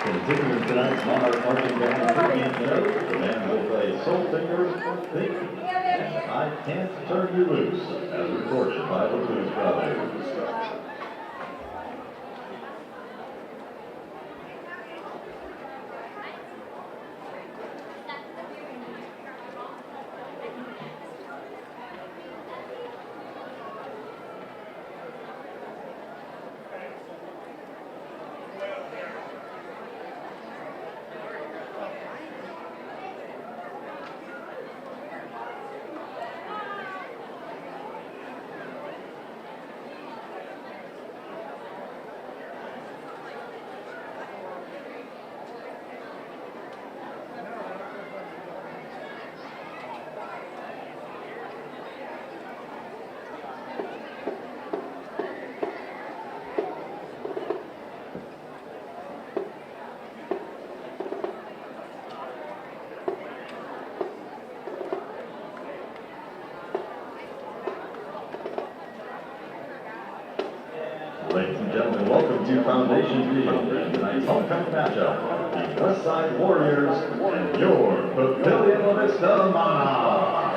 Continuing tonight's Monarch Marching Band pregame show, the band will play Soul Fingers, Think, and I Can't Turn You Loose, as recorded by the Blues Brothers. Ladies and gentlemen, welcome to Foundation Field and tonight's homecoming matchup, the Westside Warriors and your Papillion Vista Monarchs.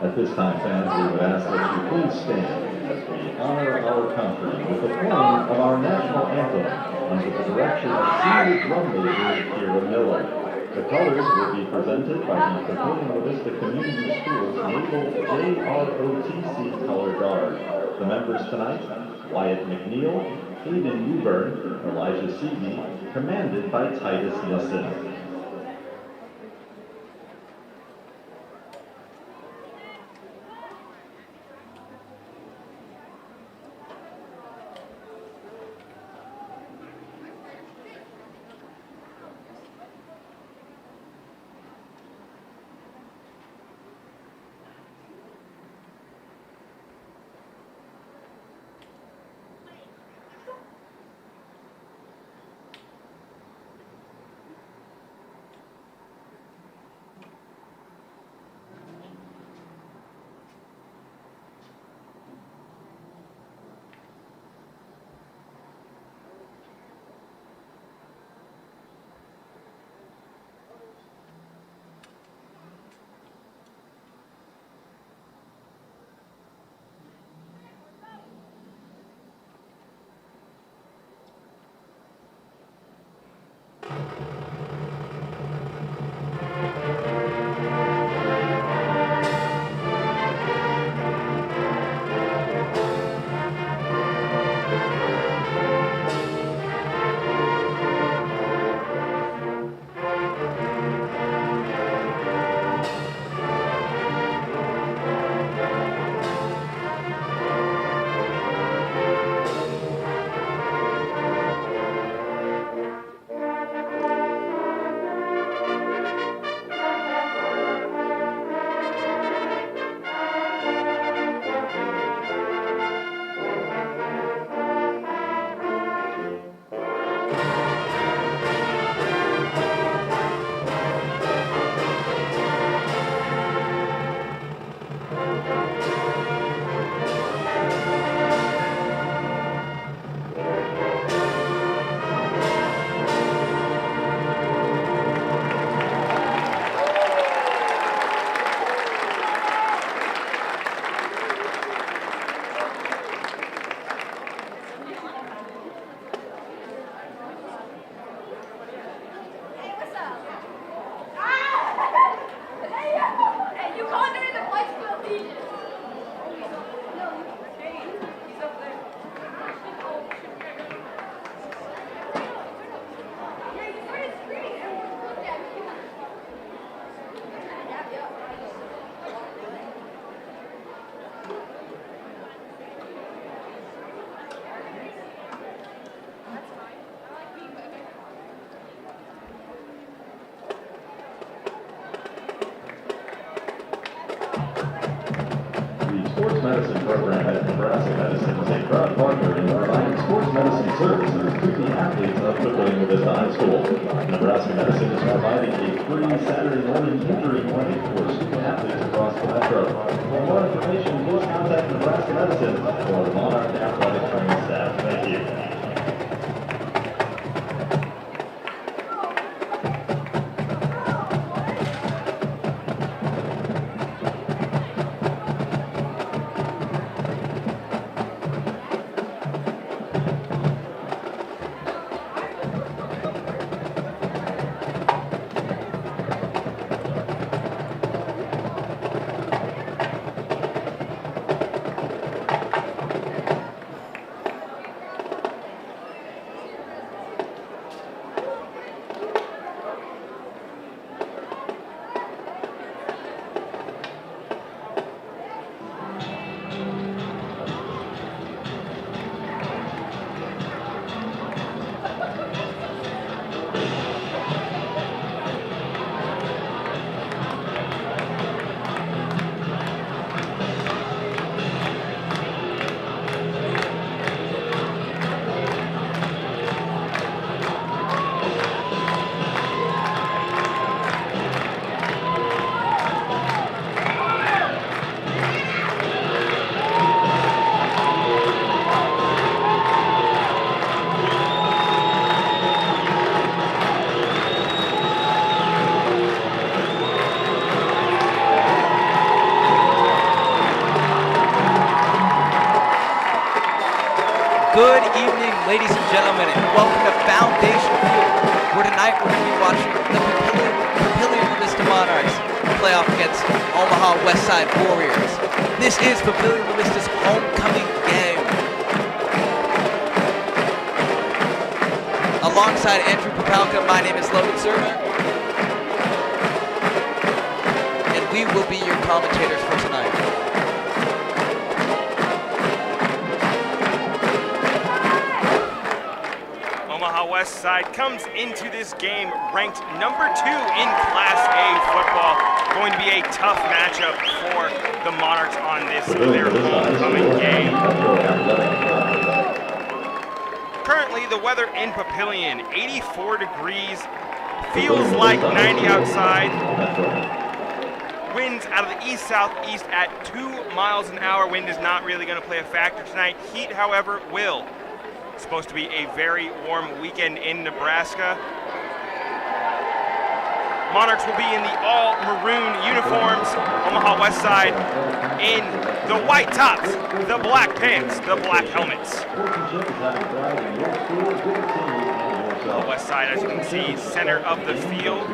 At this time, fans, we would ask that you please stand as we honor our country with the playing of our national anthem under the direction of senior drum major Kira Miller. The colors will be presented by the Papillion Vista Community Schools labeled JROTC color guard. The members tonight, Wyatt McNeil, Hayden Newburn, Elijah Seavey, commanded by Titus Nielsen. Sports medicine program at Nebraska Medicine is a proud partner in providing sports medicine services to the athletes of Papillion Vista High School. Nebraska Medicine is providing a free Saturday morning injury clinic for student athletes across the metro. For more information, please contact Nebraska Medicine or the Monarch athletic training staff. Thank you. and gentlemen, and welcome to Foundation Field, where tonight we're going to be watching the Papillion Vista Monarchs play off against Omaha Westside Warriors. This is Papillion Vista's homecoming game. Alongside Andrew Papalka, my name is Logan Servant, and we will be your commentators for tonight. Omaha Westside comes into this game ranked number 2 in Class A football. Going to be a tough matchup for the Monarchs on this their homecoming game. Currently, the weather in Papillion, 84 degrees, feels like 90 outside. Winds out of the east-southeast at 2 miles an hour. Wind is not really going to play a factor tonight. Heat, however, will. It's supposed to be a very warm weekend in Nebraska. Monarchs will be in the all-maroon uniforms. Omaha Westside in the white tops, the black pants, the black helmets. Omaha Westside, as you can see, center of the field.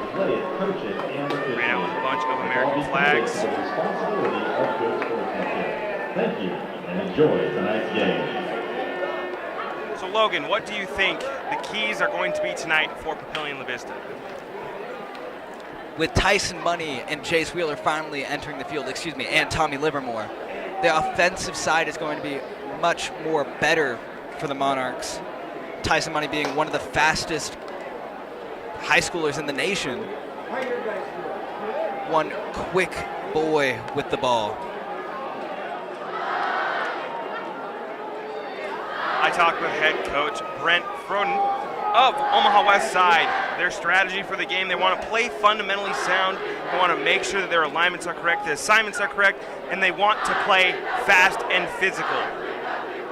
Ran out with a bunch of American flags. Thank you, and enjoy tonight's game. So Logan, what do you think the keys are going to be tonight for Papillion Vista? With Tyson Money and Jace Wheeler finally entering the field, and Tommy Livermore, the offensive side is going to be much more better for the Monarchs. Tyson Money being one of the fastest high schoolers in the nation. One quick boy with the ball. I talked with head coach Brent Froden of Omaha Westside. Their strategy for the game, they want to play fundamentally sound. They want to make sure that their alignments are correct, the assignments are correct, and they want to play fast and physical.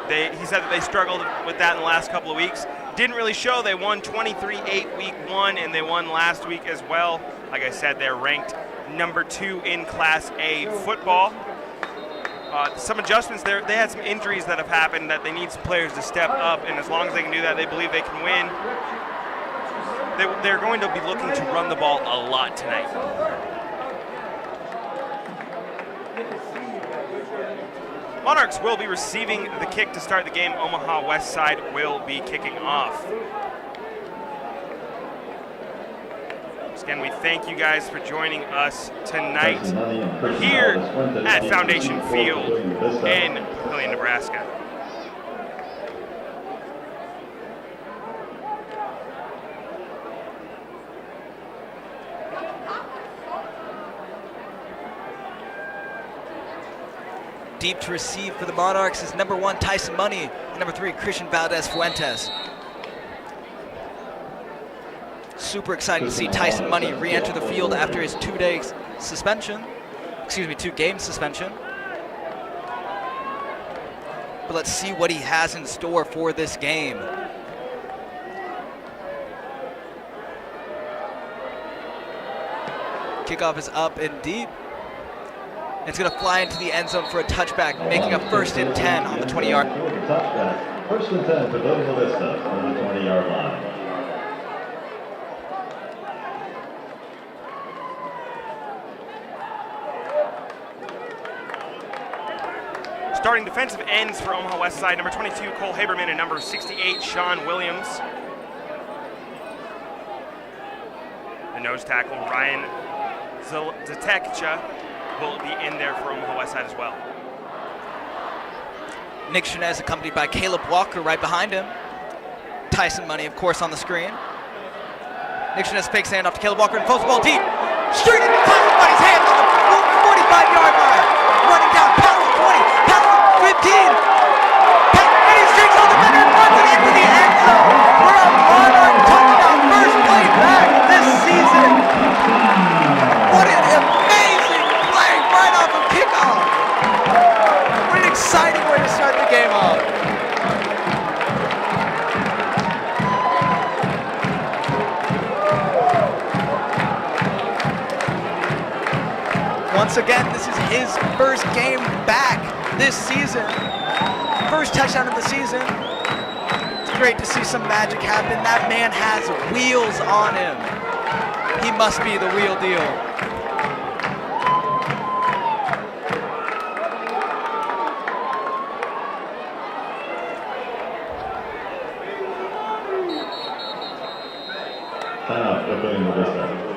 He said that they struggled with that in the last couple of weeks. Didn't really show. They won 23-8 week 1, and they won last week as well. Like I said, they're ranked number 2 in Class A football. Some adjustments there. They had some injuries that have happened that they need some players to step up, and as long as they can do that, they believe they can win. They're going to be looking to run the ball a lot tonight. Monarchs will be receiving the kick to start the game. Omaha Westside will be kicking off. Again, we thank you guys for joining us tonight here at Foundation Field in Papillion, Nebraska. Deep to receive for the Monarchs is number 1, Tyson Money, and number 3, Christian Valdez Fuentes. Super excited to see Tyson Money re-enter the field after his 2-game suspension. But let's see what he has in store for this game. Kickoff is up and deep. It's going to fly into the end zone for a touchback, making a 1st and 10 on the 20-yard. Touchback, 1st and 10 for Papillion Vista on the 20-yard line. Starting defensive ends for Omaha Westside, number 22, Cole Haberman, and number 68, Sean Williams. The nose tackle, Ryan Zatekcha, will be in there for Omaha Westside as well. Nick Chenez accompanied by Caleb Walker right behind him. Tyson Money, of course, on the screen. Nick Chenez fakes hand off to Caleb Walker and throws the ball deep. Straight into Tyson Money's hands on the 45-yard line. Running down, Powell 20, Powell 15. And he streaks on the defender and runs it into the end zone for a Monarch touchdown. First play back this season. What an amazing play right off of kickoff. What an exciting way to start the game off. Once again, this is his first game back this season. First touchdown of the season. great to see some magic happen. That man has wheels on him. He must be the real deal. Timeout, Papillion with Vista.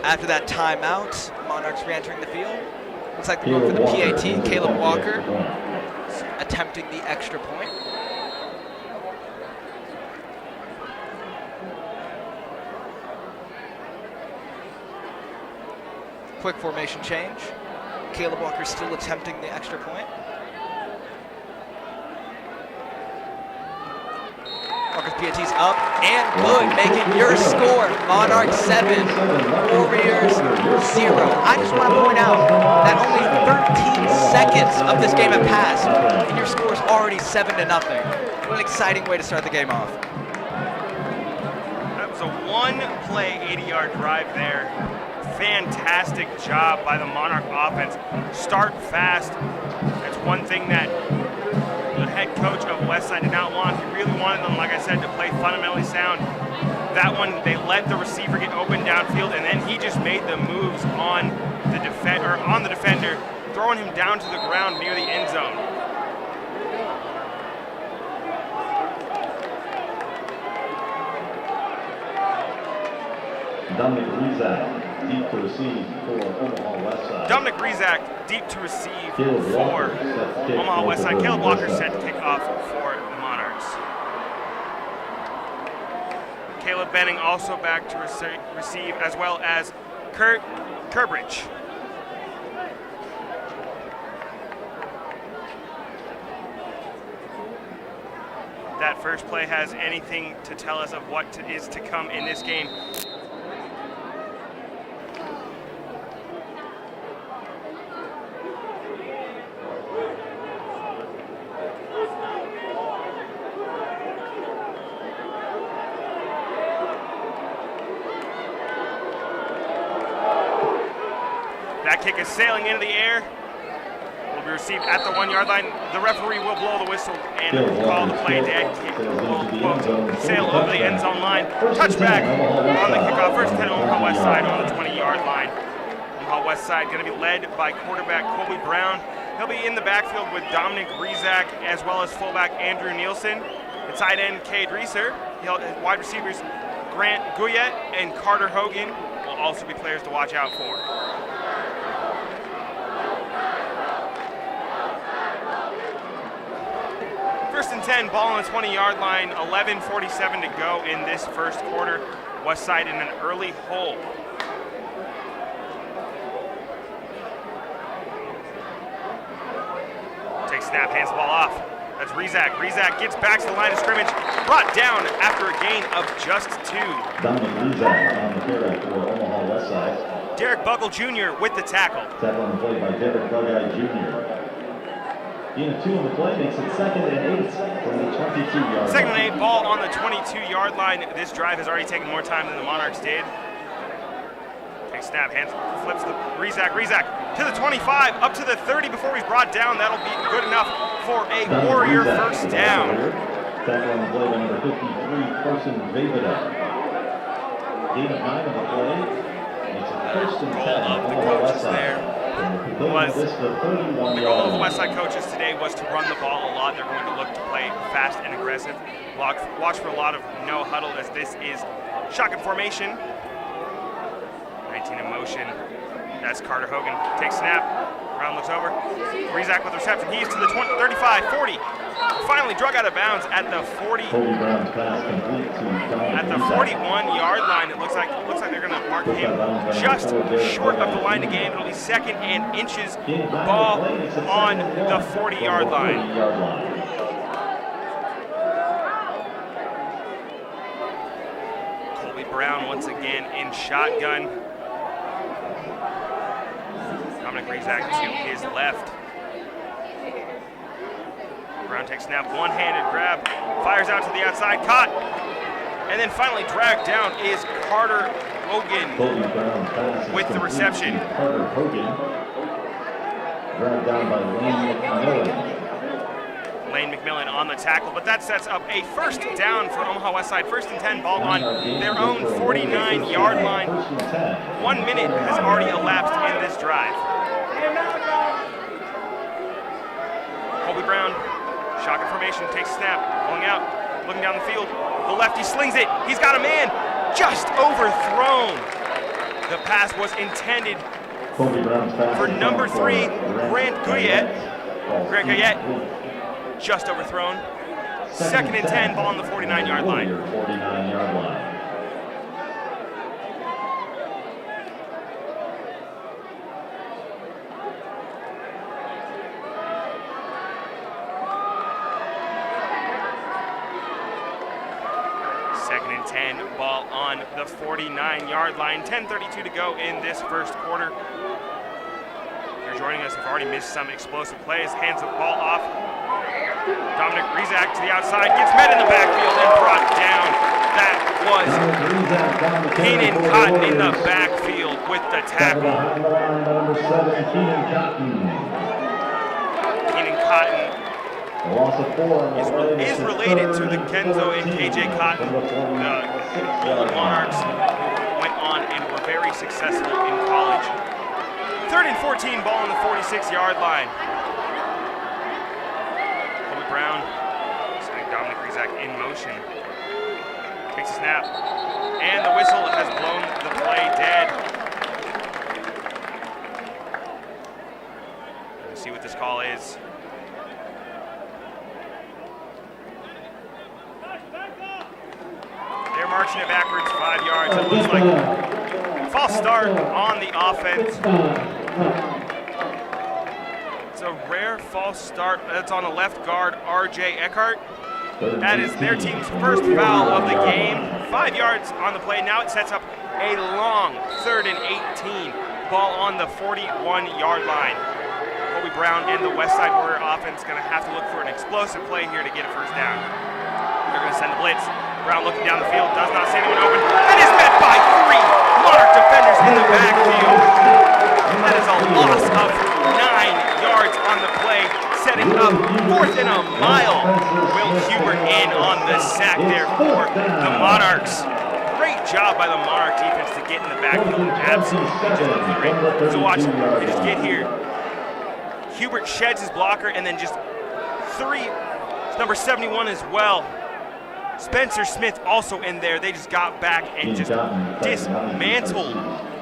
After that timeout, Monarchs re-entering the field. Looks like they're going for the PAT. Caleb Walker attempting the extra point. Quick formation change. Caleb Walker still attempting the extra point. Walker's PAT's up and good, making your score. Monarchs 7, Warriors 0. I just want to point out that only 13 seconds of this game have passed, and your score is already 7-0. What an exciting way to start the game off. That was a one-play 80-yard drive there. Fantastic job by the Monarch offense. Start fast. That's one thing that the head coach of Westside did not want. He really wanted them, like I said, to play fundamentally sound. That one, they let the receiver get open downfield, and then he just made the moves on the defender, throwing him down to the ground near the end zone. Dominic Rizak, deep to receive for Omaha Westside. Dominic Rizak, deep to receive for Omaha Westside. Caleb Walker set to kick off for the Monarchs. Caleb Benning also back to receive, as well as Kurt Kerbridge. That first play has anything to tell us of what is to come in this game. That kick is sailing into the air. Will be received at the 1-yard line. The referee will blow the whistle and call the play dead. Kick will sail over the end zone line. Touchback on the kickoff. First 10 Omaha Westside on the 20-yard line. Omaha Westside going to be led by quarterback Colby Brown. He'll be in the backfield with Dominic Rizak as well as fullback Andrew Nielsen. At tight end Cade Reeser. Wide receivers Grant Guyette and Carter Hogan will also be players to watch out for. First and 10, ball on the 20-yard line, 11:47 to go in this first quarter. Westside in an early hole. Takes snap, hands the ball off. That's Rizak. Rizak gets back to the line of scrimmage, brought down after a gain of just 2. Dominic Rizak on the carry for Omaha Westside. Derek Buckle Jr. with the tackle. Tackle on the play by Derek Buckeye Jr. Gain of 2 on the play makes it 2nd and 8 from the 22-yard line. 2nd and 8, ball on the 22-yard line. This drive has already taken more time than the Monarchs did. Takes snap, hands, flips the Rizak to the 25, up to the 30 before he's brought down. That'll be good enough for a Warrior first down. Tackle on the play by number 53, Carson Vavida. Gain of 9 on the play makes it 1st and 10. Of the coaches there. The goal of the Westside coaches today was to run the ball a lot. They're going to look to play fast and aggressive. Watch for a lot of no huddle, as this is shotgun formation. 19 in motion. That's Carter Hogan. Takes snap. Brown looks over. Rizak with the reception. He's to the 20, 35, 40, Finally drug out of bounds at the 40. Kobe Brown's pass complete to At the 41-yard line, it looks like they're going to mark him just short of the line to gain. It'll be 2nd and inches. Ball on the 40-yard line. Colby Brown once again in shotgun. Dominic Rizak to his left. Brown takes snap, one-handed grab, fires out to the outside, caught, and then finally dragged down is Carter Hogan with the reception. Carter Hogan, dragged down by Lane McMillan. Lane McMillan on the tackle, but that sets up a first down for Omaha Westside. 1st and 10, ball on their own 49-yard line. 1 minute has already elapsed in this drive. Colby Brown, shotgun formation, takes snap, pulling out, looking down the field. The lefty slings it. He's got a man just overthrown. The pass was intended for number 3, Grant Guyette. Just overthrown. 2nd and 10, ball on the 49-yard line. 49-yard line. Ball on the 49-yard line. 10:32 to go in this first quarter. If you're joining us, you've already missed some explosive plays. Hands the ball off. Dominic Rizak to the outside, gets met in the backfield and brought down. That was Keenan Cotton in the backfield with the tackle. Keenan Cotton is related to the Kenzo and KJ Cotton. The Monarchs went on and were very successful in college. 3rd and 14, ball on the 46-yard line. Colby Brown, setting Dominic Rizak in motion. Takes a snap, and the whistle has blown the play dead. Let's see what this call is. They're marching it backwards 5 yards. It looks like false start on the offense. It's a rare false start. That's on the left guard, R.J. Eckhart. That is their team's first foul of the game. 5 yards on the play. Now it sets up a long 3rd and 18. Ball on the 41-yard line. Colby Brown and the Westside Warrior offense going to have to look for an explosive play here to get a first down. They're going to send the blitz. Brown looking down the field, does not see anyone open, and is met by 3 Monarch defenders in the backfield. That is a loss of 9 yards on the play, setting up 4th and a mile. Will Hubert in on the sack there for the Monarchs. Great job by the Monarch defense to get in the backfield. Absolutely just obliterate. So watch, they just get here. Hubert sheds his blocker, and then just 3, number 71 as well. Spencer Smith also in there. They just got back and just dismantled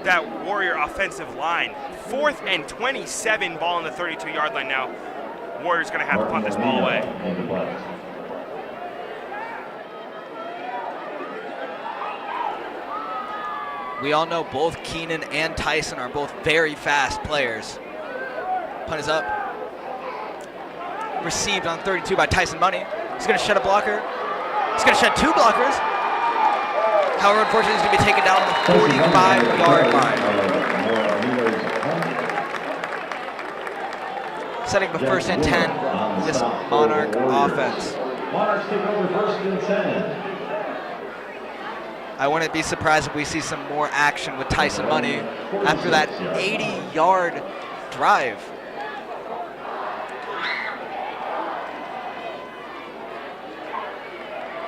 that Warrior offensive line. 4th and 27, ball on the 32-yard line now. Warriors going to have to punt this ball away. We all know both Keenan and Tyson are both very fast players. Punt is up. Received on 32 by Tyson Money. He's going to shed a blocker. He's going to shed 2 blockers. However, unfortunately, he's going to be taken down on the 45-yard line. Setting the 1st and 10, this Monarch offense. Monarchs take over 1st and 10. I wouldn't be surprised if we see some more action with Tyson Money after that 80-yard drive.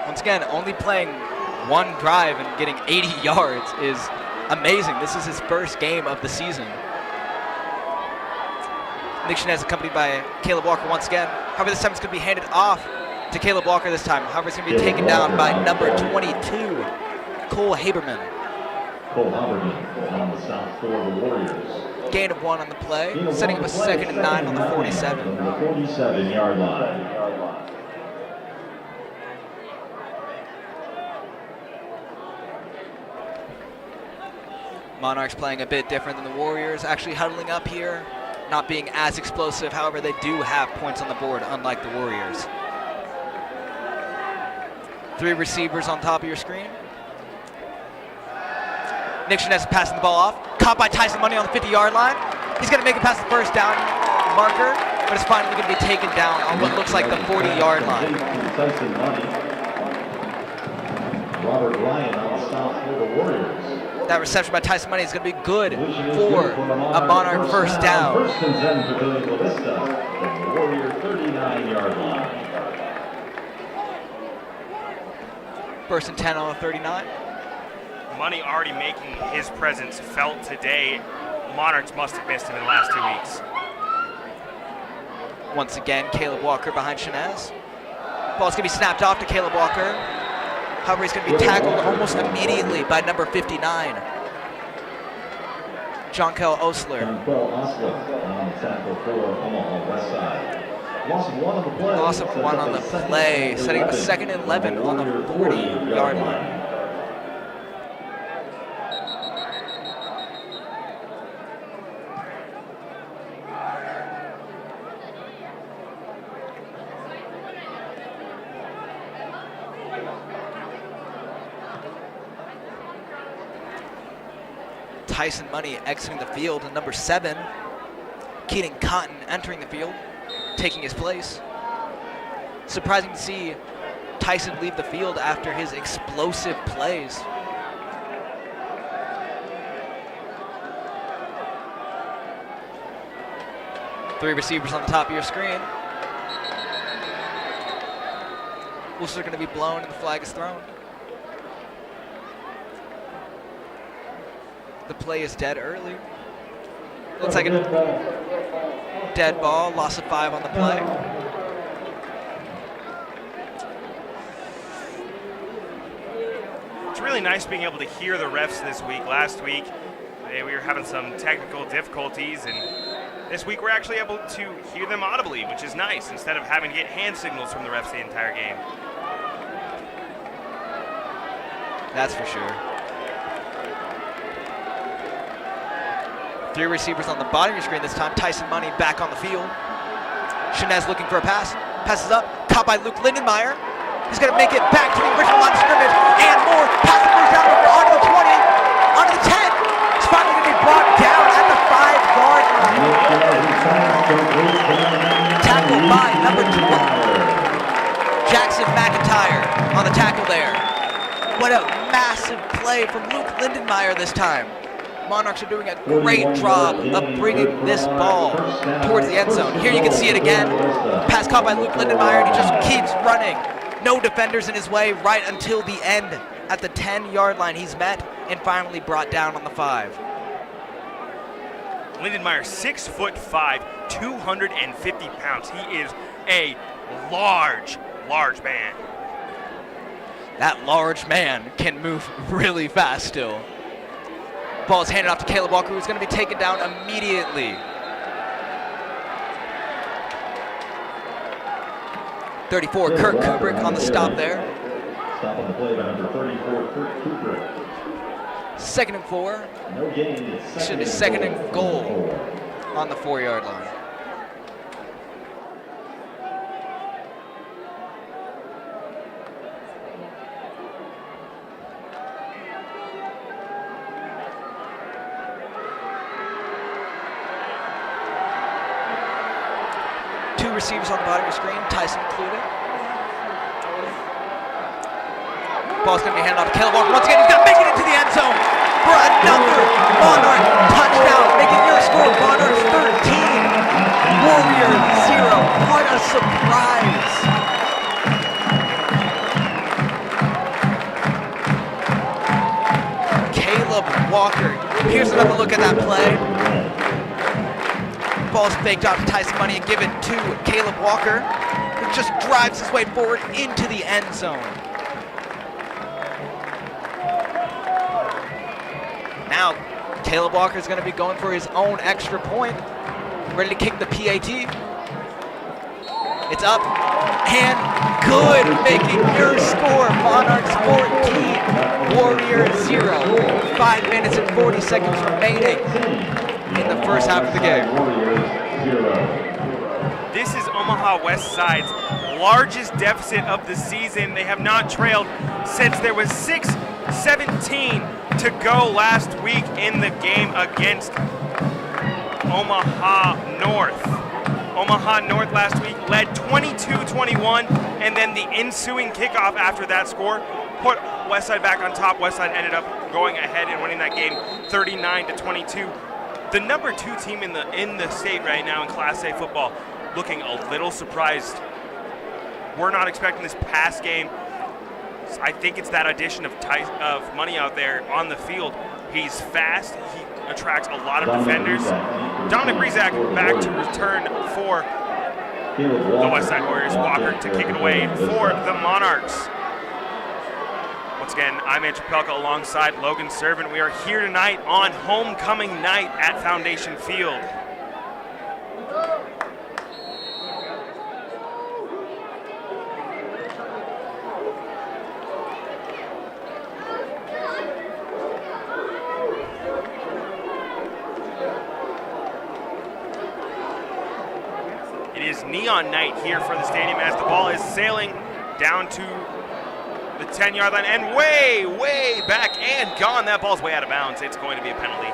Once again, only playing 1 drive and getting 80 yards is amazing. This is his first game of the season. Nick Shinez accompanied by Caleb Walker once again. However, this time it's going to be handed off to Caleb Walker this time. However, it's going to be taken down by number 22, Cole Haberman. Cole Haberman on the south for the Warriors. Gain of 1 on the play, setting up a 2nd and 9 on the 47. The 47-yard line. Monarchs playing a bit different than the Warriors, actually huddling up here, not being as explosive. However, they do have points on the board, unlike the Warriors. 3 receivers on top of your screen. Nick Shinez passing the ball off. Caught by Tyson Money on the 50-yard line. He's going to make it past the first down marker, but it's finally going to be taken down on what looks like the 40-yard line. Tyson Money. Robert Ryan on the stop for the Warriors. That reception by Tyson Money is going to be good for a Monarch first down. First and 10 Papillion Vista from the Warrior 39-yard line. First and 10 on the 39. Money already making his presence felt today. Monarchs must have missed him in the last 2 weeks. Once again, Caleb Walker behind Shinez. Ball's going to be snapped off to Caleb Walker. However, he's going to be tackled almost immediately by number 59, Jonquel Osler. Jonquel Osler on the tackle for Omaha Westside. Loss of 1 on the play. Loss of 1 on the play, setting up a 2nd and 11 on the 40-yard line. Tyson Money exiting the field, and number 7, Keaton Cotton entering the field, taking his place. Surprising to see Tyson leave the field after his explosive plays. Three receivers on the top of your screen. Whistles are going to be blown and the flag is thrown. The play is dead early. Looks like a dead ball, loss of 5 on the play. It's really nice being able to hear the refs this week. Last week, we were having some technical difficulties, and this week we're actually able to hear them audibly, which is nice, instead of having to get hand signals from the refs the entire game. That's for sure. 3 receivers on the bottom of your screen this time. Tyson Money back on the field. Shinez looking for a pass. Passes up. Caught by Luke Lindenmeyer. He's going to make it back to the original line of scrimmage and more. Pass the first down onto the 20, onto the 10. It's finally going to be brought down at the 5-yard line. Tackled by number 12, Jackson McIntyre on the tackle there. What a massive play from Luke Lindenmeyer this time. Monarchs are doing a great job of bringing this ball towards the end zone. Here you can see it again. Pass caught by Luke Lindenmeyer, and he just keeps running. No defenders in his way right until the end. At the 10-yard line, he's met and finally brought down on the 5. Lindenmeyer, 6'5", 250 pounds. He is a large man. That large man can move really fast still. Ball is handed off to Caleb Walker, who's going to be taken down immediately. 34, Kirk Kubrick on the stop there. Stop on the play by number 34, Kirk Kubrick. 2nd and 4. No gain. Should be 2nd and goal on the 4-yard line. Receivers on the bottom of your screen, Tyson included. Ball's going to be handed off to Caleb Walker. Once again, he's going to make it into the end zone for another Monarch touchdown, making your score Monarchs 13, Warriors 0. What a surprise. Caleb Walker. Here's another look at that play. Ball's faked off to Tyson Money and given to Caleb Walker, who just drives his way forward into the end zone. Now, Caleb Walker is going to be going for his own extra point, ready to kick the PAT. It's up and good, making your score Monarchs 14, Warriors 0. 5 minutes and 40 seconds remaining in the first half of the game. This is Omaha Westside's largest deficit of the season. They have not trailed since there was 6:17 to go last week in the game against Omaha North. Omaha North last week led 22-21, and then the ensuing kickoff after that score put Westside back on top. Westside ended up going ahead and winning that game 39-22. The number 2 team in the state right now in Class A football, looking a little surprised. We're not expecting this pass game. I think it's that addition of money out there on the field. He's fast. He attracts a lot of defenders. Dominic Rizak back to return for the Westside Warriors. Walker to kick it away for the Monarchs. Once again, I'm Andrew Pelka alongside Logan Servant. We are here tonight on homecoming night at Foundation Field. It is neon night here for the stadium as the ball is sailing down to the 10-yard line and way back and gone. That ball's way out of bounds. It's going to be a penalty.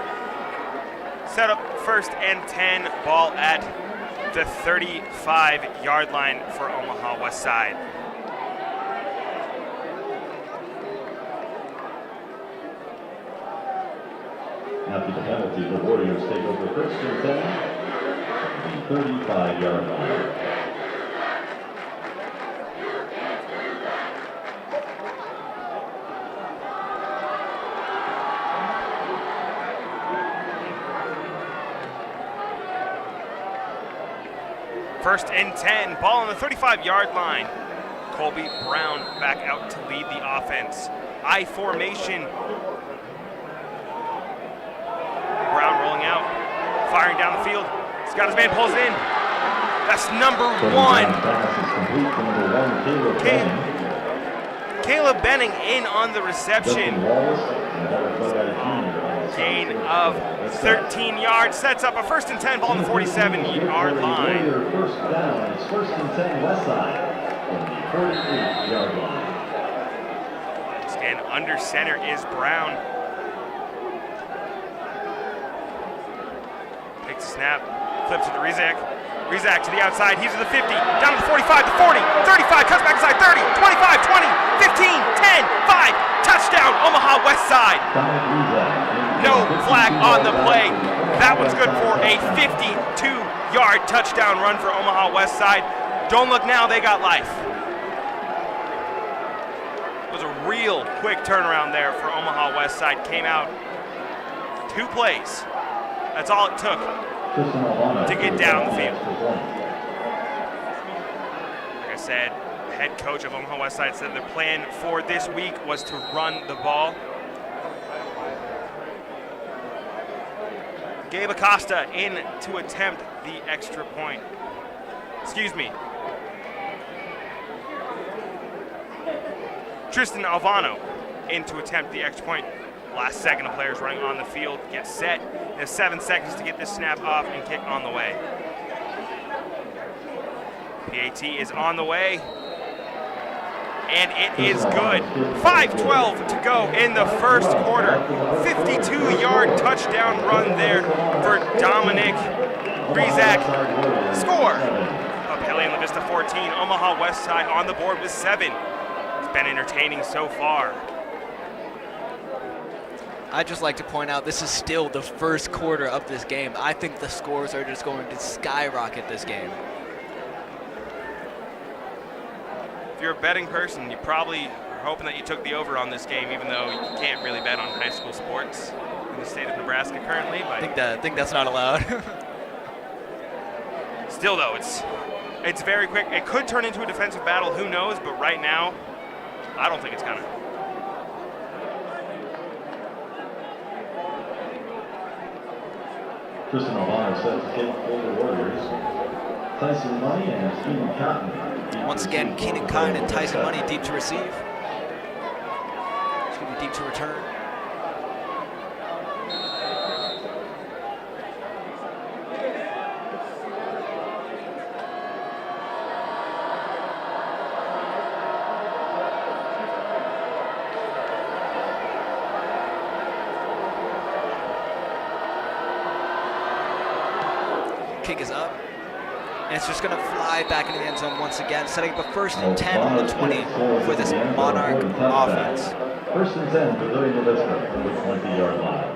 Set up 1st and 10, ball at the 35-yard line for Omaha Westside. After the penalty, the Warriors take over 1st and 10, the 35-yard line. First and 10, ball on the 35-yard line. Colby Brown back out to lead the offense. I formation. Brown rolling out, firing down the field. He's got his man, pulls in. That's number 1. Caleb Benning in on the reception. Gain of 13 yards, sets up a 1st and 10, ball on the 47-yard line. First down, it's 1st and 10 Westside from the 43-yard line. And under center is Brown. Takes a snap, flips it to Rizak. Rizak to the outside, he's to the 50, down to the 45, the 40, 35, cuts back inside, 30, 25, 20, 15, 10, 5, touchdown, Omaha Westside. No flag on the play. That was good for a 52-yard touchdown run for Omaha Westside. Don't look now, they got life. It was a real quick turnaround there for Omaha Westside. Came out 2 plays. That's all it took to get down the field. Like I said, head coach of Omaha Westside said their plan for this week was to run the ball. Gabe Acosta in to attempt the extra point. Excuse me. Tristan Alvano in to attempt the extra point. Last second, the players running on the field get set. There's 7 seconds to get this snap off and kick on the way. PAT is on the way. And it is good. 5:12 to go in the first quarter. 52-yard touchdown run there for Dominic Rizak. Score. Papillion, the Vista 14. Omaha Westside on the board with 7. It's been entertaining so far. I'd just like to point out this is still the first quarter of this game. I think the scores are just going to skyrocket this game. If you're a betting person, you probably are hoping that you took the over on this game, even though you can't really bet on high school sports in the state of Nebraska currently. But I think that's not allowed. Still, though, it's very quick. It could turn into a defensive battle. Who knows? But right now, I don't think it's gonna. Tristan Alvano set to kick for the Warriors. Tyson Money and Stephen Cotton. Once again, Keenan Kine and Tyson Money deep to receive. Excuse me, deep to return. Kick is up. And it's just going to fly back into the end zone once again, setting up a 1st and 10 on the 20 for this Monarch offense. 1st and 10 for Papillion to Vista from the 20-yard line.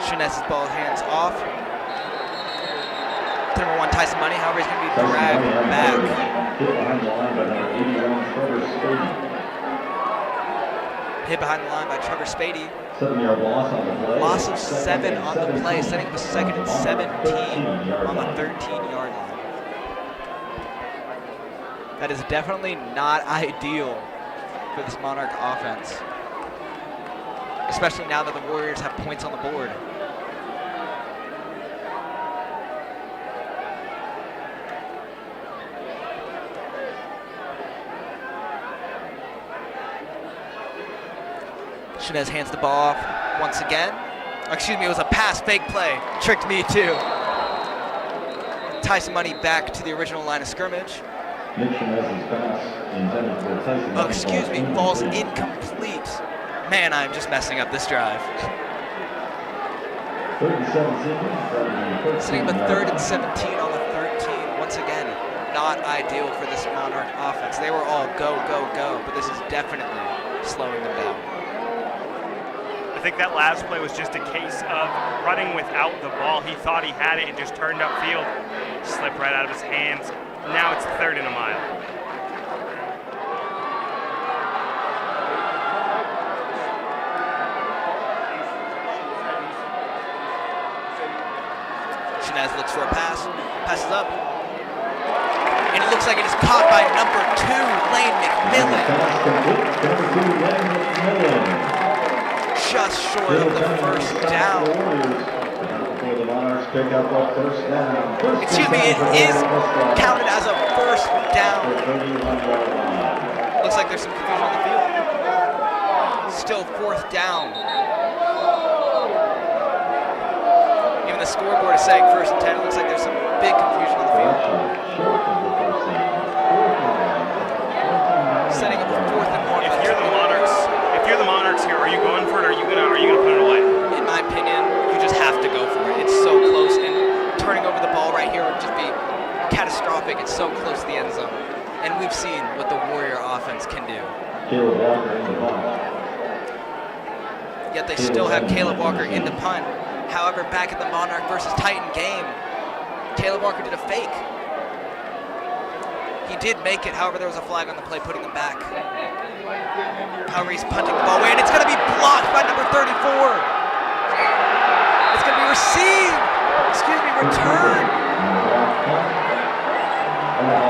Shinez's ball hands off. Number 1, Tyson Money. However, he's going to be dragged back. Hit behind the line by number 81, Trevor Spady. Hit behind the line by Trevor Spady. 7-yard loss on the play. Loss of 7 on the play, setting up a 2nd and 17 on the 13-yard line. That is definitely not ideal for this Monarch offense, especially now that the Warriors have points on the board. Shinez hands the ball off once again. Excuse me, it was a pass, fake play. Tricked me too. Tyson Money back to the original line of scrimmage. Oh, excuse me, ball's incomplete. Man, I'm just messing up this drive. 3rd and 17. Sitting up a 3rd and 17 on the 13. Once again, not ideal for this Monarch offense. They were all go, go, go, but this is definitely slowing them down. I think that last play was just a case of running without the ball. He thought he had it and just turned upfield. Slipped right out of his hands. Now it's 3rd and a mile. Shinez looks for a pass. Passes up. And it looks like it is caught by number 2, Lane McMillan. Just short of the 1st down. Excuse me, it is counted as a 1st down. Looks like there's some confusion on the field. Still 4th down. Even the scoreboard is saying 1st and 10. It looks like there's some big confusion on the field. Setting up 4th and 1. If you're the Monarchs here, are you going for it, or are you gonna put it away? In my opinion, you just have to go for it. It's so close, and turning over the ball right here would just be catastrophic. It's so close to the end zone, and we've seen what the Warrior offense can do. Yet they still have Caleb Walker in the punt. However, back at the Monarch versus Titan game, Caleb Walker did a fake. He did make it, however, there was a flag on the play putting him back. However, he's punting the ball away, and it's going to be blocked by number 34. It's going to be returned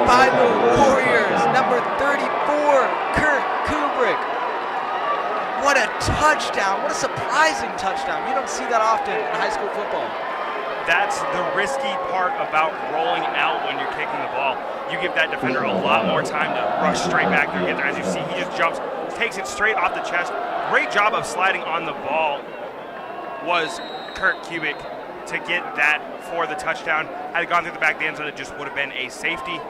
by the Warriors. Number 34, Kurt Kubrick. What a touchdown. What a surprising touchdown. You don't see that often in high school football. That's the risky part about rolling out when you're kicking the ball. You give that defender a lot more time to rush straight back there and get there. As you see, he just jumps, takes it straight off the chest. Great job of sliding on the ball was Kurt Kubrick to get that for the touchdown. Had it gone through the back of the end zone, it just would have been a safety.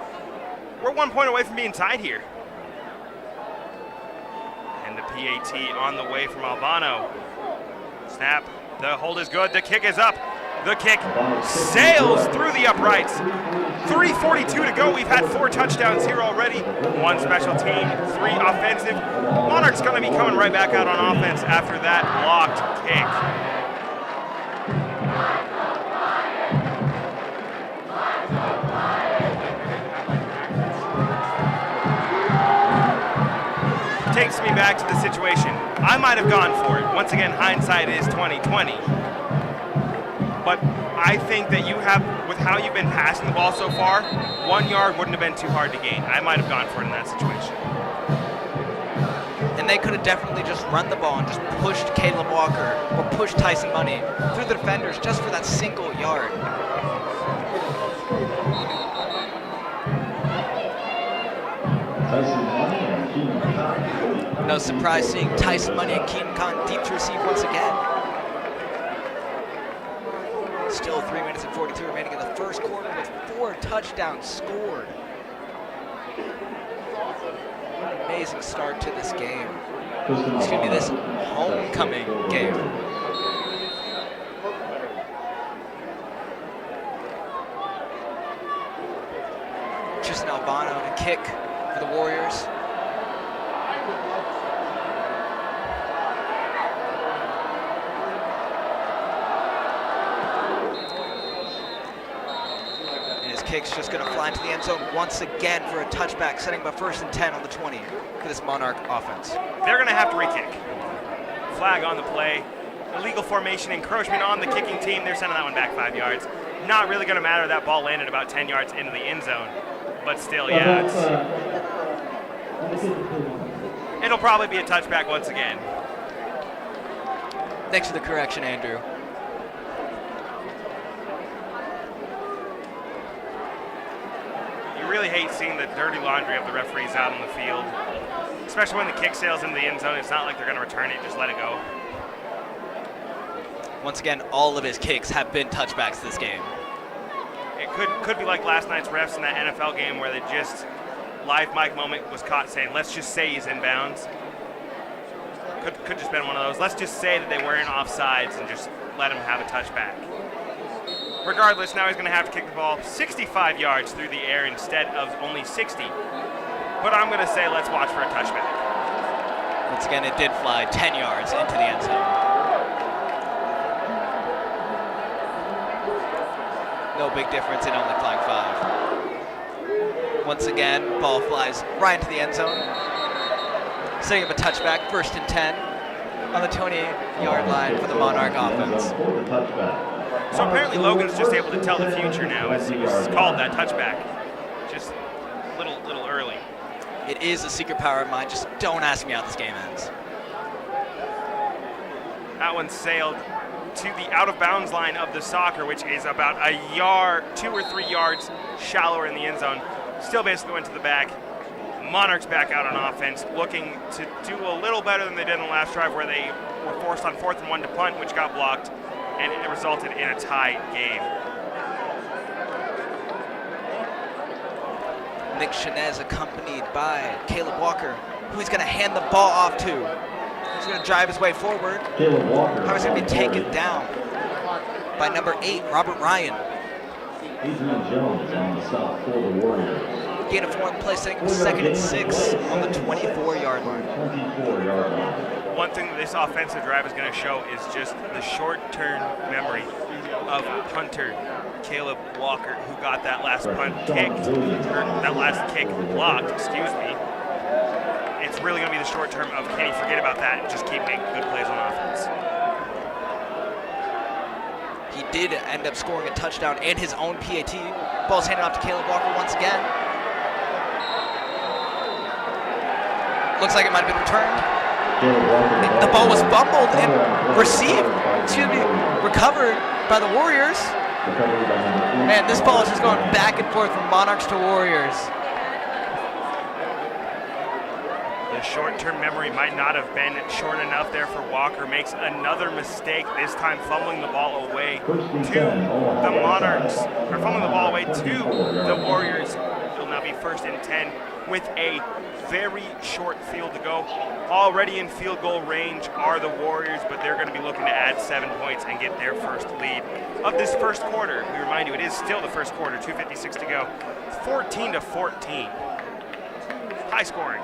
We're 1 point away from being tied here. And the PAT on the way from Albano. Snap, the hold is good, the kick is up. The kick sails through the uprights. 3:42 to go. We've had 4 touchdowns here already. 1 special team, 3 offensive. Monarchs going to be coming right back out on offense after that blocked kick. Takes me back to the situation. I might have gone for it. Once again, hindsight is 20/20. But I think that you have, with how you've been passing the ball so far, 1 yard wouldn't have been too hard to gain. I might have gone for it in that situation. And And they could have definitely just run the ball and just pushed Caleb Walker or pushed Tyson Money through the defenders just for that single yard. Tyson Money and Keaton Cotton. No surprise seeing Tyson Money and Keaton Cotton deep to receive once again. Still 3 minutes and 42 remaining in the first quarter with 4 touchdowns scored. Amazing start to this game. Excuse me, this homecoming game. Tristan Albano to kick for the Warriors. Kick's just going to fly into the end zone once again for a touchback, setting up a 1st and 10 on the 20 for this Monarch offense. They're going to have to re-kick. Flag on the play. Illegal formation, encroachment on the kicking team. They're sending that one back 5 yards. Not really going to matter. That ball landed about 10 yards into the end zone. But still, yeah. It'll probably be a touchback once again. Thanks for the correction, Andrew. Really hate seeing the dirty laundry of the referees out on the field, especially when the kick sails into the end zone. It's not like they're going to return it, just let it go. Once again, all of his kicks have been touchbacks this game. It could be like last night's refs in that NFL game where they just, live mic moment was caught saying, let's just say he's in bounds. Could just been one of those. Let's just say that they weren't offsides and just let him have a touchback. Regardless, now he's going to have to kick the ball 65 yards through the air instead of only 60. But I'm going to say let's watch for a touchback. Once again, it did fly 10 yards into the end zone. No big difference in only flying 5. Once again, ball flies right into the end zone. Setting up a touchback, 1st and 10 on the 20-yard line for the Monarch offense. So apparently Logan's just able to tell the future now as he was called that touchback. Just a little early. It is a secret power of mine. Just don't ask me how this game ends. That one sailed to the out-of-bounds line of the soccer, which is about a yard, 2 or 3 yards shallower in the end zone. Still basically went to the back. Monarchs back out on offense, looking to do a little better than they did in the last drive where they were forced on 4th and 1 to punt, which got blocked. And it resulted in a tie game. Nick Chenez accompanied by Caleb Walker, who he's going to hand the ball off to. He's going to drive his way forward. Caleb Walker. He's going to be taken down by number 8, Robert Ryan. Adrian Jones on the stop for the Warriors. Gain of 4 on the play, setting up 2nd and 6 on the 24-yard line. 24-yard line. One thing that this offensive drive is going to show is just the short-term memory of punter Caleb Walker, who got that last punt kicked, or that last kick blocked, excuse me. It's really going to be the short term of can he forget about that and just keep making good plays on offense. He did end up scoring a touchdown and his own PAT. Ball's handed off to Caleb Walker once again. Looks like it might have been returned. The ball was fumbled and recovered by the Warriors. Man, this ball is just going back and forth from Monarchs to Warriors. The short-term memory might not have been short enough there for Walker. Makes another mistake, this time fumbling the ball away to the Monarchs, or fumbling the ball away to the Warriors. It'll now be 1st and 10 with a very short field to go. Already in field goal range are the Warriors, but they're going to be looking to add 7 points and get their first lead of this first quarter. We remind you, it is still the first quarter, 2:56 to go. 14-14. High scoring.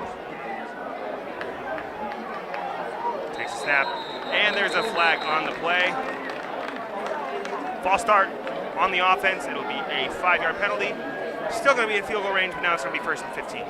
Takes a snap, and there's a flag on the play. False start on the offense. It'll be a 5-yard penalty. Still going to be in field goal range, but now it's going to be 1st and 15.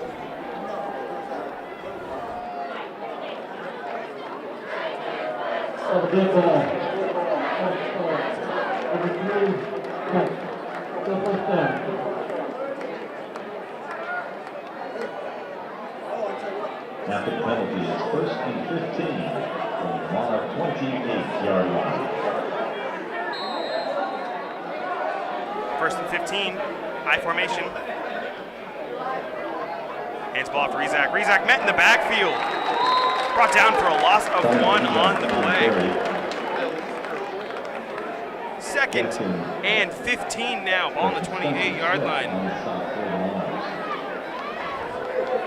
After the penalty, is first and 15 from the Monarch 28-yard line. First and 15, I formation. Hands ball off to Rezak. Rezak met in the backfield. Brought down for a loss of 1 on the play. Second and 15 now. Ball on the 28-yard line.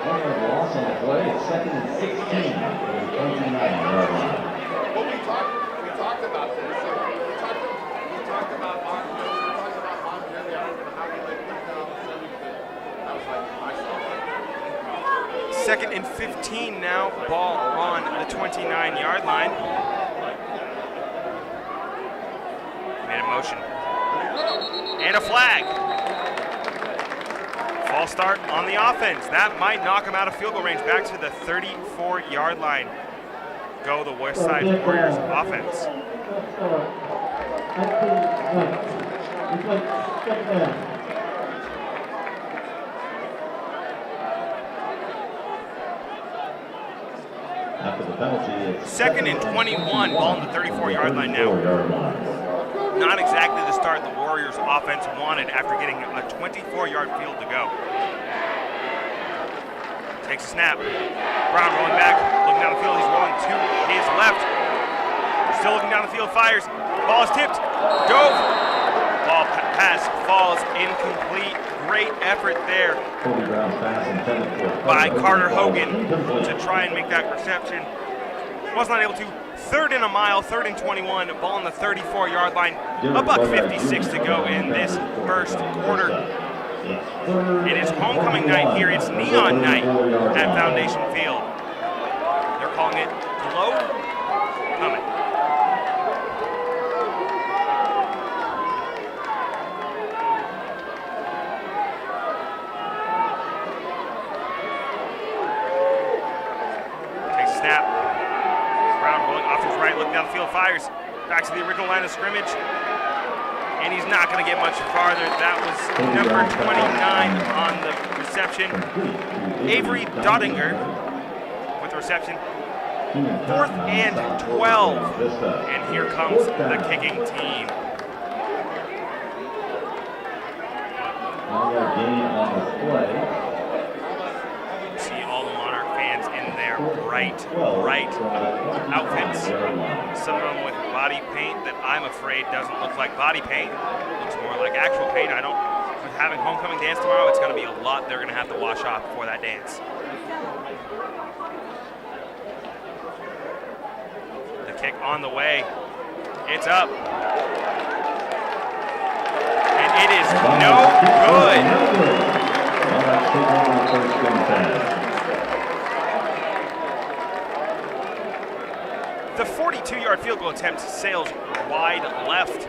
Loss on the play. It's second and 16 from the 29-yard line. Well, we talked about this. We talked about Montana. How we like put down 70. I was like, I saw it. Second and 15 now. Ball on the 29-yard line. Man in motion. And a flag. False start on the offense. That might knock him out of field goal range back to the 34-yard line. Go the Westside Warriors offense. After the penalty, it's second and 21. Ball on the 34-yard line now. Not exactly the start the Warriors offense wanted after getting a 24-yard field to go. Takes a snap. Brown rolling back, looking down the field. He's rolling to his left. Still looking down the field, fires. Ball is tipped. Dove. Ball pass falls incomplete. Great effort there by Carter Hogan to try and make that reception. Was not able to. Third and a mile, third and 21. Ball on the 34-yard line. $1:56 to go in this first quarter. It is homecoming night here. It's neon night at Foundation Field. They're calling it Glow Coming. Takes a snap. Brown rolling off to his right, looking down the field, fires. Back to the original line of scrimmage. And he's not going to get much farther. That was number 29 on the reception. Avery Dottinger with the reception. 4th and 12. And here comes the kicking team. See all the Monarch fans in their bright outfits. Some of them with body paint that I'm afraid doesn't look like body paint. Looks more like actual paint. With having homecoming dance tomorrow, it's going to be a lot they're going to have to wash off before that dance. The kick on the way. It's up. And it is no good. The 42-yard field goal attempt sails wide left.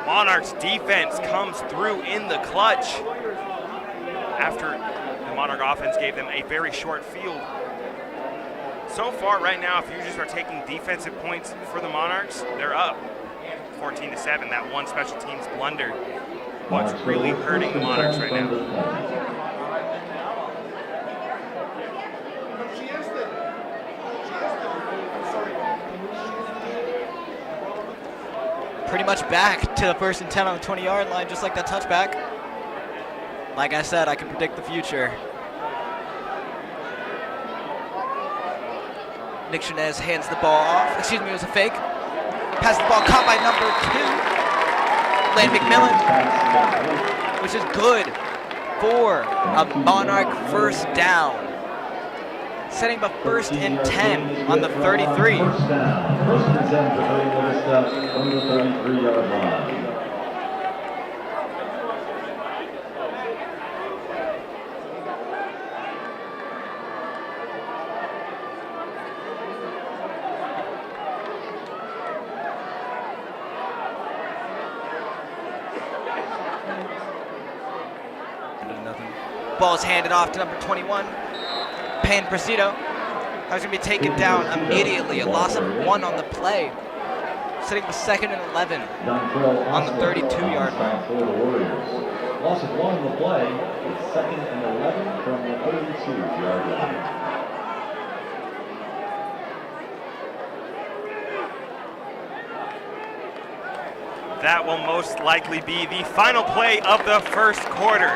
Monarchs defense comes through in the clutch after the Monarch offense gave them a very short field. So far right now, if you just are taking defensive points for the Monarchs, they're up 14-7. That one special teams blunder, what's really hurting the Monarchs right now. Pretty much back to the 1st and 10 on the 20-yard line, just like that touchback. Like I said, I can predict the future. Nick Shanez hands the ball off. Excuse me, it was a fake. Passes the ball caught by number 2, Lane McMillan, which is good for a Monarch first down. Setting up 1st and 10 on the 33. First down. 1st and 10 for Vista from the 33-yard line. Ball is handed off to number 21. Pan Presido. That was going to be taken down immediately. A loss of 1 on the play. Sitting with 2nd and 11 on the 32-yard line. Loss of 1 on the play. It's 2nd and 11 from the 32-yard line. That will most likely be the final play of the first quarter.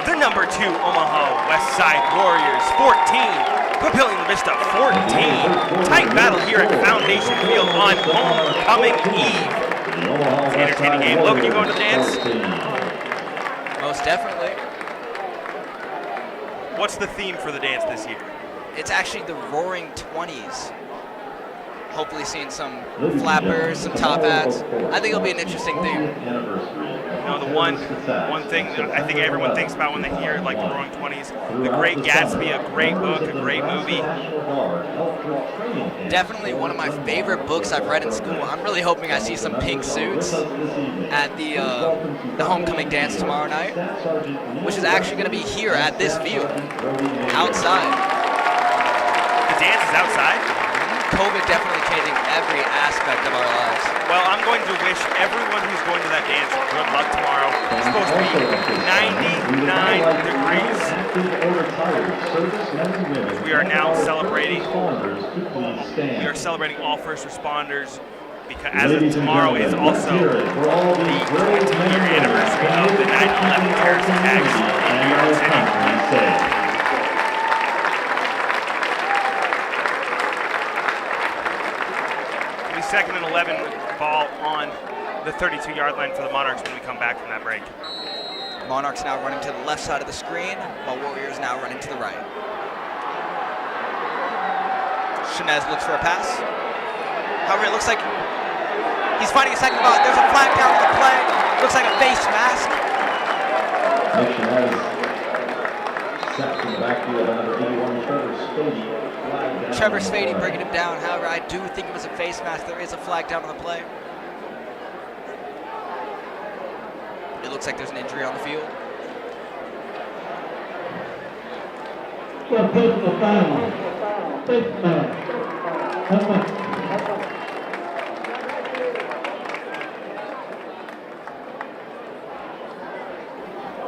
The number 2 Omaha Westside Warriors 14, Papillion Vista 14. Tight battle here at Foundation Field on homecoming eve. It's an entertaining game. Logan, you going to the dance? Most definitely. What's the theme for the dance this year? It's actually the Roaring 20s. Hopefully seeing some flappers, some top hats. I think it'll be an interesting theme. You know, the one thing that I think everyone thinks about when they hear like the Roaring 20s, The Great Gatsby, a great book, a great movie. Definitely one of my favorite books I've read in school. I'm really hoping I see some pink suits at the homecoming dance tomorrow night, which is actually going to be here at this field, outside. The dance is outside? COVID definitely changing every aspect of our lives. Well, I'm going to wish everyone who's going to that dance good luck tomorrow. It's supposed to be 99 degrees. We are now celebrating. We are celebrating all first responders because as of tomorrow is also the 20-year anniversary of the 9/11 terrorist attacks in New York City. Second and 11 ball on the 32-yard line for the Monarchs when we come back from that break. Monarchs now running to the left side of the screen, while Warriors now running to the right. Shinez looks for a pass. However, it looks like he's finding a second ball. There's a flag down on the play. Looks like a face mask. Shinez sacked in the backfield by number 81, Trevor Spady. Trevor Spady bringing him down. However, I do think it was a face mask. There is a flag down on the play. It looks like there's an injury on the field.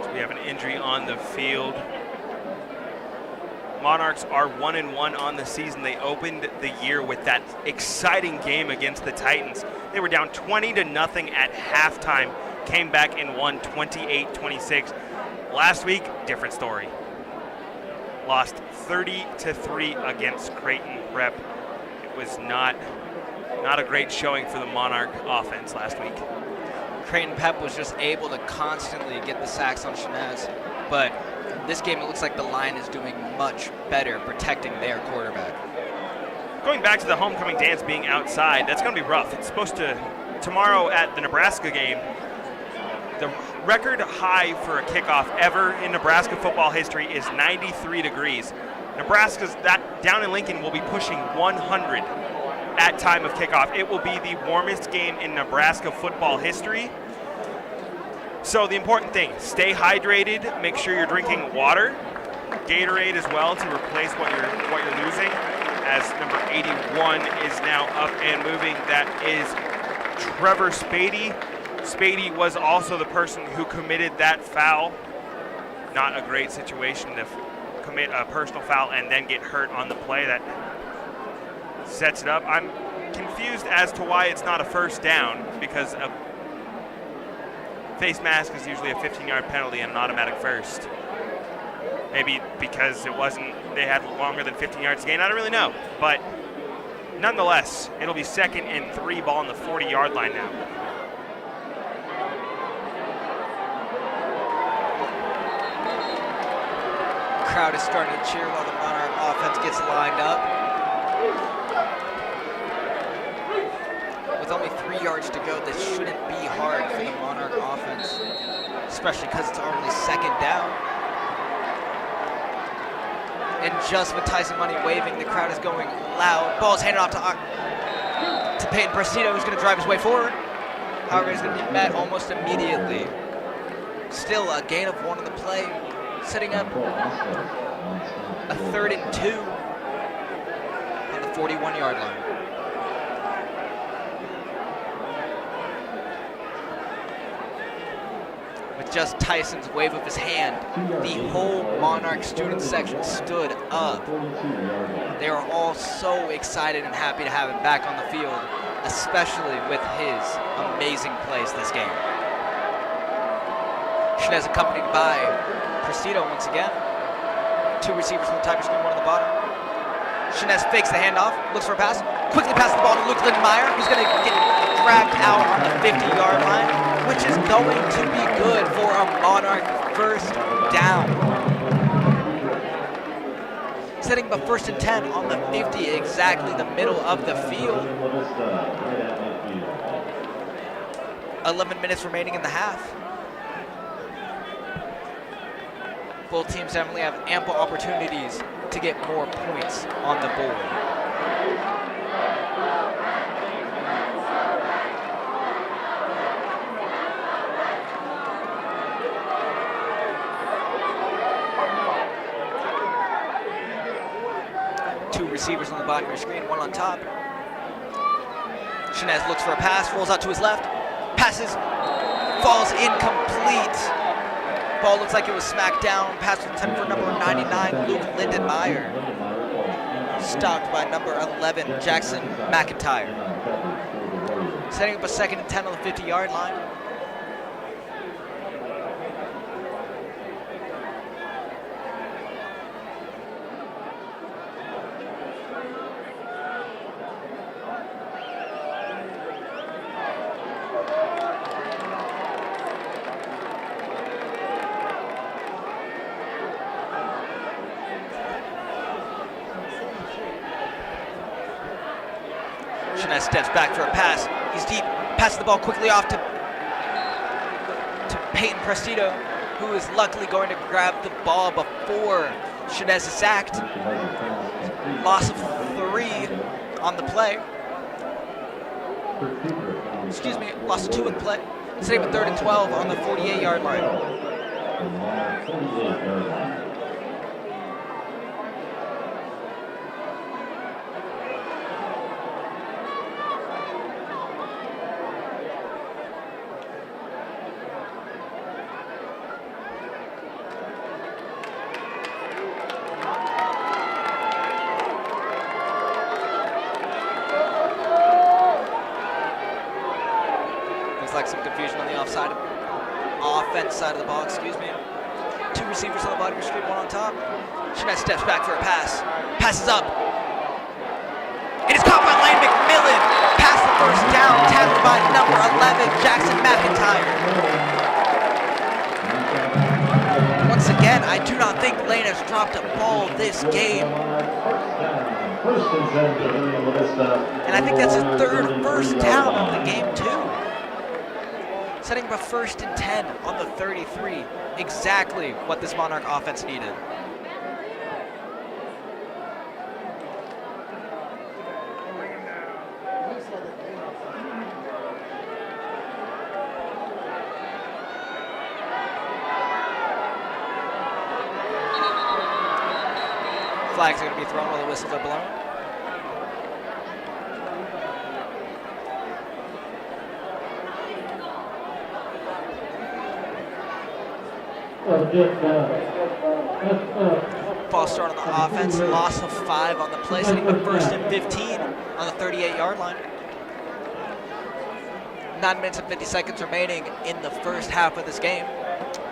So we have an injury on the field. Monarchs are 1-1 on the season. They opened the year with that exciting game against the Titans. They were down 20-0 at halftime, came back and won 28-26. Last week, different story. Lost 30-3 against Creighton Prep. It was not a great showing for the Monarch offense last week. Creighton Prep was just able to constantly get the sacks on Shinez, but this game, it looks like the line is doing much better protecting their quarterback. Going back to the homecoming dance being outside, that's going to be rough. It's supposed to, tomorrow at the Nebraska game, the record high for a kickoff ever in Nebraska football history is 93 degrees. Nebraska's, that down in Lincoln, will be pushing 100 at time of kickoff. It will be the warmest game in Nebraska football history. So the important thing, stay hydrated, make sure you're drinking water, Gatorade as well to replace what you're losing, as number 81 is now up and moving. That is Trevor Spady. Spady was also the person who committed that foul. Not a great situation to commit a personal foul and then get hurt on the play. That sets it up. I'm confused as to why it's not a first down, because a face mask is usually a 15-yard penalty and an automatic first. Maybe because they had longer than 15 yards to gain. I don't really know. But nonetheless, it'll be 2nd and 3 ball on the 40-yard line now. Crowd is starting to cheer while the Monarch offense gets lined up. With only 3 yards to go, this shouldn't be hard for the Monarch offense, especially because it's only 2nd down. And just with Tyson Money waving, the crowd is going loud. Ball's handed off to Peyton Prestito, who's going to drive his way forward. However, he's going to be met almost immediately. Still a gain of 1 on the play, setting up a 3rd and 2 on the 41-yard line. With just Tyson's wave of his hand, the whole Monarch student section stood up. They were all so excited and happy to have him back on the field. especially with his amazing plays this game. Shinez accompanied by Prestido once again. 2 receivers from the top of your screen, 1 on the bottom. Shinez fakes the handoff, looks for a pass, quickly passes the ball to Luke Lindenmeyer, who's going to get dragged out on the 50-yard line, which is going to be good for a Monarch first down. Setting up 1st and 10 on the 50, exactly the middle of the field. 11 minutes remaining in the half. Both teams definitely have ample opportunities to get more points on the board. Two receivers on the bottom of your screen, 1 on top. Shinez looks for a pass, rolls out to his left, passes, falls incomplete. Ball looks like it was smacked down. Pass was intended for number 99, Luke Lindenmeyer. Stopped by number 11, Jackson McIntyre. Setting up a 2nd and 10 on the 50-yard line. Shinez steps back for a pass. He's deep. Passes the ball quickly off to Peyton Prestido, who is luckily going to grab the ball before Shinez is sacked. Loss of 3 on the play. Excuse me, loss of 2 on the play. Setting up 3rd and 12 on the 48-yard line. Like some confusion on the offense side of the ball, excuse me. 2 receivers on the bottom of your screen, 1 on top. Shinez steps back for a pass. Passes up. It is caught by Lane McMillan. Pass the 1st down, tackled by number 11, Jackson McIntyre. Once again, I do not think Lane has dropped a ball this game. And I think that's his 3rd first down of the game, too. Setting up a 1st and 10 on the 33. Exactly what this Monarch offense needed. Flags are going to be thrown while the whistles are blown. False start on the offense, loss of 5 on the play, setting up 1st and 15 on the 38-yard line. 9 minutes and 50 seconds remaining in the first half of this game.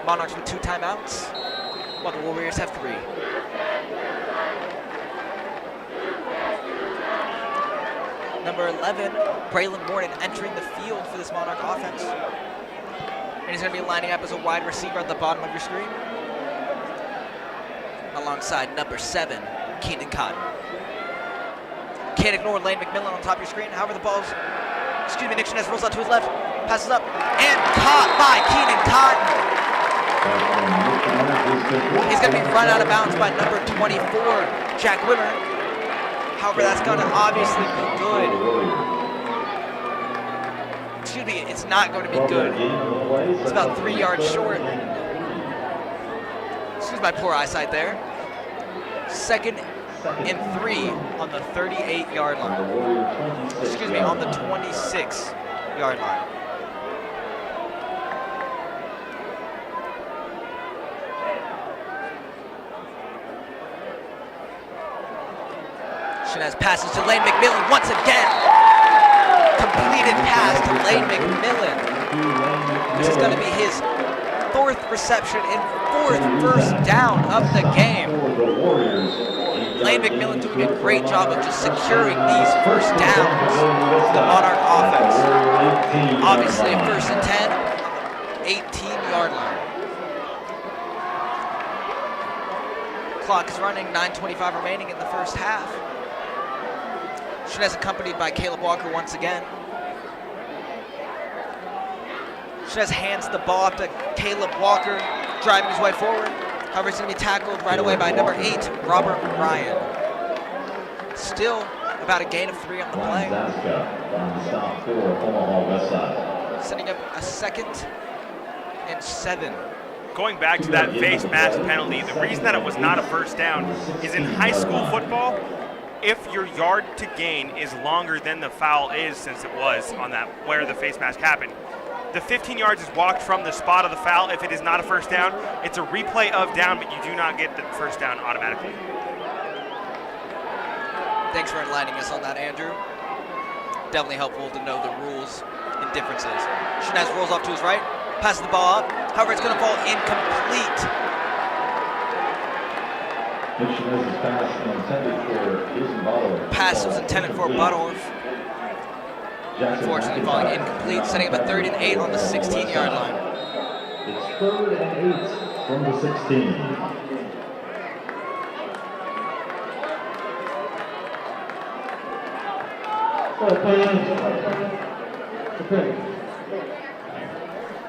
Monarchs with 2 timeouts, while the Warriors have 3. Number 11, Braylon Morton entering the field for this Monarch offense. And he's going to be lining up as a wide receiver at the bottom of your screen, alongside number 7, Keenan Cotton. Can't ignore Lane McMillan on top of your screen. However, the ball's, Nick Shinez rolls out to his left, passes up, and caught by Keenan Cotton. He's going to be run out of bounds by number 24, Jack Wimmer. However, that's going to obviously be good. It's not going to be good. It's about 3 yards short. Excuse my poor eyesight there. 2nd and 3 on the 38-yard line. Excuse me, on the 26-yard line. Shinez passes to Lane McMillan once again. completed pass to Lane McMillan, which is going to be his 4th reception and 4th first down of the game. Lane McMillan doing a great job of just securing these first downs for the Monarch offense. Obviously, a 1st and 10, 18-yard line. Clock is running, 9:25 remaining in the first half. Shinez accompanied by Caleb Walker once again. Shinez hands the ball up to Caleb Walker, driving his way forward. However, he's going to be tackled right away by number 8, Robert Ryan. Still about a gain of 3 on the play. Stop for Omaha Westside. Setting up a 2nd and 7. Going back to that face mask penalty, the reason that it was not a first down is in high school football, if your yard to gain is longer than the foul is, since it was on that where the face mask happened, the 15 yards is walked from the spot of the foul. If it is not a first down, it's a replay of down, but you do not get the first down automatically. Thanks for enlightening us on that, Andrew. Definitely helpful to know the rules and differences. Shinez rolls off to his right, passes the ball up. However, it's going to fall incomplete. Pass was intended for Butterworth. Unfortunately, falling incomplete, setting up a 3rd and 8 on the 16-yard line. It's 3rd and 8 from the 16.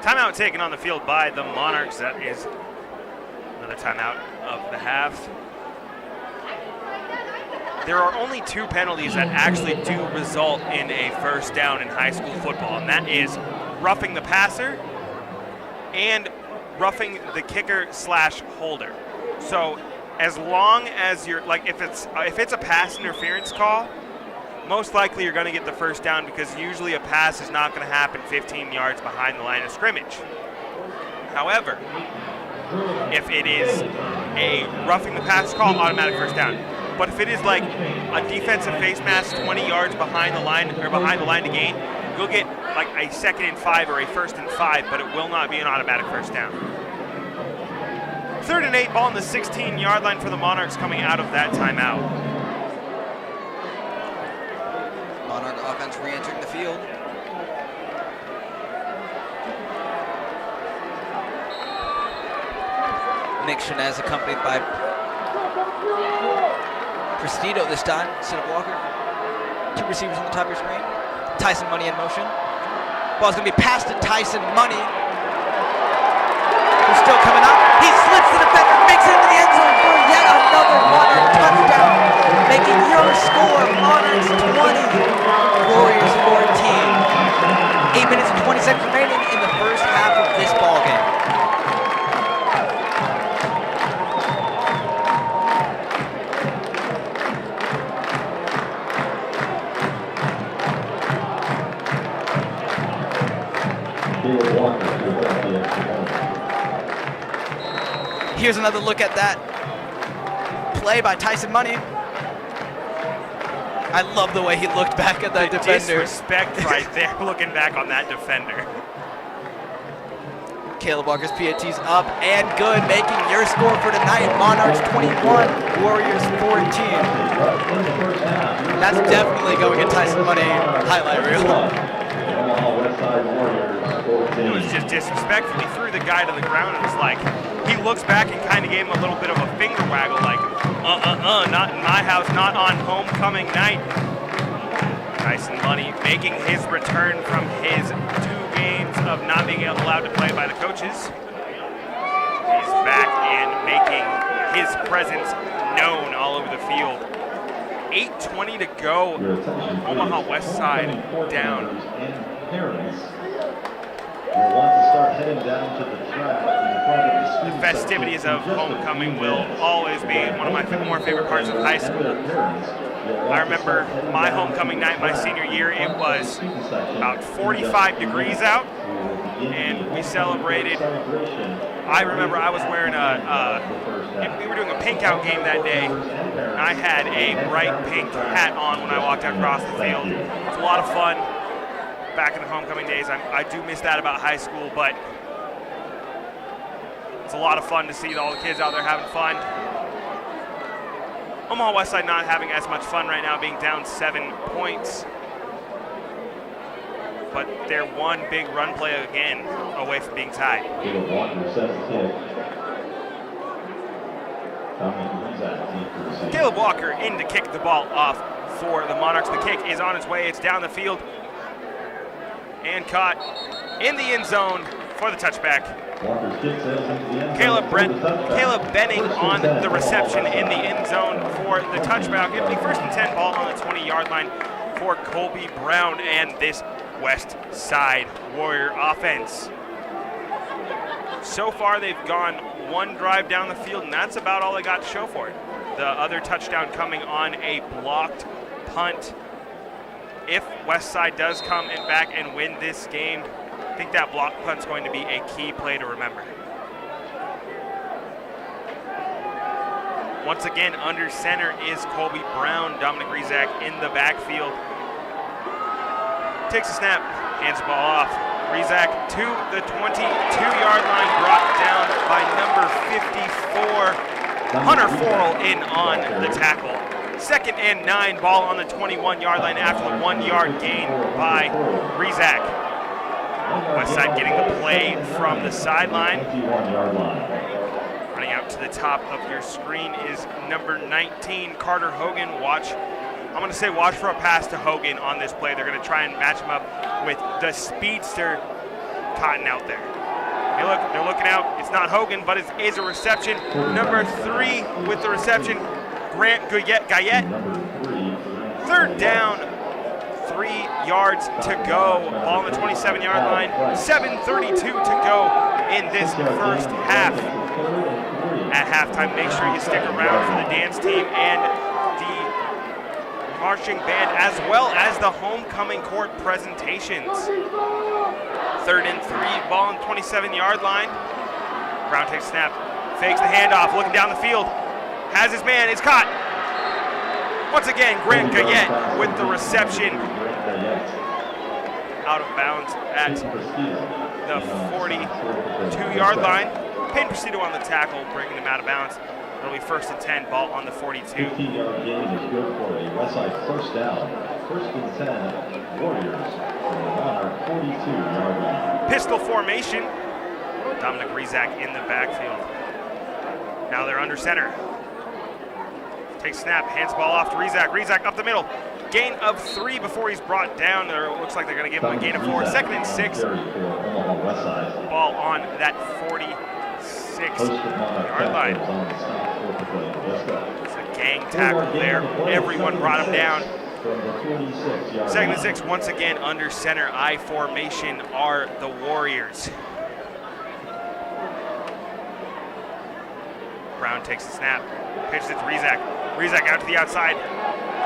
Timeout taken on the field by the Monarchs. That is another timeout of the half. There are only 2 penalties that actually do result in a first down in high school football, and that is roughing the passer and roughing the kicker/holder. So as long as you're, like, if it's a pass interference call, most likely you're going to get the first down, because usually a pass is not going to happen 15 yards behind the line of scrimmage. However, if it is a roughing the pass call, automatic first down. But if it is like a defensive face mask 20 yards behind the line, or behind the line to gain, you'll get like a 2nd and 5 or a 1st and 5, but it will not be an automatic first down. 3rd and 8, ball on the 16-yard line for the Monarchs coming out of that timeout. Monarch offense re-entering the field. Nick Shinez accompanied by Prestito this time instead of Walker. 2 receivers on the top of your screen. Tyson Money in motion. Ball's going to be passed to Tyson Money, who's still coming up. He slips the defender, makes it into the end zone for yet another Monarch touchdown, making your score Monarchs 20, Warriors 14. 8 minutes and 20 seconds remaining in the first half of this ball game. Here's another look at that play by Tyson Money. I love the way he looked back at that defender. Disrespect right there, looking back on that defender. Caleb Walker's PAT's up and good, making your score for tonight. Monarchs 21, Warriors 14. That's definitely going to Tyson Money highlight reel. It was just disrespectful. He threw the guy to the ground, and it's like, he looks back and kind of gave him a little bit of a finger waggle, like, not in my house, not on homecoming night. Tyson Money making his return from his 2 games of not being allowed to play by the coaches. He's back and making his presence known all over the field. 8:20 to go. Omaha Westside down. You'll want to start heading down to the track in front of the The festivities of homecoming will always be one of my more favorite parts of high school. I remember my homecoming night, my senior year, it was about 45 degrees out, and we celebrated. I remember I was wearing we were doing a pink out game that day, and I had a bright pink hat on when I walked across the field. It was a lot of fun. back in the homecoming days. I do miss that about high school, but it's a lot of fun to see all the kids out there having fun. Omaha Westside not having as much fun right now, being down 7 points. But they're one big run play again away from being tied. Caleb Walker sets the kick. Caleb Walker in to kick the ball off for the Monarchs. The kick is on its way. It's down the field and caught in the end zone for the touchback. Caleb Benning on the reception in the end zone for the touchback. It'll be 1st and 10, ball on the 20-yard line for Colby Brown and this West Side Warrior offense. So far, they've gone one drive down the field, and that's about all they got to show for it. The other touchdown coming on a blocked punt. If Westside does come and back and win this game, I think that block punt's going to be a key play to remember. Once again, under center is Colby Brown. Dominic Rizak in the backfield. Takes a snap, hands the ball off. Rizak to the 22-yard line, brought down by number 54. Hunter Forrell in on the tackle. 2nd and 9, ball on the 21-yard line after the 1-yard gain by Rizak. Westside getting the play from the sideline. Running out to the top of your screen is number 19, Carter Hogan. I'm going to say watch for a pass to Hogan on this play. They're going to try and match him up with the speedster Cotton out there. Hey, look, they're looking out. It's not Hogan, but it is a reception. Number 3 with the reception, Grant Guyette. 3rd down, 3 yards to go. Ball on the 27-yard line. 7:32 to go in this first half. At halftime, make sure you stick around for the dance team and the marching band, as well as the homecoming court presentations. 3rd and 3, ball on the 27-yard line. Brown takes a snap, fakes the handoff, looking down the field. Has his man, it's caught. Once again, Grant Guyette with the reception. Out of bounds at the 42-yard line. Payne Presido on the tackle, bringing him out of bounds. It'll be 1st and 10, ball on the 42. 15-yard gain is good for a Westside first down. 1st and 10, Warriors from the Monarch 42-yard line. Pistol formation. Dominic Rizak in the backfield. Now they're under center. Takes snap, hands the ball off to Rizak. Rizak up the middle. Gain of 3 before he's brought down. It looks like they're going to give him a gain of 4. 2nd and 6. Ball on that 46-yard line. It's a gang tackle there. Everyone brought him down. 2nd and 6, once again under center I formation are the Warriors. Brown takes the snap, pitches it to Rizak. Rizak out to the outside.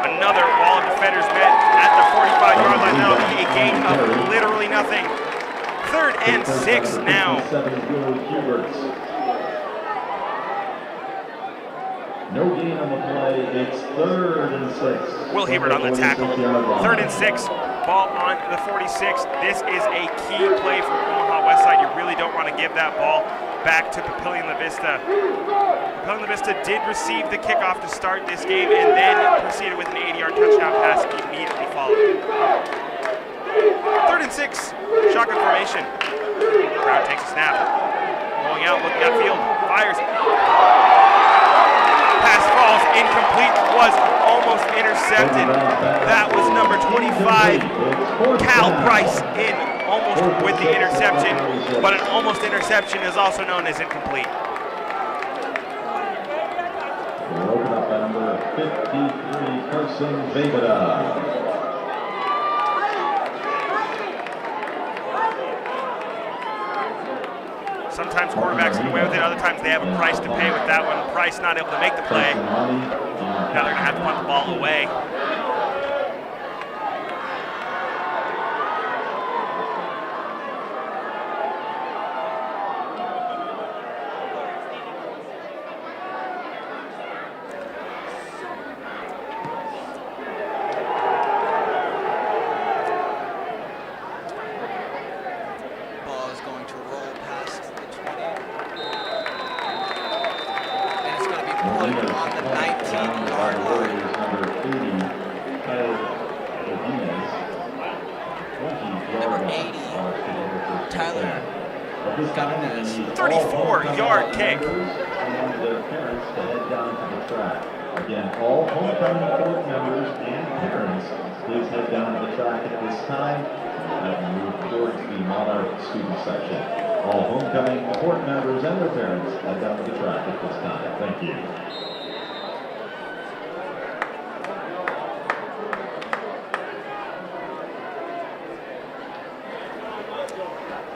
Another wall of defenders met at the 45-yard line. That'll be a gain of literally nothing. 3rd and 6 now. No gain on the play. It's 3rd and 6. Will Hebert on the tackle. 3rd and 6. Ball on the 46. This is a key play for Omaha Westside. You really don't want to give that ball back to Papillion Vista. Papillion Vista did receive the kickoff to start this game and then proceeded with an 80-yard touchdown pass immediately followed. 3rd and 6. Shotgun formation. Brown takes a snap. Going out, looking upfield. Fires. Pass falls incomplete, was almost intercepted. That was number 25, Cal Price, in almost with the interception, but an almost interception is also known as incomplete. Broken up by number 53, Carson Vega. Sometimes quarterbacks get away with it, other times they have a price to pay with that one. Price not able to make the play. Now they're going to have to punt the ball away. This Got time, it as we need all 34-yard homecoming kick. members and their parents to head down to the track. Again, all homecoming court members and parents, please head down to the track at this time and move towards the Monarch student section. All homecoming court members and their parents head down to the track at this time. Thank you.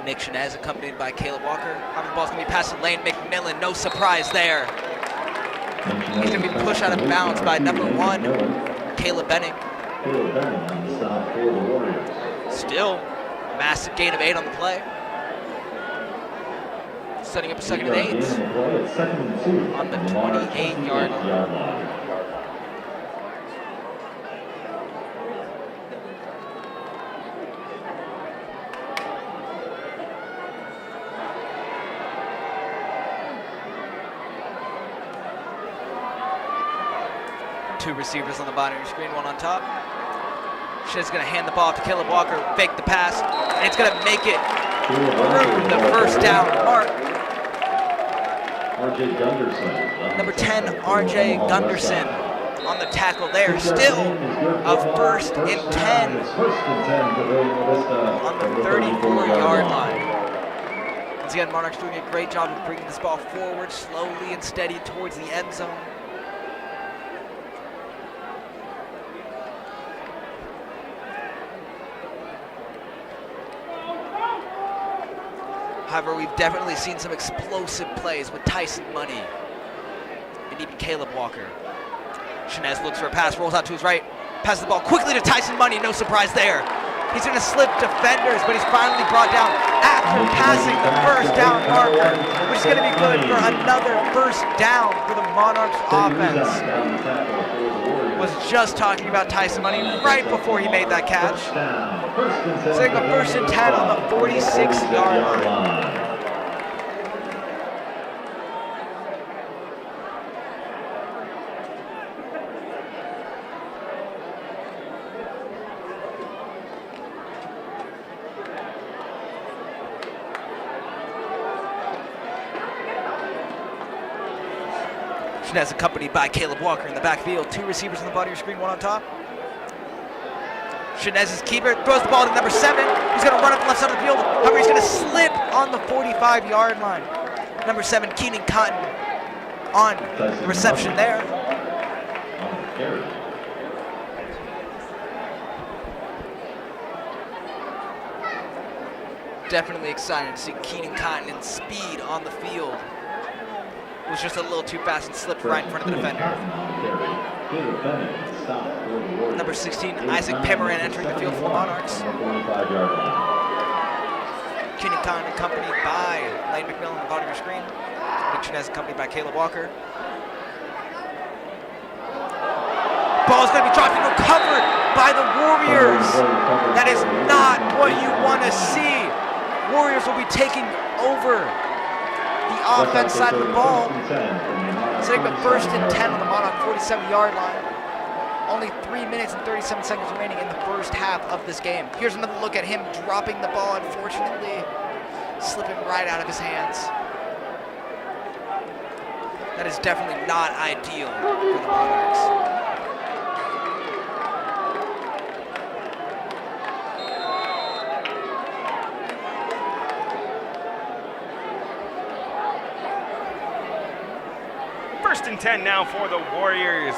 Nick Shinez accompanied by Caleb Walker. However, the ball's going to be passed to Lane McMillan. No surprise there. He's going to be pushed out of bounds by number 1, Caleb Benning. Caleb Benning on the stop for the Warriors. Still, massive gain of 8 on the play. Setting up a second and 8 on the 28-yard line. Two receivers on the bottom of your screen, one on top. Shed's going to hand the ball to Caleb Walker, fake the pass, and it's going to make it through the first down mark. RJ Gunderson. Number 10, RJ Gunderson on the tackle there. Still a first and 10 on the 34-yard line. Once again, Monarchs doing a great job of bringing this ball forward slowly and steady towards the end zone. However, we've definitely seen some explosive plays with Tyson Money and even Caleb Walker. Shinez looks for a pass, rolls out to his right, passes the ball quickly to Tyson Money, no surprise there. He's going to slip defenders, but he's finally brought down after passing the first down marker, which is going to be good for another first down for the Monarchs offense. Was just talking about Tyson Money right before he made that catch. Setting up first and 10 on the 46-yard line. Shinez accompanied by Caleb Walker in the backfield. Two receivers on the bottom of your screen, one on top. Shinez's keeper throws the ball to number 7. He's going to run up the left side of the field. However, he's going to slip on the 45-yard line. Number 7, Keenan Cotton on the reception there. Definitely excited to see Keenan Cotton in speed on the field. It was just a little too fast and slipped right in front of the defender. Number 16, Isaac Pemmeran entering the field for the Monarchs. Keenan Cotton accompanied by Lane McMillan on the bottom of your screen. Nick Shinez accompanied by Caleb Walker. Ball's going to be dropped and recovered by the Warriors. That is not what you want to see. Warriors will be taking over the offense side of the ball. Setting up first and 10 on the Monarch 47-yard line. Only 3 minutes and 37 seconds remaining in the first half of this game. Here's another look at him dropping the ball, unfortunately, slipping right out of his hands. That is definitely not ideal for the Monarchs. First and 10 now for the Warriors.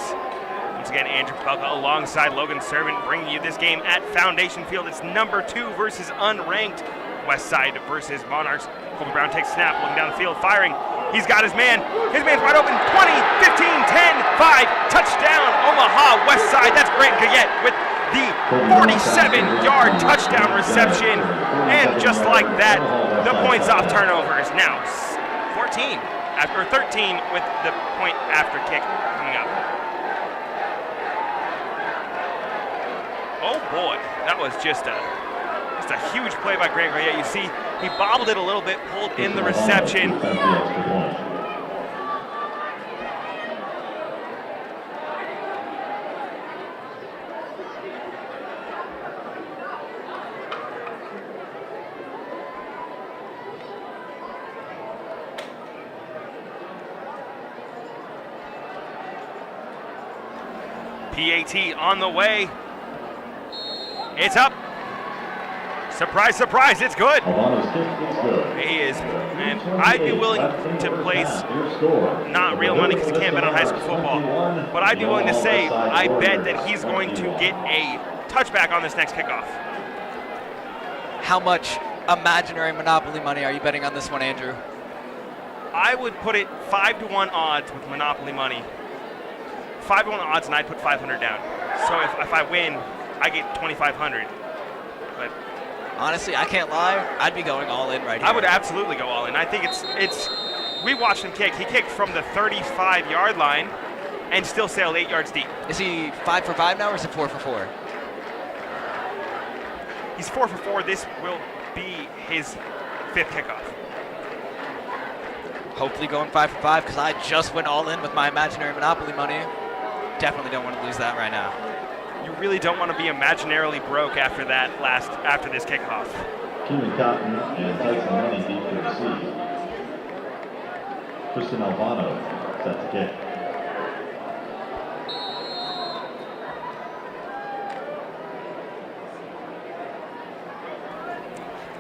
Once again, Andrew Pelka alongside Logan Servant bringing you this game at Foundation Field. It's number 2 versus unranked. Westside versus Monarchs. Colby Brown takes snap, looking down the field, firing. He's got his man. His man's wide open. 20, 15, 10, 5. Touchdown, Omaha Westside. That's Grant Guyette with the 47-yard touchdown reception. And just like that, the points off turnover is now 14. After 13 with the point after kick coming up. Oh boy, that was just a huge play by Grant Guyette. You see, he bobbled it a little bit, pulled in the reception. PAT on the way. It's up. Surprise, surprise, it's good. Albano's kick is good. He is, and I'd be willing to place not real money because he can't bet on high school football, but I'd be willing to say I bet that he's going to get a touchback on this next kickoff. How much imaginary Monopoly money are you betting on this one, Andrew? I would put it 5-1 odds with Monopoly money. 5-1 odds, and I'd put 500 down. So if I win, I get 2,500. But honestly, I can't lie. I'd be going all in right here. I would absolutely go all in. I think it's. We watched him kick. He kicked from the 35-yard line and still sailed 8 yards deep. Is he 5 for 5 now, or is it 4 for 4? He's 4 for 4. This will be his 5th kickoff. Hopefully going 5 for 5 because I just went all in with my imaginary Monopoly money. Definitely don't want to lose that right now. You really don't want to be imaginarily broke after this kickoff. Keenan Cotton and Tyson Money deep to receive. Tristan Albano set to kick.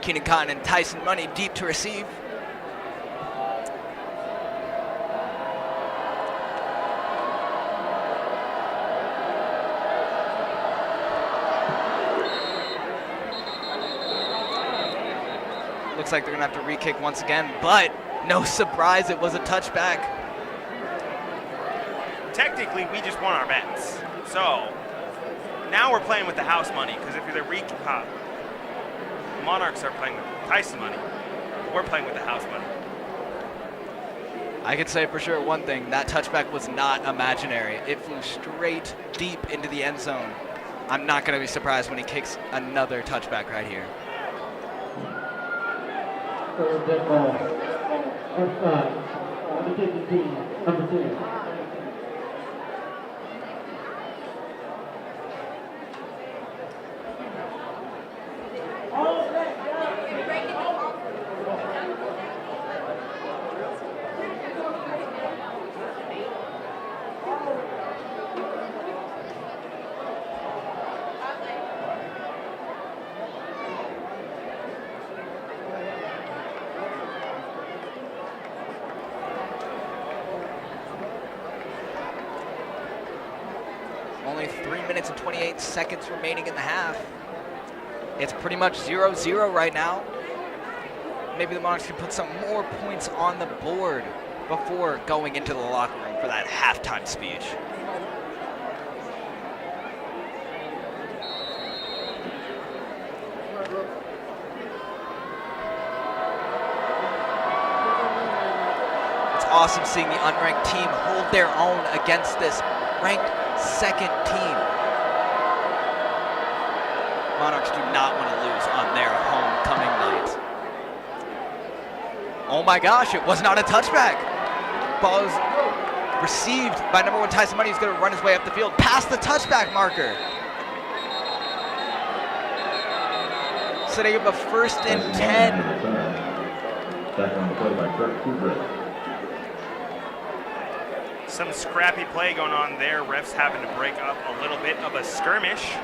Keenan Cotton and Tyson Money deep to receive. Looks like they're gonna have to re-kick once again, but no surprise, it was a touchback. Technically, we just won our bets. So now we're playing with the house money because if you're the Monarchs are playing with Tyson money, we're playing with the house money. I can say for sure one thing, that touchback was not imaginary. It flew straight deep into the end zone. I'm not gonna be surprised when he kicks another touchback right here. Third dead ball. Westside. The kicking team, number 2. Only 3 minutes and 28 seconds remaining in the half. It's pretty much 0-0 right now. Maybe the Monarchs can put some more points on the board before going into the locker room for that halftime speech. It's awesome seeing the unranked team hold their own against this ranked second team. Monarchs do not want to lose on their homecoming night. Oh my gosh, it was not a touchback. Ball is received by number 1 Tyson Money. He's going to run his way up the field past the touchback marker. Setting up a 1st and 10. Back on the play by Kirk Kubrick. Some scrappy play going on there. Refs having to break up a little bit of a skirmish.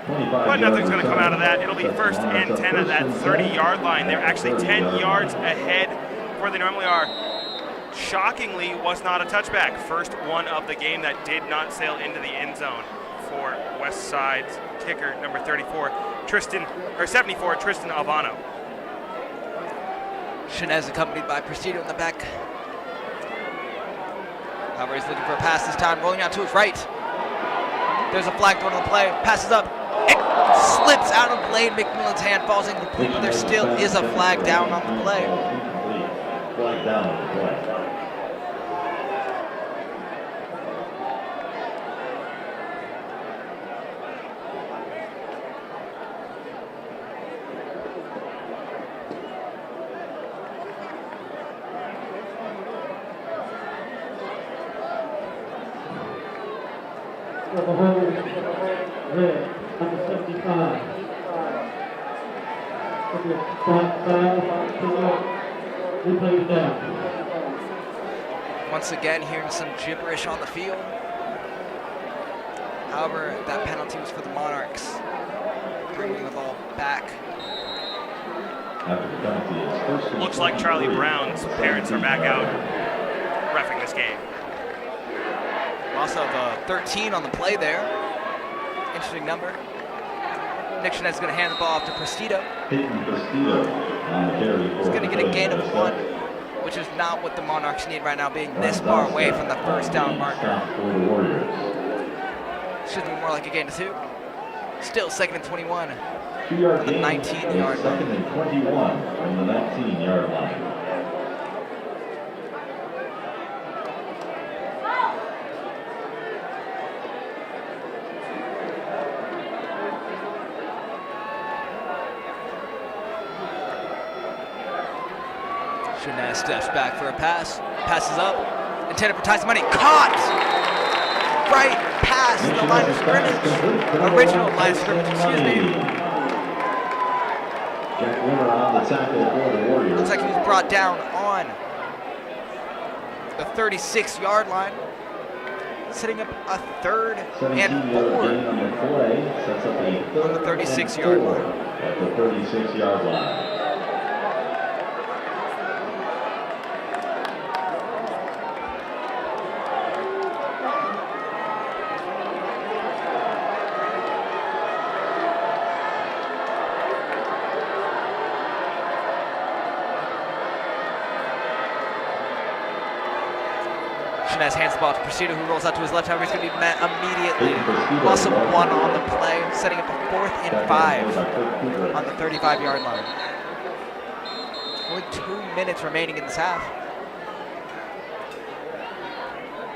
But nothing's going to come out of that. It'll be 1st and 10 at that 30-yard line. They're actually 10 yards ahead where they normally are. Shockingly, was not a touchback. First one of the game that did not sail into the end zone for Westside's kicker, number 74, 74, Tristan Albano. Shanez accompanied by Presidio in the back. However, he's looking for a pass this time, rolling out to his right. There's a flag thrown on the play, passes up. It slips out of Blaine McMillan's hand, falls incomplete, but there still is a flag down on the play. Flag down on the play. For the hold, red, number 75. For the foul, replay down. Once again, hearing some gibberish on the field. However, that penalty was for the Monarchs, bringing the ball back. After the penalty, it's first and Looks like Charlie 23 Brown's from the parents are back 17-yard out line. reffing this game. We also have 13 on the play there. Interesting number. Nick Chanez is going to hand the ball off to Prestido. Peyton Prestido on the carry for He's going to get a gain of Vista. 1, which is not what the Monarchs need right now, being this far away from the first down marker. Stop for the Warriors. Should be more like a gain of 2. Still 2nd and 21. 2-yard From the gain, 19-yard line. Second and 21 from the 19-yard line. Chanez steps back for a pass. Passes up. Intended for Tyson Money. Caught! Right past the line of scrimmage. Original line of scrimmage, excuse me. Jack Wimmer on the tackle for the Warriors. Looks like he was brought down on the 36-yard line. Setting up a 3rd and 17-yard 4. gain on the play. Sets up a third On the 36-yard and 4 line. at the 36-yard line. Chanez hands the ball to Prestido, who rolls out to his left. However, he's going to be met immediately. Loss of 1 on the play, setting up a 4th and 5 on the 35-yard line. Only 2 minutes remaining in this half.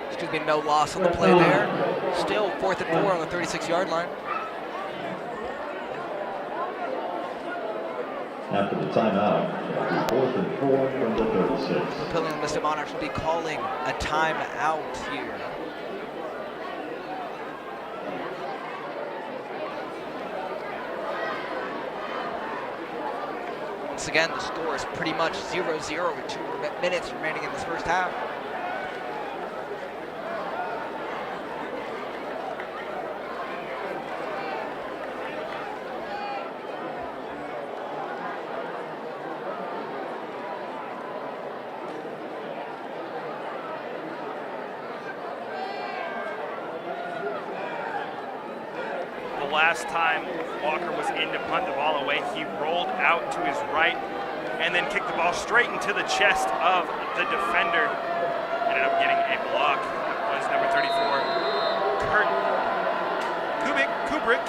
There's going to be no loss on the play there. Still 4th and 4 on the 36-yard line. After the timeout, 4th and 4 from the 36. Papillion and Vista Monarchs will be calling a timeout here. Once again, the score is pretty much 0-0 with 2 minutes remaining in this first half. Last time Walker was in to punt the ball away, he rolled out to his right and then kicked the ball straight into the chest of the defender. Ended up getting a block. That was number 34, Kubrick.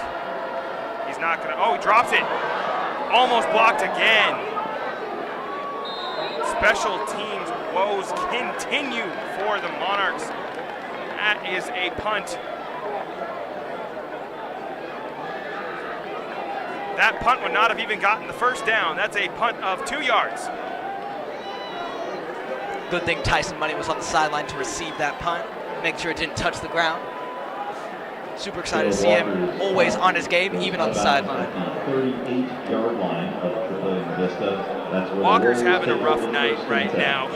He's not gonna, oh, he drops it. Almost blocked again. Special teams woes continue for the Monarchs. That is a punt. That punt would not have even gotten the first down. That's a punt of 2 yards. Good thing Tyson Money was on the sideline to receive that punt, make sure it didn't touch the ground. Super excited to see him always on his game, even on the sideline. 38-yard line of Papillion Vista. That's where Walker's the Warriors having a take rough over night first and right 10. now.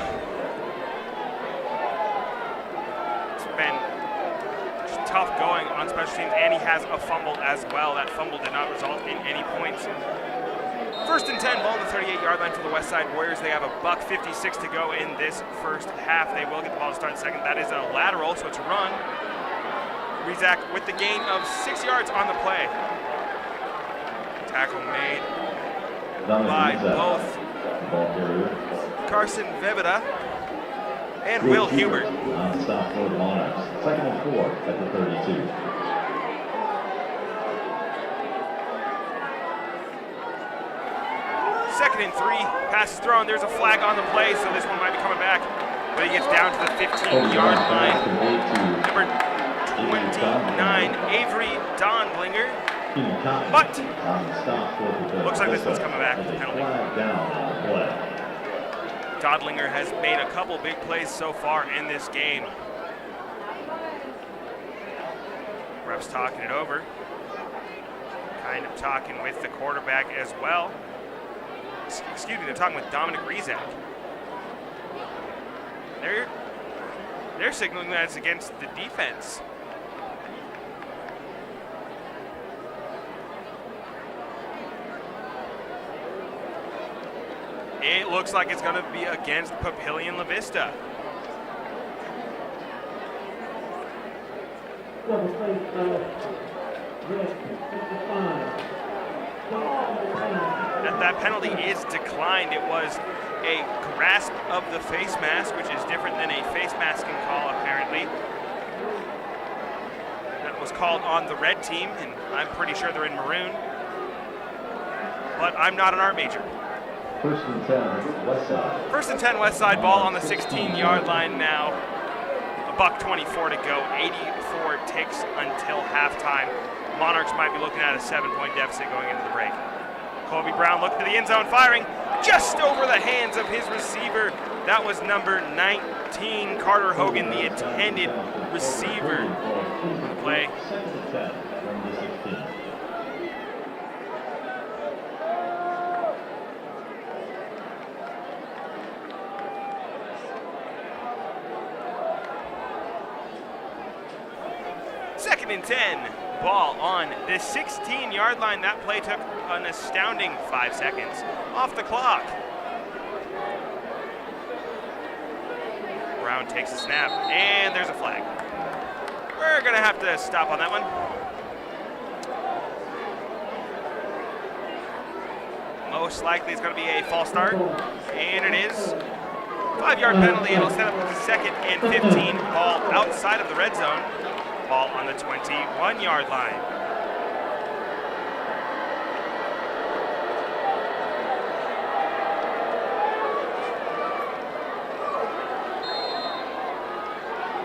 It's been just tough going on special teams, and he has a fumble as well. That fumble did not result in any points. First and 10, ball on the 38-yard line for the Westside Warriors. They have a $1:56 to go in this first half. They will get the ball to start second. That is a lateral, so it's a run. Rizak with the gain of 6 yards on the play. Tackle made by both Carson Vebeda and Will Hubert. On stop for the Monarchs. Second and 4 at the 32. Second and 3, pass is thrown. There's a flag on the play, so this one might be coming back. But he gets down to the 15-yard line. Number 29, Avery Donblinger. But looks like this one's coming back with a penalty. Dodlinger has made a couple big plays so far in this game. Ref's talking it over. Kind of talking with the quarterback as well. Excuse me, they're talking with Dominic Rizak. They're signaling that it's against the defense. It looks like it's going to be against Papillion La Vista. Double face, red, 55. That penalty is declined. It was a grasp of the face mask, which is different than a face masking call, apparently. That was called on the red team, and I'm pretty sure they're in maroon. But I'm not an art major. First and 10, Westside. First and 10, Westside, ball on the 16-yard line now. $1:24 to go, 84 ticks until halftime. Monarchs might be looking at a 7-point deficit going into the break. Kobe Brown looking to the end zone, firing just over the hands of his receiver. That was number 19, Carter Hogan, the intended receiver for the play. Second and 10 from the 16. Second and 10, ball on the 16-yard line. That play took an astounding 5 seconds off the clock. Brown takes a snap, and there's a flag. We're gonna have to stop on that one. Most likely it's gonna be a false start, and it is. 5-yard penalty, it'll set up the 2nd and 15, ball outside of the red zone. Ball on the 21-yard line.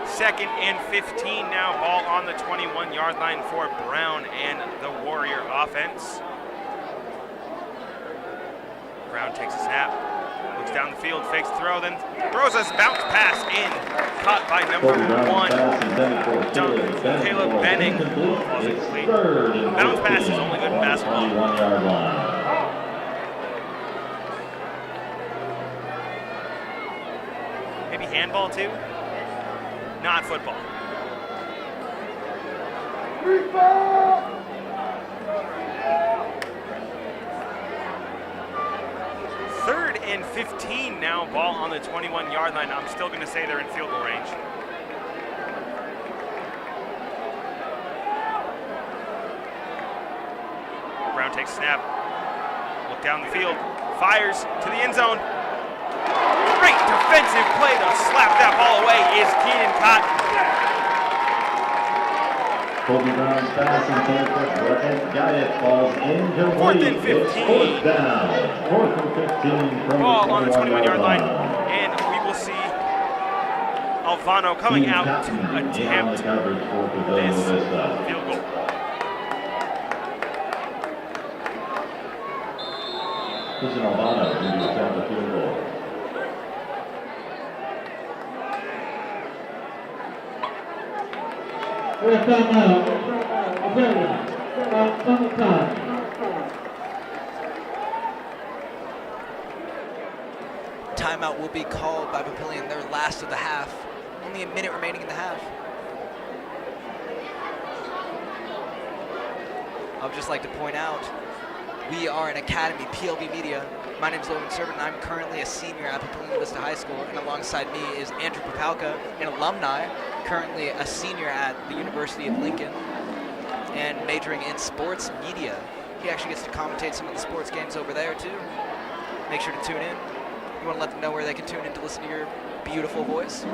Second and 15 now, ball on the 21-yard line for Brown and the Warrior offense. Brown takes a snap, looks down the field, fakes the throw, then throws a bounce pass in. Caught by number 1, Caleb Benning. Bounce pass is only good in basketball. 21-yard line. Maybe handball too? Not football. Third and 15 now, ball on the 21-yard line. I'm still going to say they're in field goal range. Brown takes snap, look down the field, fires to the end zone. Great defensive play to slap that ball away is Keenan Cotton. Kobe Brown's pass intended for got it, falls incomplete. 4th and 15. It's fourth down. 4th and 15 from Ball the on the 21-yard line, 21-yard and we will see Alvano coming out to attempt the coverage for Papillion this Vista. field goal. Christian Alvano going to attempt the field goal. We're a timeout. Time. Timeout will be called by Papillion, their last of the half. Only a minute remaining in the half. I would just like to point out, we are an academy, PLB Media. My name is Logan Servant, and I'm currently a senior at Papillion Vista High School, and alongside me is Andrew Popalka, an alumni, currently a senior at the University of Lincoln, and majoring in sports media. He actually gets to commentate some of the sports games over there, too. Make sure to tune in. You want to let them know where they can tune in to listen to your beautiful voice?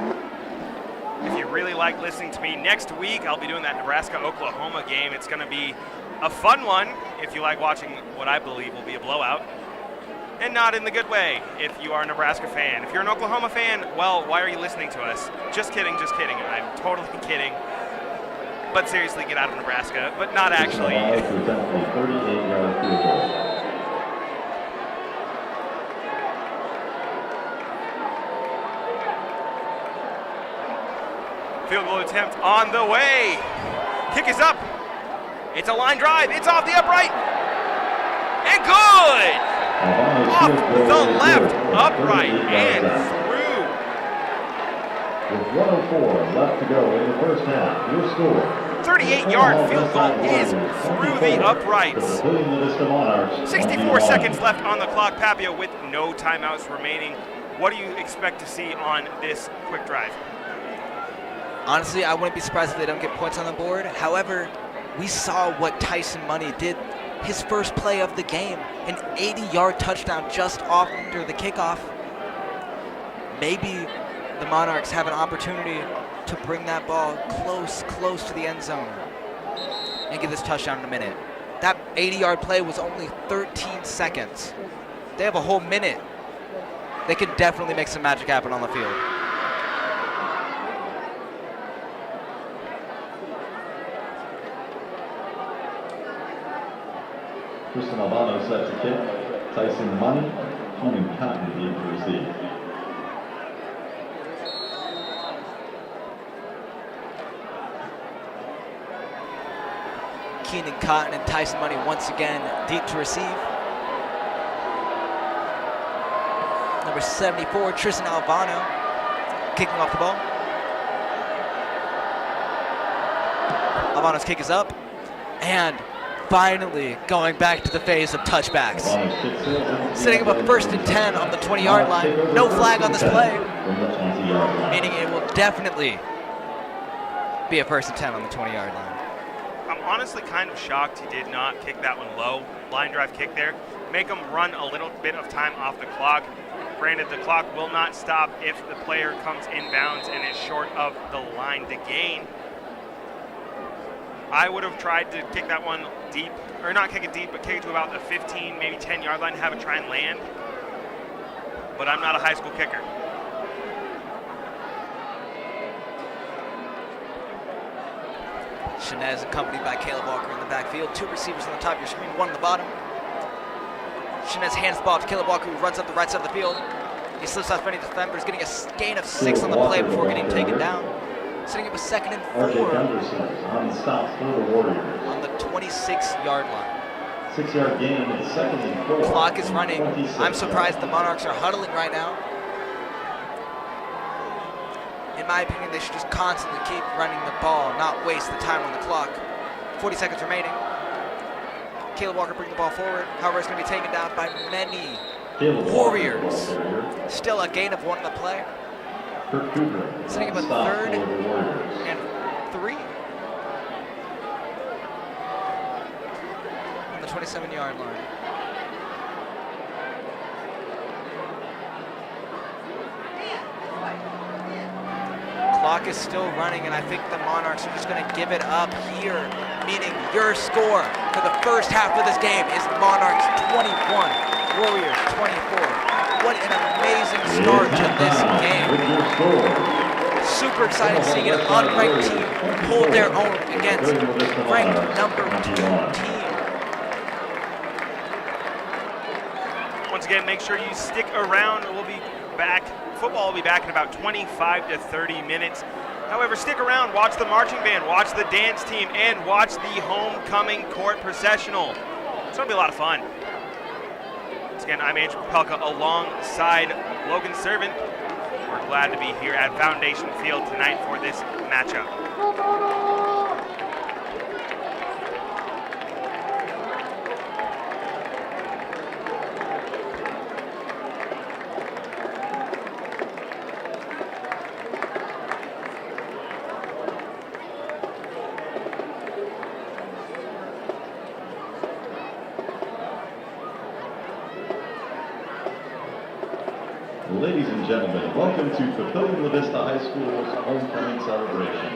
If you really like listening to me, next week I'll be doing that Nebraska-Oklahoma game. It's going to be a fun one if you like watching what I believe will be a blowout. And not in the good way if you are a Nebraska fan. If you're an Oklahoma fan, well, why are you listening to us? Just kidding, just kidding. I'm totally kidding. But seriously, get out of Nebraska. But not actually. 38-yard field goal. Field goal attempt on the way. Kick is up. It's a line drive. It's off the upright. And good. Off the left upright and through. With 1:04 left to go in the first half, your score, 38-yard field goal is through the uprights. 64 seconds left on the clock. Papillion with no timeouts remaining. What do you expect to see on this quick drive? Honestly, I wouldn't be surprised if they don't get points on the board. However, we saw what Tyson Money did his first play of the game, an 80-yard touchdown just after the kickoff. Maybe the Monarchs have an opportunity to bring that ball close to the end zone and get this touchdown in a minute. That 80-yard play was only 13 seconds. They have a whole minute. They can definitely make some magic happen on the field. Tristan Albano set to kick. Tyson Money, Keenan Cotton deep to receive. Keenan Cotton and Tyson Money once again deep to receive. Number 74, Tristan Albano, kicking off the ball. Albano's kick is up, and finally going back to the phase of touchbacks. Setting up a 1st and 10 on the 20-yard line. No flag on this play, meaning it will definitely be a 1st and 10 on the 20-yard line. I'm honestly kind of shocked he did not kick that one low. Line drive kick there. Make him run a little bit of time off the clock. Granted, the clock will not stop if the player comes inbounds and is short of the line to gain. I would have tried to kick that one deep, or not kick it deep, but kick it to about the 15, maybe 10-yard line, have it try and land. But I'm not a high school kicker. Shanez accompanied by Caleb Walker in the backfield. 2 receivers on the top of your screen, 1 on the bottom. Shanez hands the ball to Caleb Walker, who runs up the right side of the field. He slips off many defenders, getting a gain of 6 on the play before getting taken down. Setting up a 2nd and 4 on stops for the Warriors. on the 26-yard line. 6-yard gain, 2nd and 4. Clock is running. I'm surprised the Monarchs are huddling right now. In my opinion, they should just constantly keep running the ball, not waste the time on the clock. 40 seconds remaining. Caleb Walker bringing the ball forward. However, it's going to be taken down by many Warriors. Still a gain of 1 on the play. Setting up a 3rd and 3 on the 27-yard line. Clock is still running, and I think the Monarchs are just going to give it up here, meaning your score for the first half of this game is Monarchs 21, Warriors 24. What an amazing start to this game. Super excited seeing an unranked team hold their own against ranked number 2 team. Once again, make sure you stick around. We'll be back. Football will be back in about 25 to 30 minutes. However, stick around, watch the marching band, watch the dance team, and watch the homecoming court processional. It's going to be a lot of fun. Once again, I'm Andrew Papelka alongside Logan Servant. We're glad to be here at Foundation Field tonight for this matchup. Ladies and gentlemen, welcome to Papillion Vista High School's homecoming celebration.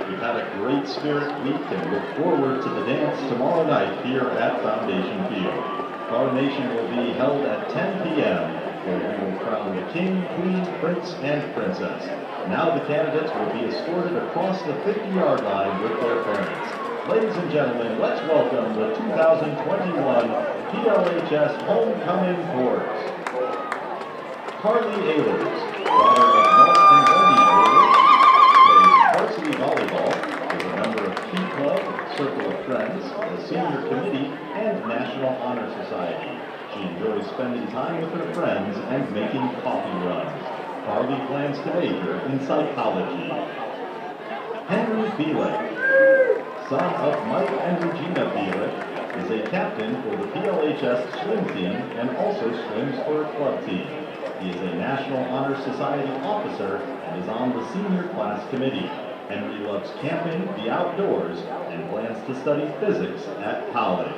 We've had a great spirit week and look forward to the dance tomorrow night here at Foundation Field. Coronation will be held at 10 p.m. where we will crown the king, queen, prince, and princess. Now the candidates will be escorted across the 50-yard line with their parents. Ladies and gentlemen, let's welcome the 2021 PLHS Homecoming Chorus. Carly Ehlers, daughter of Mark and Wendy Ehlers, plays varsity volleyball, is a member of Key Club, Circle of Friends, the Senior Committee, and National Honor Society. She enjoys spending time with her friends and making coffee runs. Carly plans to major in psychology. Henry Belay, son of Mike and Regina Bielik, is a captain for the PLHS swim team and also swims for a club team. He is a National Honor Society officer and is on the senior class committee. Henry loves camping, the outdoors, and plans to study physics at college.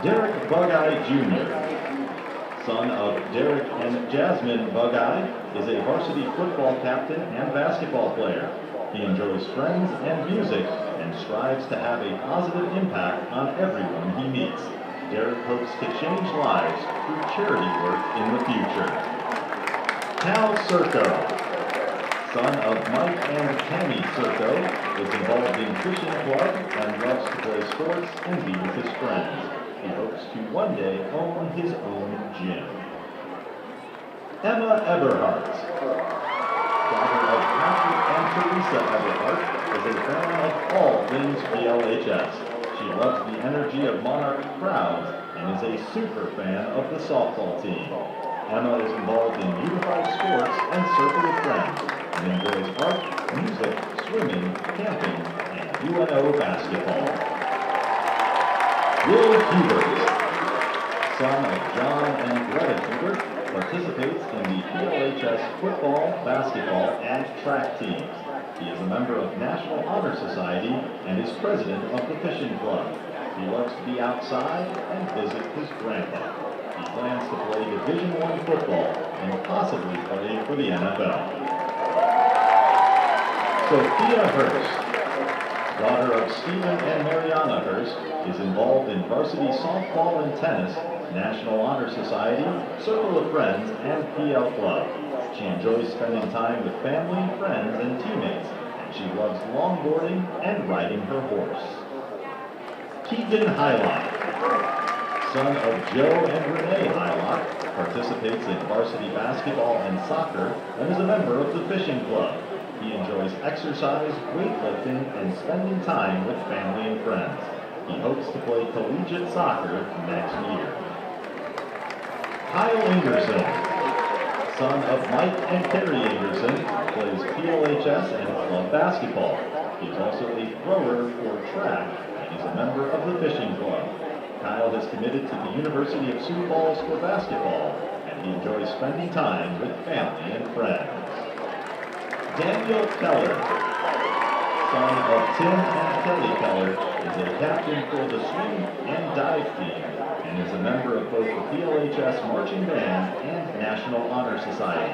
Derek Bugeye Jr., son of Derek and Jasmine Bugeye, is a varsity football captain and basketball player. He enjoys friends and music and strives to have a positive impact on everyone he meets. Derek hopes to change lives through charity work in the future. Cal Circo, son of Mike and Tammy Circo, is involved in fishing club and loves to play sports and be with his friends. He hopes to one day own his own gym. Emma Eberhardt, daughter of Patrick and Teresa Eberhardt, is a fan of all things PLHS. She loves the energy of Monarch crowds and is a super fan of the softball team. Emma is involved in unified sports and circle of friends and enjoys art, music, swimming, camping, and UNO basketball. Will Hubert, son of John and Greta Hubert, participates in the PLHS football, basketball, and track teams. He is a member of National Honor Society and is president of the fishing club. He loves to be outside and visit his grandpa. He plans to play Division I football and possibly play for the NFL. Sophia Hurst, daughter of Stephen and Mariana Hurst, is involved in varsity softball and tennis, National Honor Society, Circle of Friends, and PL Club. She enjoys spending time with family, friends, and teammates, and she loves longboarding and riding her horse. Keegan Hylock, son of Joe and Renee Hylock, participates in varsity basketball and soccer and is a member of the fishing club. He enjoys exercise, weightlifting, and spending time with family and friends. He hopes to play collegiate soccer next year. Kyle Anderson, son of Mike and Terry Anderson, plays PLHS and club basketball. He is also a thrower for track and is a member of the fishing club. Kyle has committed to the University of Sioux Falls for basketball, and he enjoys spending time with family and friends. Daniel Keller, son of Tim and Kelly Keller, is a captain for the swim and dive team and is a member of both the PLHS Marching Band and National Honor Society.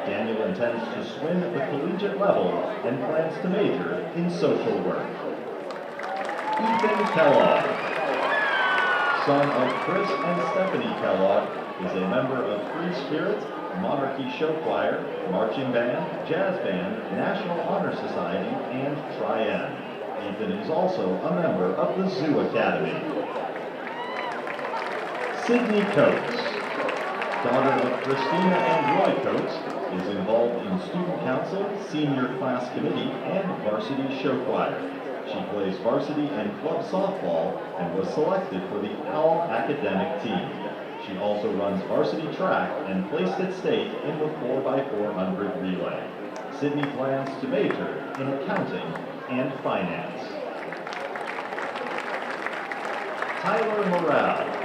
Daniel intends to swim at the collegiate level and plans to major in social work. Ethan Kellogg, son of Chris and Stephanie Kellogg, is a member of Free Spirit, Monarchy Show Choir, Marching Band, Jazz Band, National Honor Society, and Triad. Ethan is also a member of the Zoo Academy. Sydney Coates, daughter of Christina and Roy Coates, is involved in student council, senior class committee, and varsity show choir. She plays varsity and club softball and was selected for the OWL academic team. She also runs varsity track and placed at state in the 4x400 relay. Sydney plans to major in accounting and finance. Tyler Morale,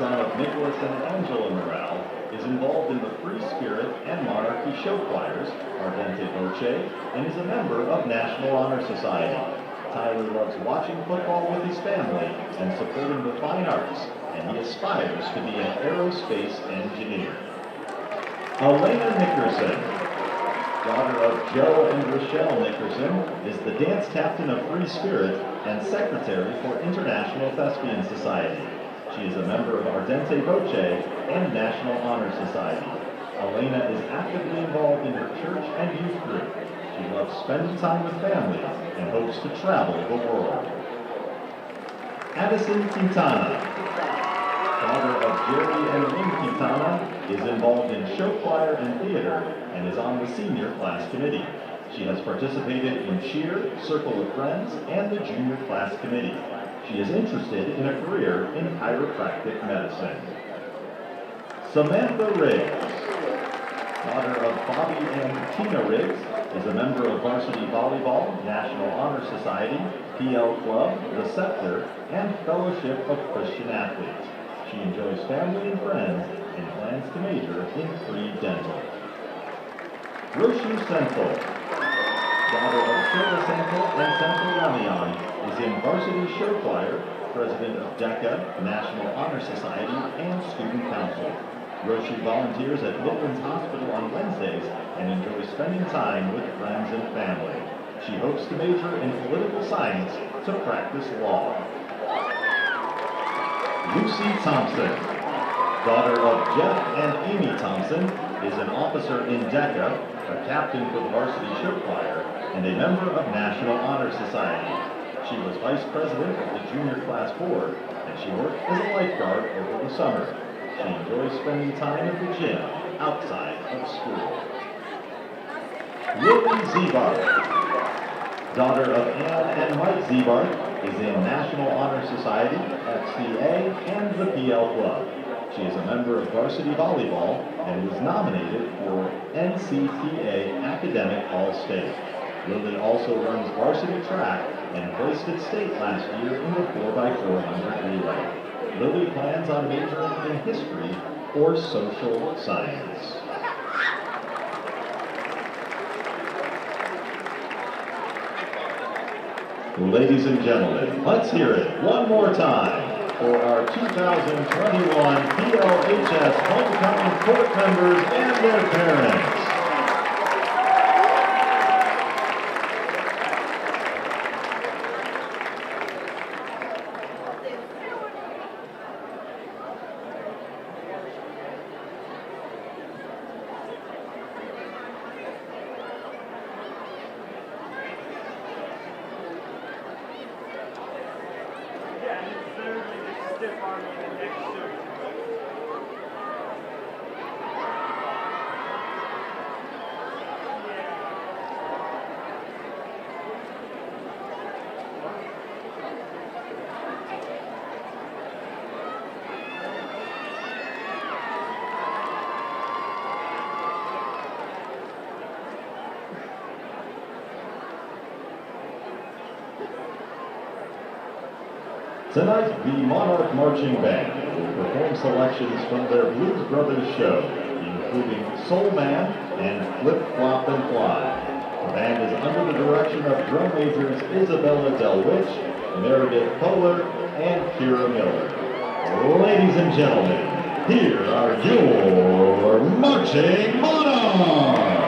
son of Nicholas and Angela Morale, is involved in the Free Spirit and Monarchy show choirs, Ardente Voce, and is a member of National Honor Society. Tyler loves watching football with his family and supporting the fine arts, and he aspires to be an aerospace engineer. Elena Nickerson, daughter of Joe and Rochelle Nickerson, is the dance captain of Free Spirit and secretary for International Thespian Society. She is a member of Ardente Voce and National Honor Society. Elena is actively involved in her church and youth group. She loves spending time with family and hopes to travel the world. Addison Quintana, daughter of Jerry and Lynn Quintana, is involved in show choir and theater and is on the senior class committee. She has participated in cheer, circle of friends, and the junior class committee. She is interested in a career in chiropractic medicine. Samantha Riggs, daughter of Bobby and Tina Riggs, is a member of Varsity Volleyball, National Honor Society, PL Club, The Scepter, and Fellowship of Christian Athletes. She enjoys family and friends and plans to major in pre-dental. Roshu Senthil, daughter of Shilda Senthil and Senthil Ramiyan, is in Varsity Show Choir, president of DECA, National Honor Society, and Student Council. Roshi volunteers at Woodlands Hospital on Wednesdays and enjoys spending time with friends and family. She hopes to major in political science to practice law. Lucy Thompson, daughter of Jeff and Amy Thompson, is an officer in DECA, a captain for the Varsity Show Choir, and a member of National Honor Society. She was vice president of the junior class board, and she worked as a lifeguard over the summer. She enjoys spending time at the gym outside of school. Lily Zebart, daughter of Ann and Mike Zebart, is in National Honor Society, FCA, and the PL Club. She is a member of Varsity Volleyball and was nominated for NCTA Academic All-State. Lily also runs varsity track and placed at state last year in the 4x400 relay. Lily plans on majoring in history or social science. Ladies and gentlemen, let's hear it one more time for our 2021 PLHS homecoming court members and their parents. Tonight, the Monarch Marching Band will perform selections from their Blues Brothers show, including Soul Man and Flip, Flop, and Fly. The band is under the direction of drum majors Isabella Del Witch, Meredith Kohler, and Kira Miller. Ladies and gentlemen, here are your Marching Monarchs!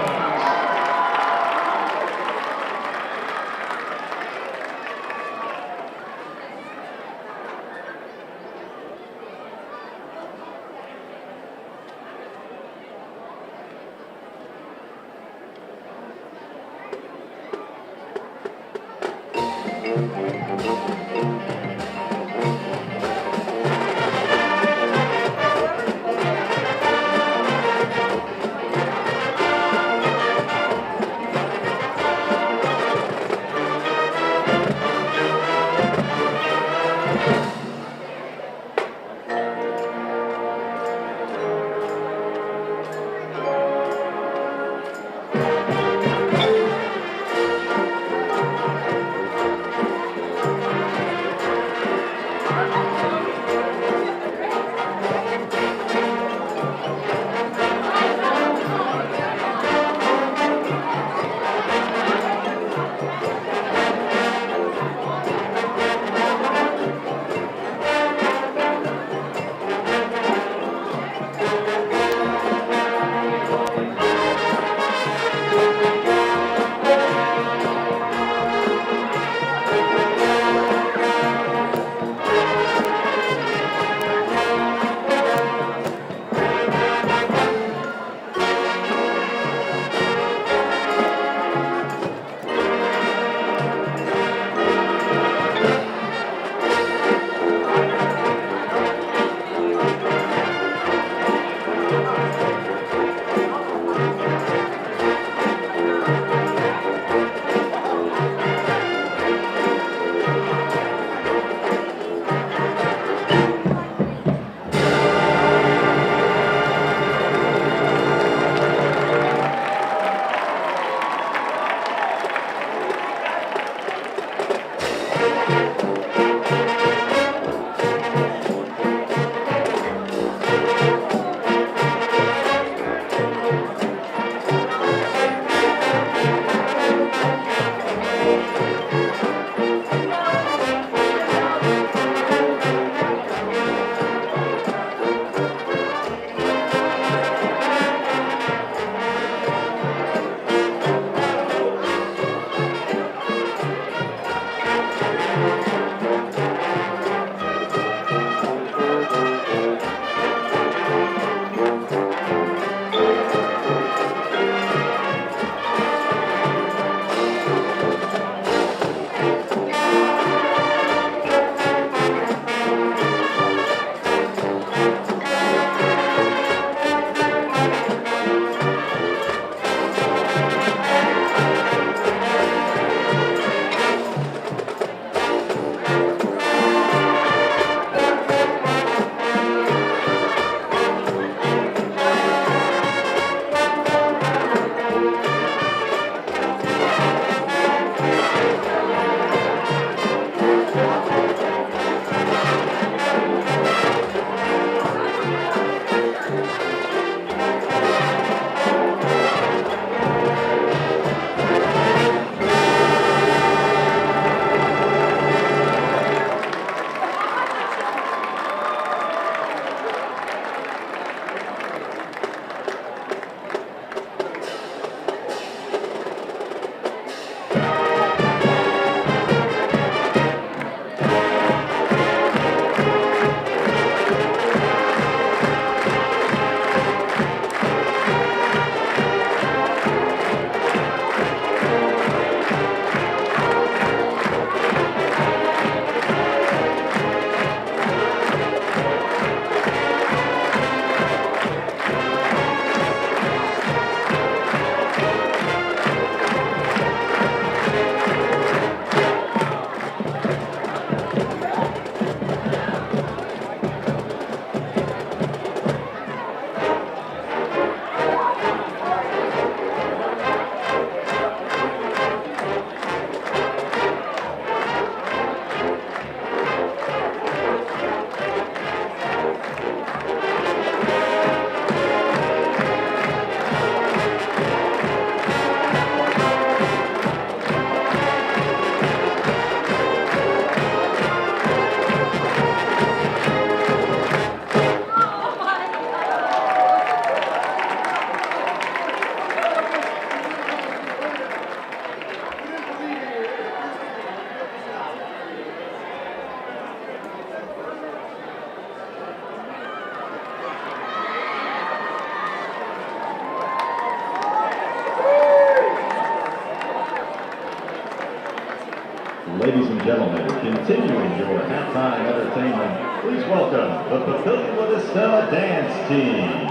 and gentlemen, continuing your halftime entertainment, please welcome the Papillion Vista dance team.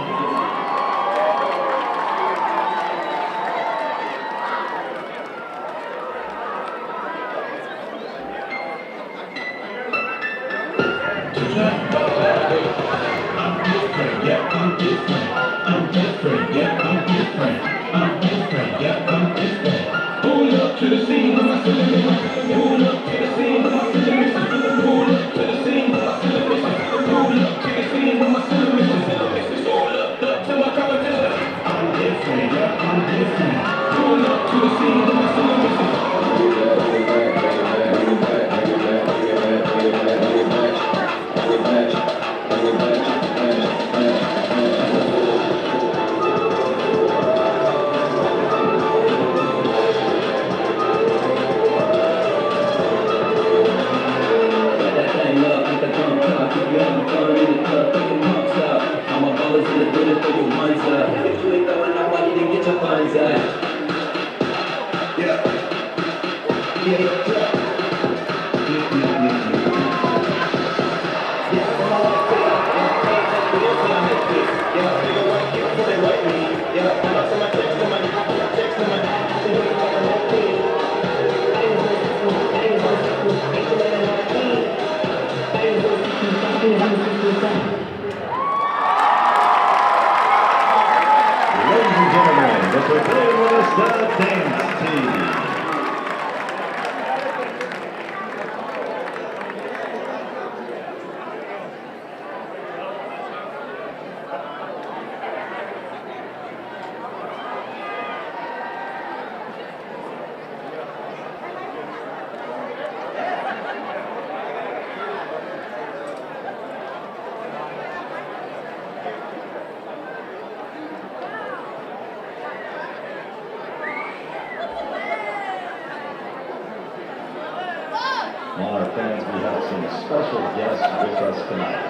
Monarch fans, we have some special guests with us tonight.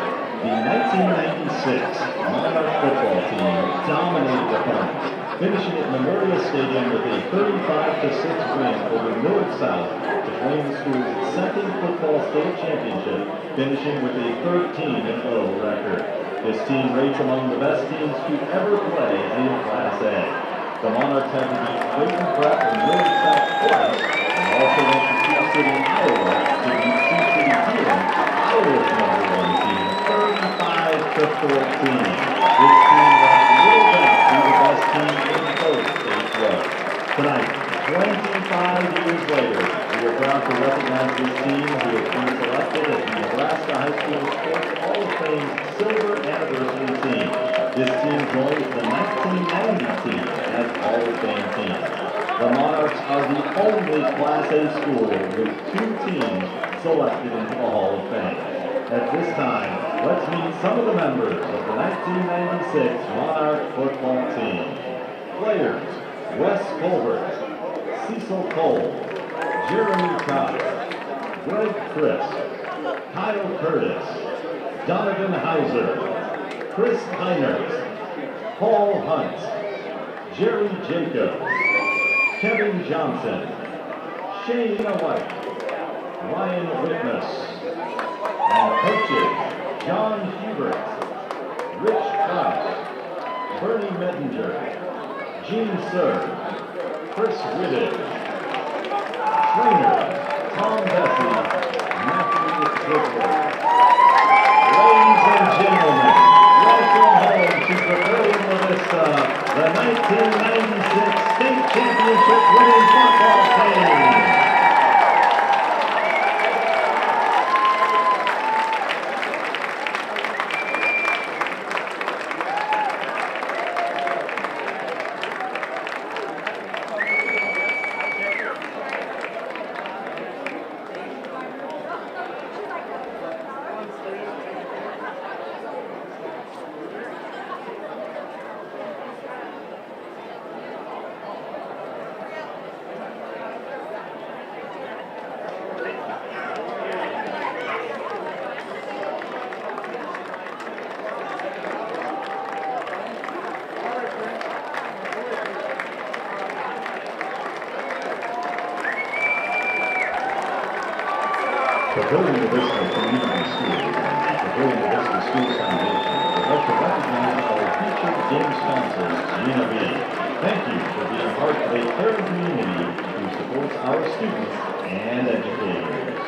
The 1996 Monarch football team dominated the Punt, finishing at Memorial Stadium with a 35-6 win over North South to claim the school's second football state championship, finishing with a 13-0 record. This team rates among the best teams to ever play in Class A. The Monarchs had to beat Clayton Prep and North South twice, and also went to Sioux City, Iowa, to beat Sioux City Healing, Iowa's #1 team, 35-14. This team left little doubt to be the best team in both states was. Tonight, 25 years later, we are proud to recognize this team who has been selected as the Nebraska High School Sports Hall of Fame Silver Anniversary Team. This team joins the 1990 team as Hall of Fame team. The Monarchs are the only Class A school with 2 teams selected into the Hall of Fame. At this time, let's meet some of the members of the 1996 Monarch football team. Players: Wes Colbert, Cecil Cole, Jeremy Cox, Greg Crisp, Kyle Curtis, Donovan Hauser, Chris Heiners, Paul Hunt, Jerry Jacobs, Kevin Johnson, Shane White, Ryan Witness, and coaches John Hubert, Rich Krause, Bernie Mettinger, Gene Sir, Chris Riddick, trainer Tom Bessie, Matthew Ziegler. Ladies and gentlemen, welcome home to Papillion Vista, the 1996 state championship winning football team. Papillion Vista Community Schools and the Papillion Vista Schools Foundation would like to recognize our featured game sponsor, Gina B. Thank you for being part of a caring community who supports our students and educators.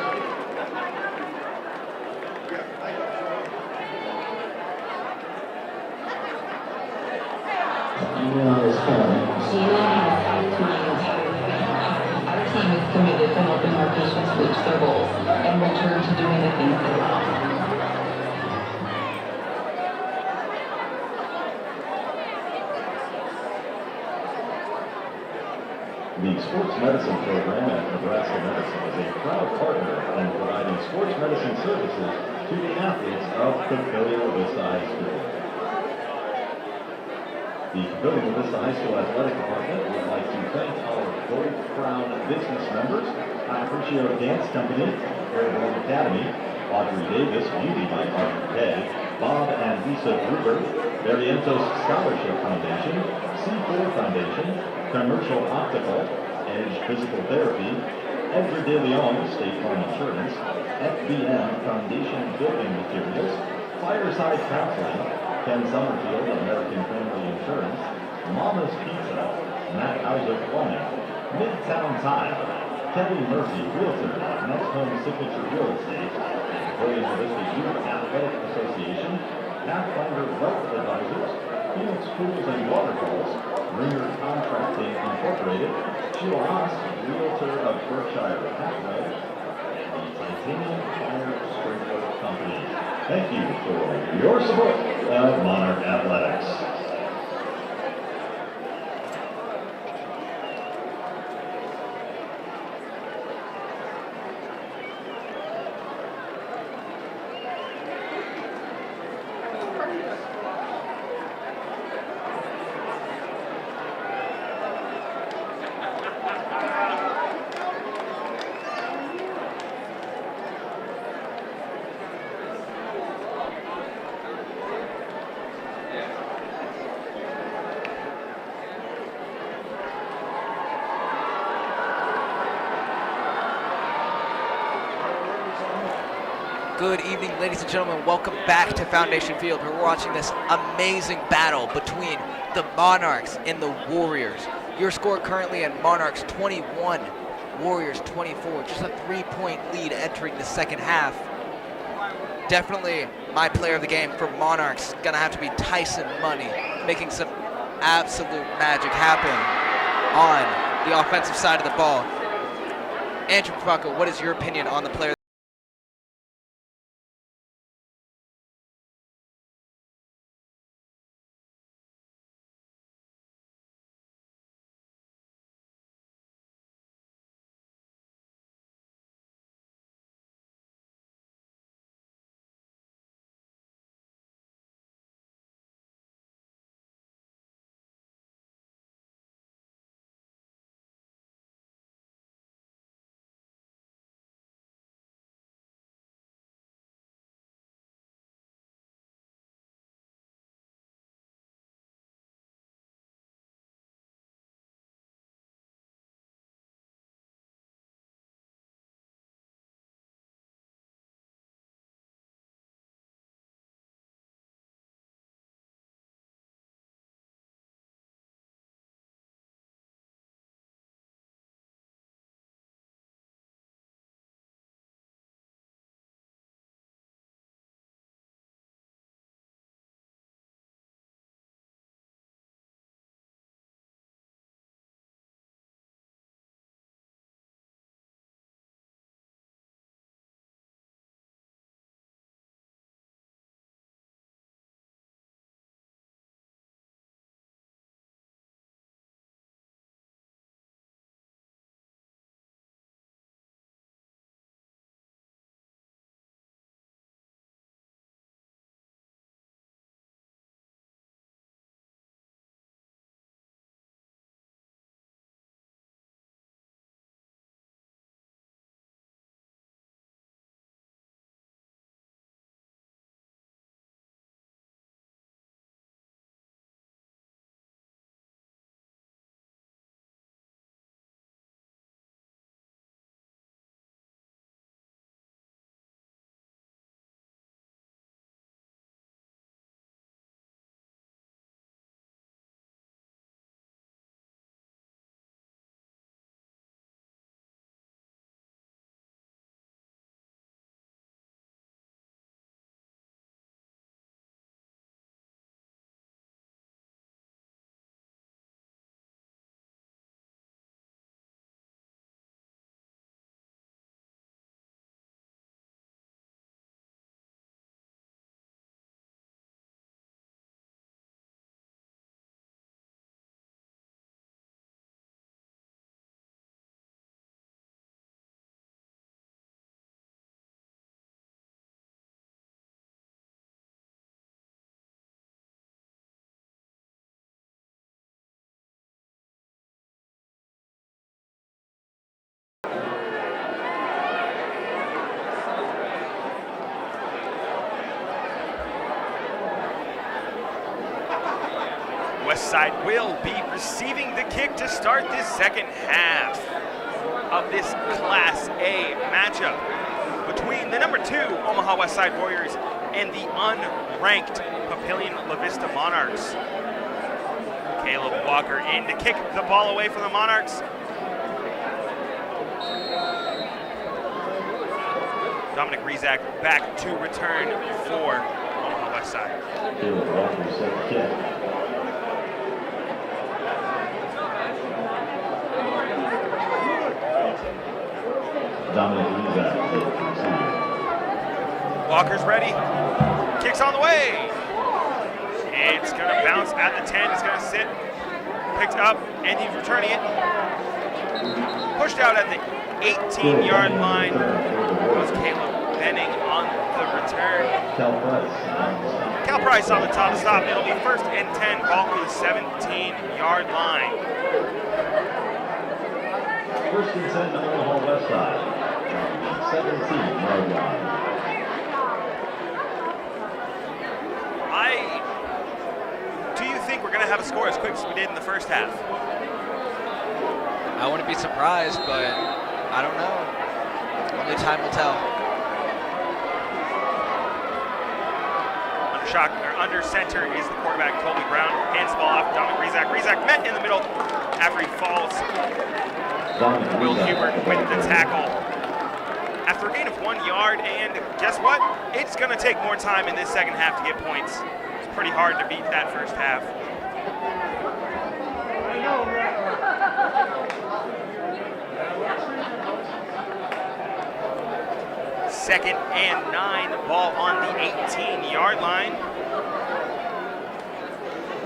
Our team is committed to helping our patients reach their goals and return to doing the things they love. The Sports Medicine Program at Nebraska Medicine is a proud partner in providing sports medicine services to the athletes of Papillion Vista High School. The Papillion Vista High School Athletic Department would like to thank our Gold Crown business members, Appreciate Dance Company, Airborne Academy, Audrey Davis, Beauty by Audrey Day, Bob and Lisa Gruber, Barrientos Scholarship Foundation, C4 Foundation, Commercial Optical, Edge Physical Therapy, Edgar De Leon, State Farm Insurance, FBM Foundation Building Materials, Fireside Counseling, Ken Summerfield, American Family Insurance, Mama's Pizza, Matt Hauser Plumbing, Midtown Tile, Kevin Murphy, Realtor, Next Home Signature Real Estate, Williams Vista Youth Athletic Association, Pathfinder Wealth Advisors, Phoenix Pools and Waterfalls, Ringer Contracting Incorporated, Sheila Haas, Realtor of Berkshire Hathaway, and the Titanium Fire Sprinkler Company. Thank you for your support of Monarch Athletics. Good evening, ladies and gentlemen. Welcome back to Foundation Field. We're watching this amazing battle between the Monarchs and the Warriors. Your score currently in Monarchs 21, Warriors 24. Just a 3-point lead entering the second half. Definitely my player of the game for Monarchs. Gonna have to be Tyson Money, making some absolute magic happen on the offensive side of the ball. Andrew Paco, what is your opinion on the player Westside will be receiving the kick to start this second half of this Class A matchup between the number 2 Omaha Westside Warriors and the unranked Papillion Vista Monarchs. Caleb Walker in to kick the ball away from the Monarchs. Dominic Rizak back to return for Omaha Westside. Caleb Walker set the kick. Dominic Rizak takes the receiver. Walker's ready. Kicks on the way. It's going to bounce at the 10. It's going to sit. Picked up, and he's returning it. Pushed out at the 18-yard line. Was Caleb Benning on the return. Cal Price on the top stop. It'll be 1st and 10. Ball from the 17-yard line. 1st and 10 to Omaha Westside. 17-yard line. Do you think we're going to have a score as quick as we did in the first half? I wouldn't be surprised, but I don't know. Only time will tell. Under center is the quarterback, Colby Brown. Hands the ball off Dominic Rizak. Rizak met in the middle after he falls. Will Hubert with the tackle. After a gain of 1 yard, and guess what? It's going to take more time in this second half to get points. It's pretty hard to beat that first half. Second and 9, ball on the 18-yard line.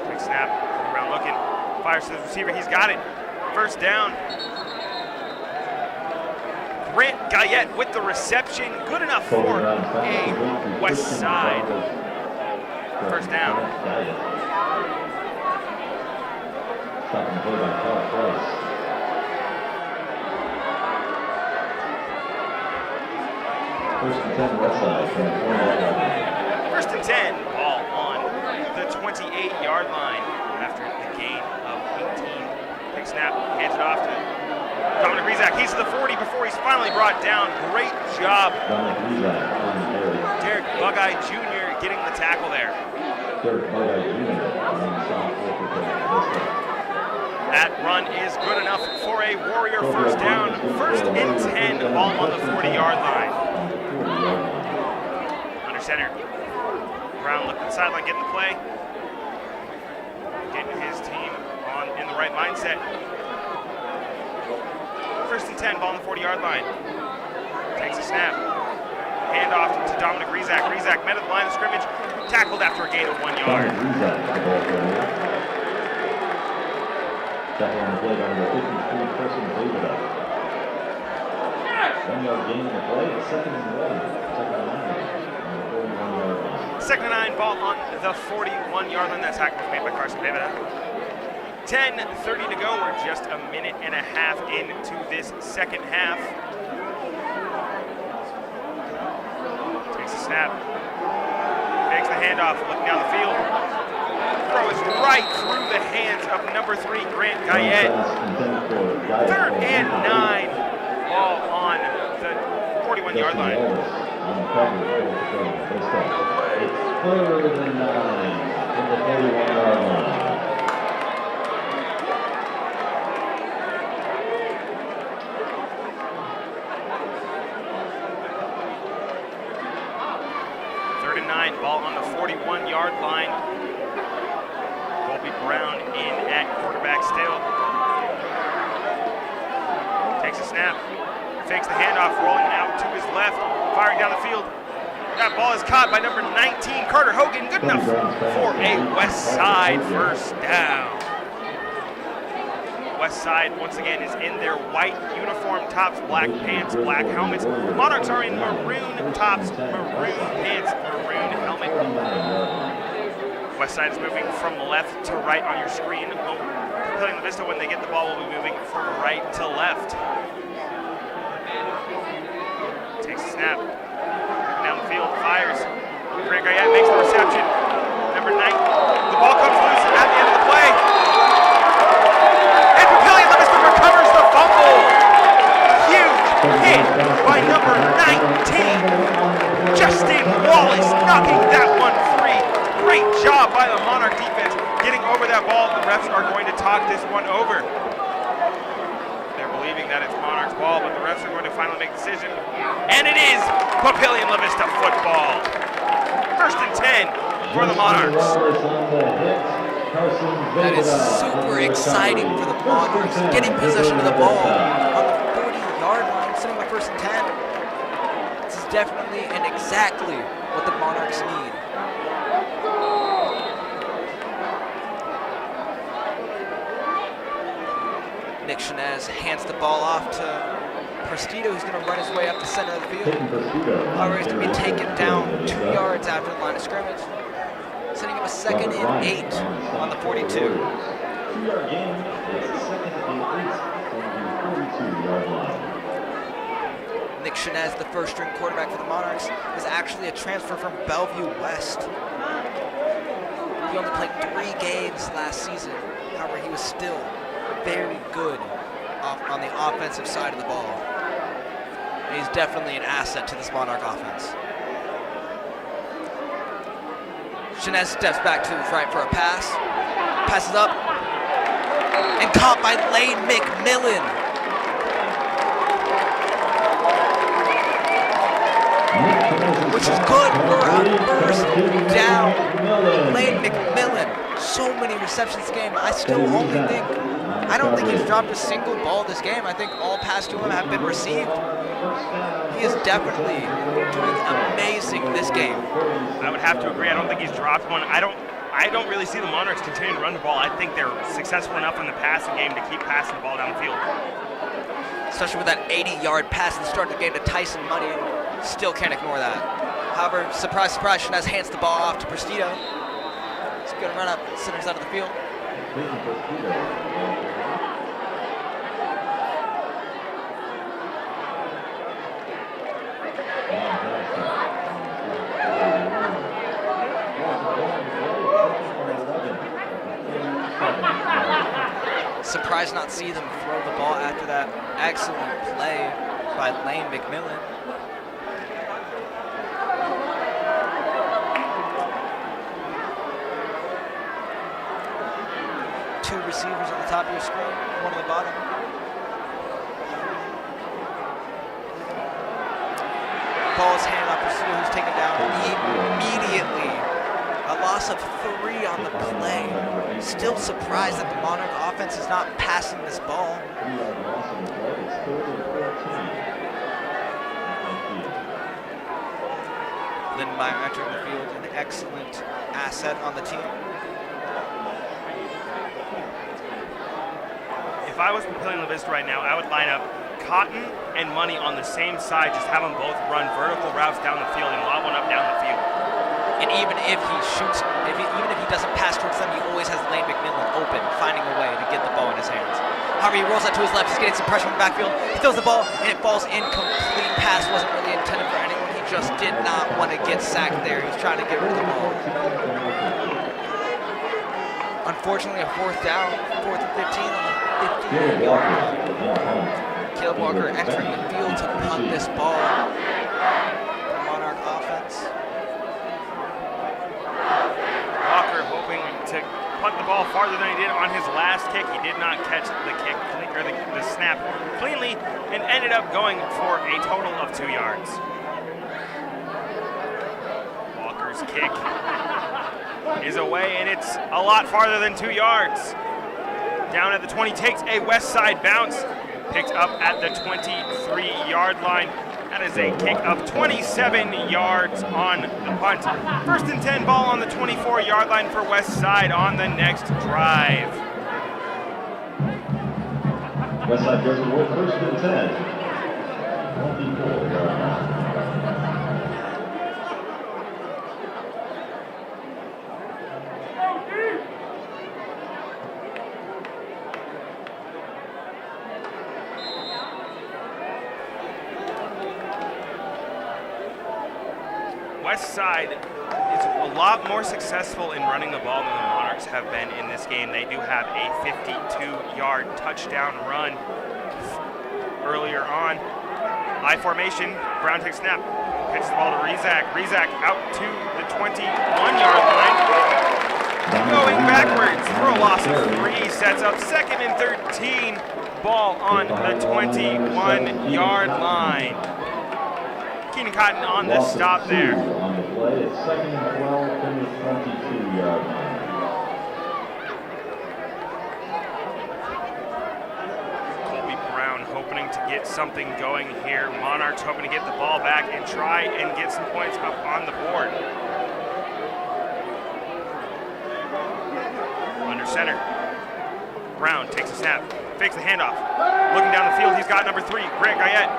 Quick snap, Brown looking, fires to the receiver, he's got it. First down. Grant Guyette with the reception, good enough for a Westside first down. Stopping the play by Cal Price. First and 10 Westside from the 28-yard line. 1st and 10, ball on the 28-yard line after the gain of 18. Big snap, hands it off to Dominic Rizak. He's to the 40 before he's finally brought down. Great job. Dominic Rizak on the carry. Derek Bugeye Jr. getting the tackle there. Derek Bugeye Jr. on the soft forward for Vista. That run is good enough for a Warrior first down. 1st and 10, ball on the 40-yard line. Under center. Brown looking at the sideline, getting the play. Getting his team in the right mindset. 1st and 10, ball on the 40-yard line. Takes a snap. Hand off to Dominic Rizak. Rizak met at the line of scrimmage. Tackled after a gain of 1 yard. Tackle on the play by number 53, Carson David. 1 yard gain on the play. 2nd and 1. 2nd and 9 on the 41-yard line. 2nd and 9, ball on the 41-yard line. That tackle was made by Carson David. 10:30 to go. We're just a minute and a half into this second half. Takes a snap. Takes the handoff, looking down the field. Throw is right through the hands of number 3, Grant Guyette. 3rd and 9, ball on the 41-yard line. It's 3rd and 9 from the 41-yard line. Ball on the 41-yard line. Colby Brown in at quarterback still. Takes a snap. Fakes the handoff, rolling out to his left. Firing down the field. That ball is caught by number 19, Carter Hogan. Good enough for a Westside first down. Westside, once again, is in their white uniform tops, black pants, black helmets. Monarchs are in maroon tops, maroon pants, maroon helmet. Westside is moving from left to right on your screen. Papillion Vista, when they get the ball, will be moving from right to left. Takes a snap. Down the field, fires. Grant Guyette makes the reception. Number 9, the ball comes loose at the end of the play. knocking that one free. Great job by the Monarch defense getting over that ball. The refs are going to talk this one over. They're believing that it's Monarch's ball, but the refs are going to finally make a decision. And it is Papillion La Vista football. 1st and 10 for the Monarchs. That is super exciting for the Monarchs. Getting possession of the ball on the 40-yard line, sitting by 1st and 10. This is definitely and exactly what the Monarchs need. Nick Shanez hands the ball off to Prestido, who's going to run his way up the center of the field. However, he's going to be taken down 2 yards after the line of scrimmage, setting him a 2nd and 8 on the 42. 2-yard gain is 2nd and 8 from the 42-yard line. Nick Shanez, the first-string quarterback for the Monarchs, is actually a transfer from Bellevue West. He only played 3 games last season. However, he was still very good on the offensive side of the ball. And he's definitely an asset to this Monarch offense. Shanez steps back to his right for a pass. Passes up. And caught by Lane McMillan. Which is good for a first down. Lane McMillan, so many receptions this game. I don't think he's dropped a single ball this game. I think all passes to him have been received. He is definitely doing amazing this game. I would have to agree. I don't think he's dropped one. I don't really see the Monarchs continuing to run the ball. I think they're successful enough in the passing game to keep passing the ball down the field. Especially with that 80-yard pass at the start of the game to Tyson Money. Still can't ignore that. However, surprise, surprise, Shanez hands the ball off to Prestido. He's going to run up center side of the field. Surprised not see them throw the ball after that excellent play by Lane McMillan. Two receivers on the top of your screen, one on the bottom. Ball is handed off to Prestido, who's taken down immediately. A loss of 3 on the play. Still surprised that the Monarch offense is not passing this ball. Lindenmeyer entering the field, an excellent asset on the team. If I was Papillion La Vista right now, I would line up Cotton and Money on the same side, just have them both run vertical routes down the field and lob one up down the field. And even if he shoots, even if he doesn't pass towards them, he always has Lane McMillan open, finding a way to get the ball in his hands. However, he rolls out to his left, he's getting some pressure in the backfield. He throws the ball, and it falls incomplete. Pass wasn't really intended for anyone. He just did not want to get sacked there. He was trying to get rid of the ball. Unfortunately, a 4th down, 4th and 15 on the 15-yard line. Caleb Walker entering the field to punt this ball. The Monarch offense. Walker hoping to punt the ball farther than he did on his last kick. He did not catch the kick or the snap cleanly and ended up going for a total of 2 yards. Walker's kick is away, and it's a lot farther than 2 yards. Down at the 20, takes a Westside bounce, picked up at the 23-yard line. That is a kick of 27 yards on the punt. 1st and 10 ball on the 24-yard line for Westside on the next drive. Westside goes for 1st and 10. 24-yard line. Westside is a lot more successful in running the ball than the Monarchs have been in this game. They do have a 52-yard touchdown run earlier on. I formation, Brown takes snap, Pitches the ball to Rezak. Rezak out to the 21-yard line. Going backwards for a loss of 3. Sets up 2nd and 13. Ball on the 21-yard line. Keenan Cotton on the stop there. On the play, it's 2nd and 12 from the 22-yard line. Hoping to get something going here. Monarchs hoping to get the ball back and try and get some points up on the board. Under center. Brown takes a snap, fakes the handoff. Looking down the field, he's got number 3, Grant Guyette.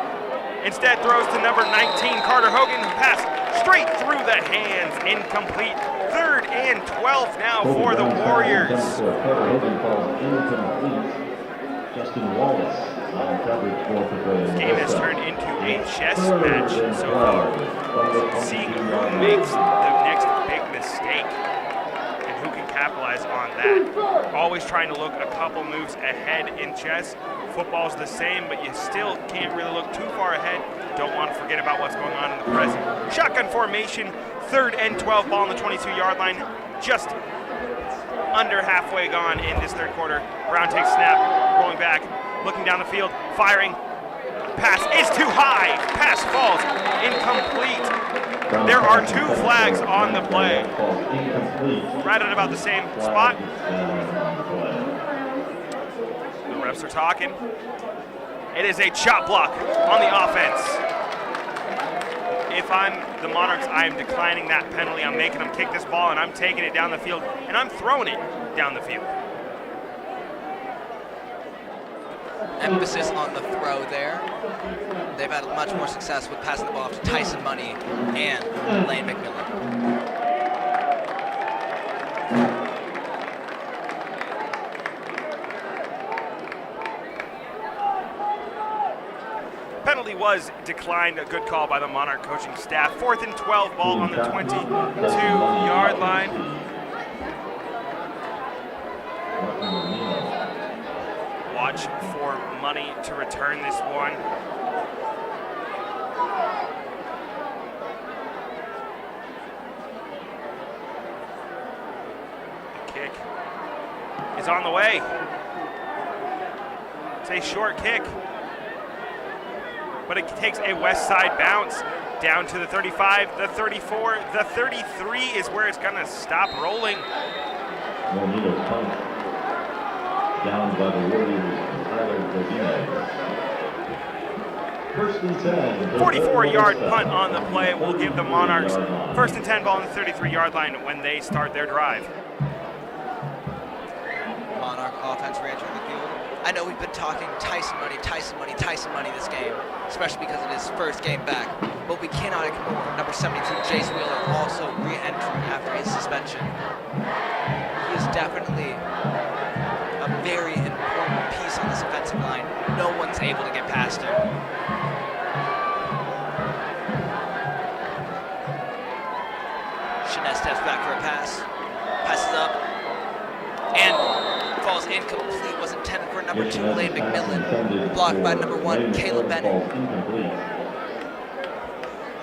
Instead throws to number 19, Carter Hogan. Pass straight through the hands, incomplete. 3rd and 12 now for the Warriors. Carter Hogan falls incomplete. Justin Wallace on coverage for the game has turned into a chess match so far. Seeing who makes the next big mistake and who can capitalize on that. Always trying to look a couple moves ahead in chess. Football's the same, but you still can't really look too far ahead. Don't want to forget about what's going on in the present. Shotgun formation, 3rd and 12, ball on the 22-yard line. Just under halfway gone in this 3rd quarter. Brown takes snap, rolling back, looking down the field, firing. Pass is too high. Pass falls incomplete. There are 2 flags on the play. Right at about the same spot. The refs are talking. It is a chop block on the offense. If I'm the Monarchs, I am declining that penalty. I'm making them kick this ball, and I'm taking it down the field, and I'm throwing it down the field. Emphasis on the throw there. They've had much more success with passing the ball off to Tyson Money and Lane McMillan. Penalty was declined. A good call by the Monarch coaching staff. 4th and 12, ball on the 22-yard line. Watch for Money to return this one. The kick is on the way. It's a short kick, but it takes a Westside bounce down to the 35, the 34, the 33 is where it's gonna stop rolling. Monito punt down by the Warriors. First and 10. 44-yard punt on the play will give the Monarchs 1st and 10, ball on the 33-yard line when they start their drive. Monarch offense re-entering the field. I know we've been talking Tyson Money this game, especially because of his first game back. But we cannot ignore number 72, Jace Wheeler, also re-entering after his suspension. He is definitely a very important piece on this offensive line. No one's able to get past him. Chanez steps back for a pass, passes up, and falls incomplete. Was intended for number 2, Lane McMillan, blocked by number 1, Caleb Bennett.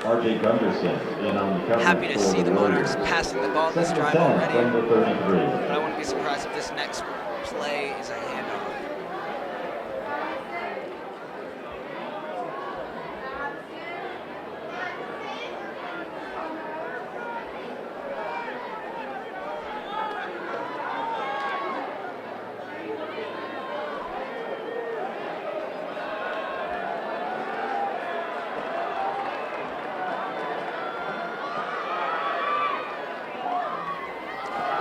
RJ Gunderson in on the coverage. Happy to see the Monarchs passing the ball this drive already. From the 33. But I wouldn't be surprised if this next play is a handoff.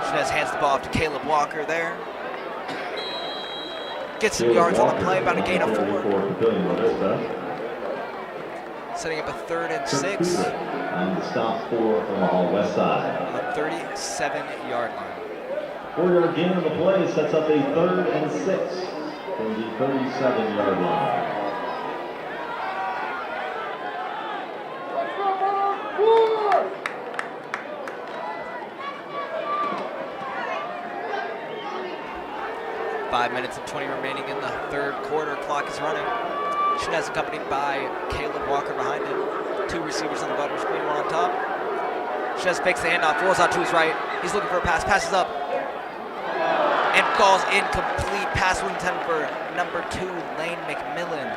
Chanez hands the ball off to Caleb Walker there. Gets some yards on the play, about a gain of 4. Setting up a 3rd and 6. On the stop for Omaha Westside. On the 37-yard line. 4-yard gain on the play sets up a 3rd and 6 from the 37-yard line. Minutes and 20 remaining in the 3rd quarter. Clock is running. Chanez accompanied by Caleb Walker behind him. Two receivers on the butter screen, one on top. Shez fakes the handoff, rolls out to his right. He's looking for a pass, passes up. And falls incomplete. Pass was intended for number 2, Lane McMillan.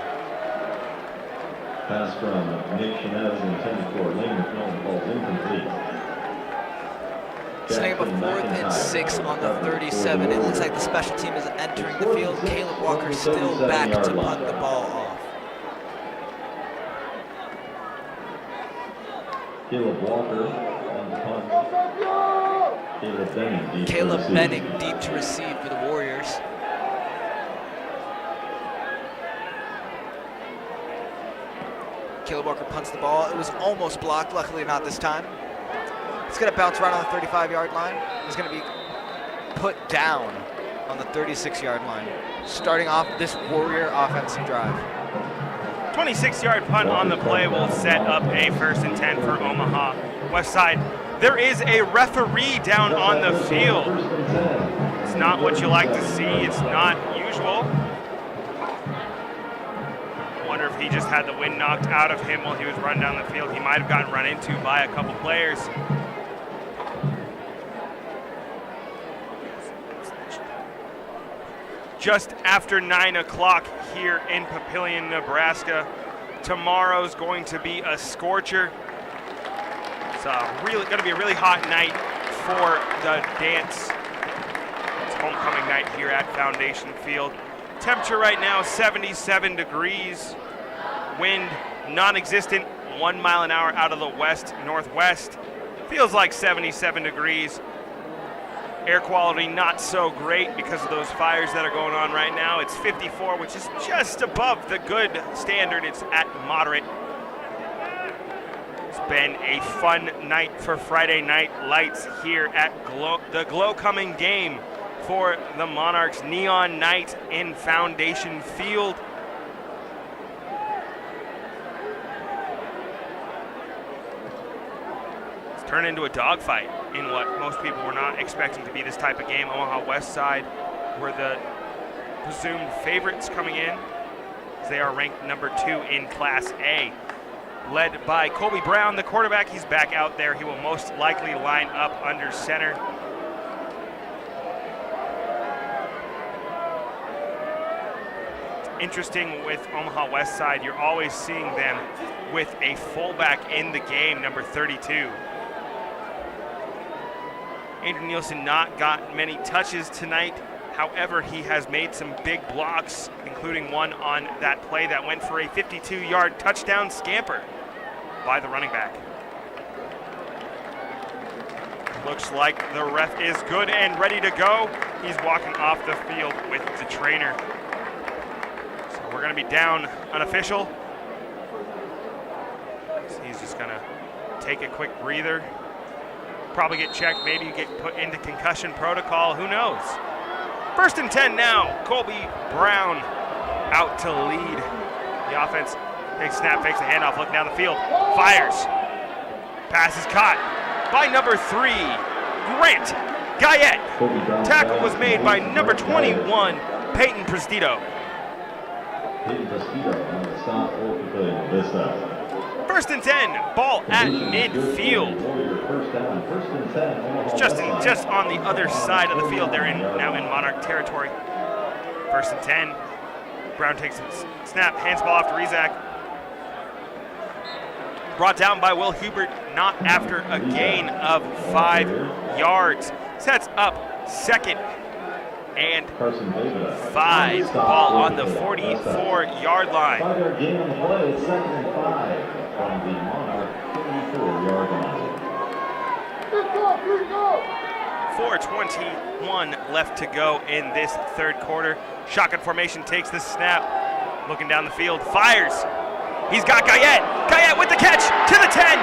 Pass from Nick Chenez intended for Lane McMillan, falls incomplete. Setting up a 4th and 6 on the 37. It looks like the special team is entering the field. Caleb Walker still back to punt the ball off. Caleb Walker on the punt. Caleb Benning deep to receive for the Warriors. Caleb Walker punts the ball. It was almost blocked, luckily not this time. It's going to bounce right on the 35-yard line. It's going to be put down on the 36-yard line, starting off this Warrior offensive drive. 26-yard punt on the play will set up a 1st and 10 for Omaha Westside. There is a referee down on the field. It's not what you like to see. It's not usual. I wonder if he just had the wind knocked out of him while he was running down the field. He might have gotten run into by a couple players. Just after 9 o'clock here in Papillion, Nebraska. Tomorrow's going to be a scorcher. It's really going to be a really hot night for the dance. It's homecoming night here at Foundation Field. Temperature right now 77 degrees. Wind non-existent, 1 mile an hour out of the west-northwest. Feels like 77 degrees. Air quality not so great because of those fires that are going on right now. It's 54, which is just above the good standard. It's at moderate. It's been a fun night for Friday Night Lights here at the Glow Coming game for the Monarchs. Neon night in Foundation Field. Turn into a dogfight in what most people were not expecting to be this type of game. Omaha Westside were the presumed favorites coming in, as they are ranked number 2 in Class A. Led by Colby Brown, the quarterback. He's back out there. He will most likely line up under center. It's interesting with Omaha Westside, you're always seeing them with a fullback in the game, number 32. Andrew Nielsen not got many touches tonight. However, he has made some big blocks, including one on that play that went for a 52-yard touchdown scamper by the running back. Looks like the ref is good and ready to go. He's walking off the field with the trainer. So we're going to be down unofficial. So he's just going to take a quick breather. Probably get checked, maybe get put into concussion protocol, who knows? 1st and 10 now. Colby Brown out to lead the offense. Big snap, fakes the handoff, looking down the field, fires. Pass is caught by number 3, Grant Guyette. Tackle was made by number 21, Peyton Prestito. Peyton Prestito on the stop for Papillion, Vista. 1st and 10, ball at midfield. It's just on the other side of the field. They're now in Monarch territory. 1st and 10. Brown takes a snap, hands ball off to Rezak. Brought down by Will Hubert, not after a gain of 5 yards. Sets up 2nd and 5. Ball on the 44-yard line. 5-yard gain on the play, it's 2nd and 5 from the Monarch 44-yard line. 4:21 left to go in this 3rd quarter. Shotgun formation takes the snap. Looking down the field, fires. He's got Guyette. Guyette with the catch to the 10.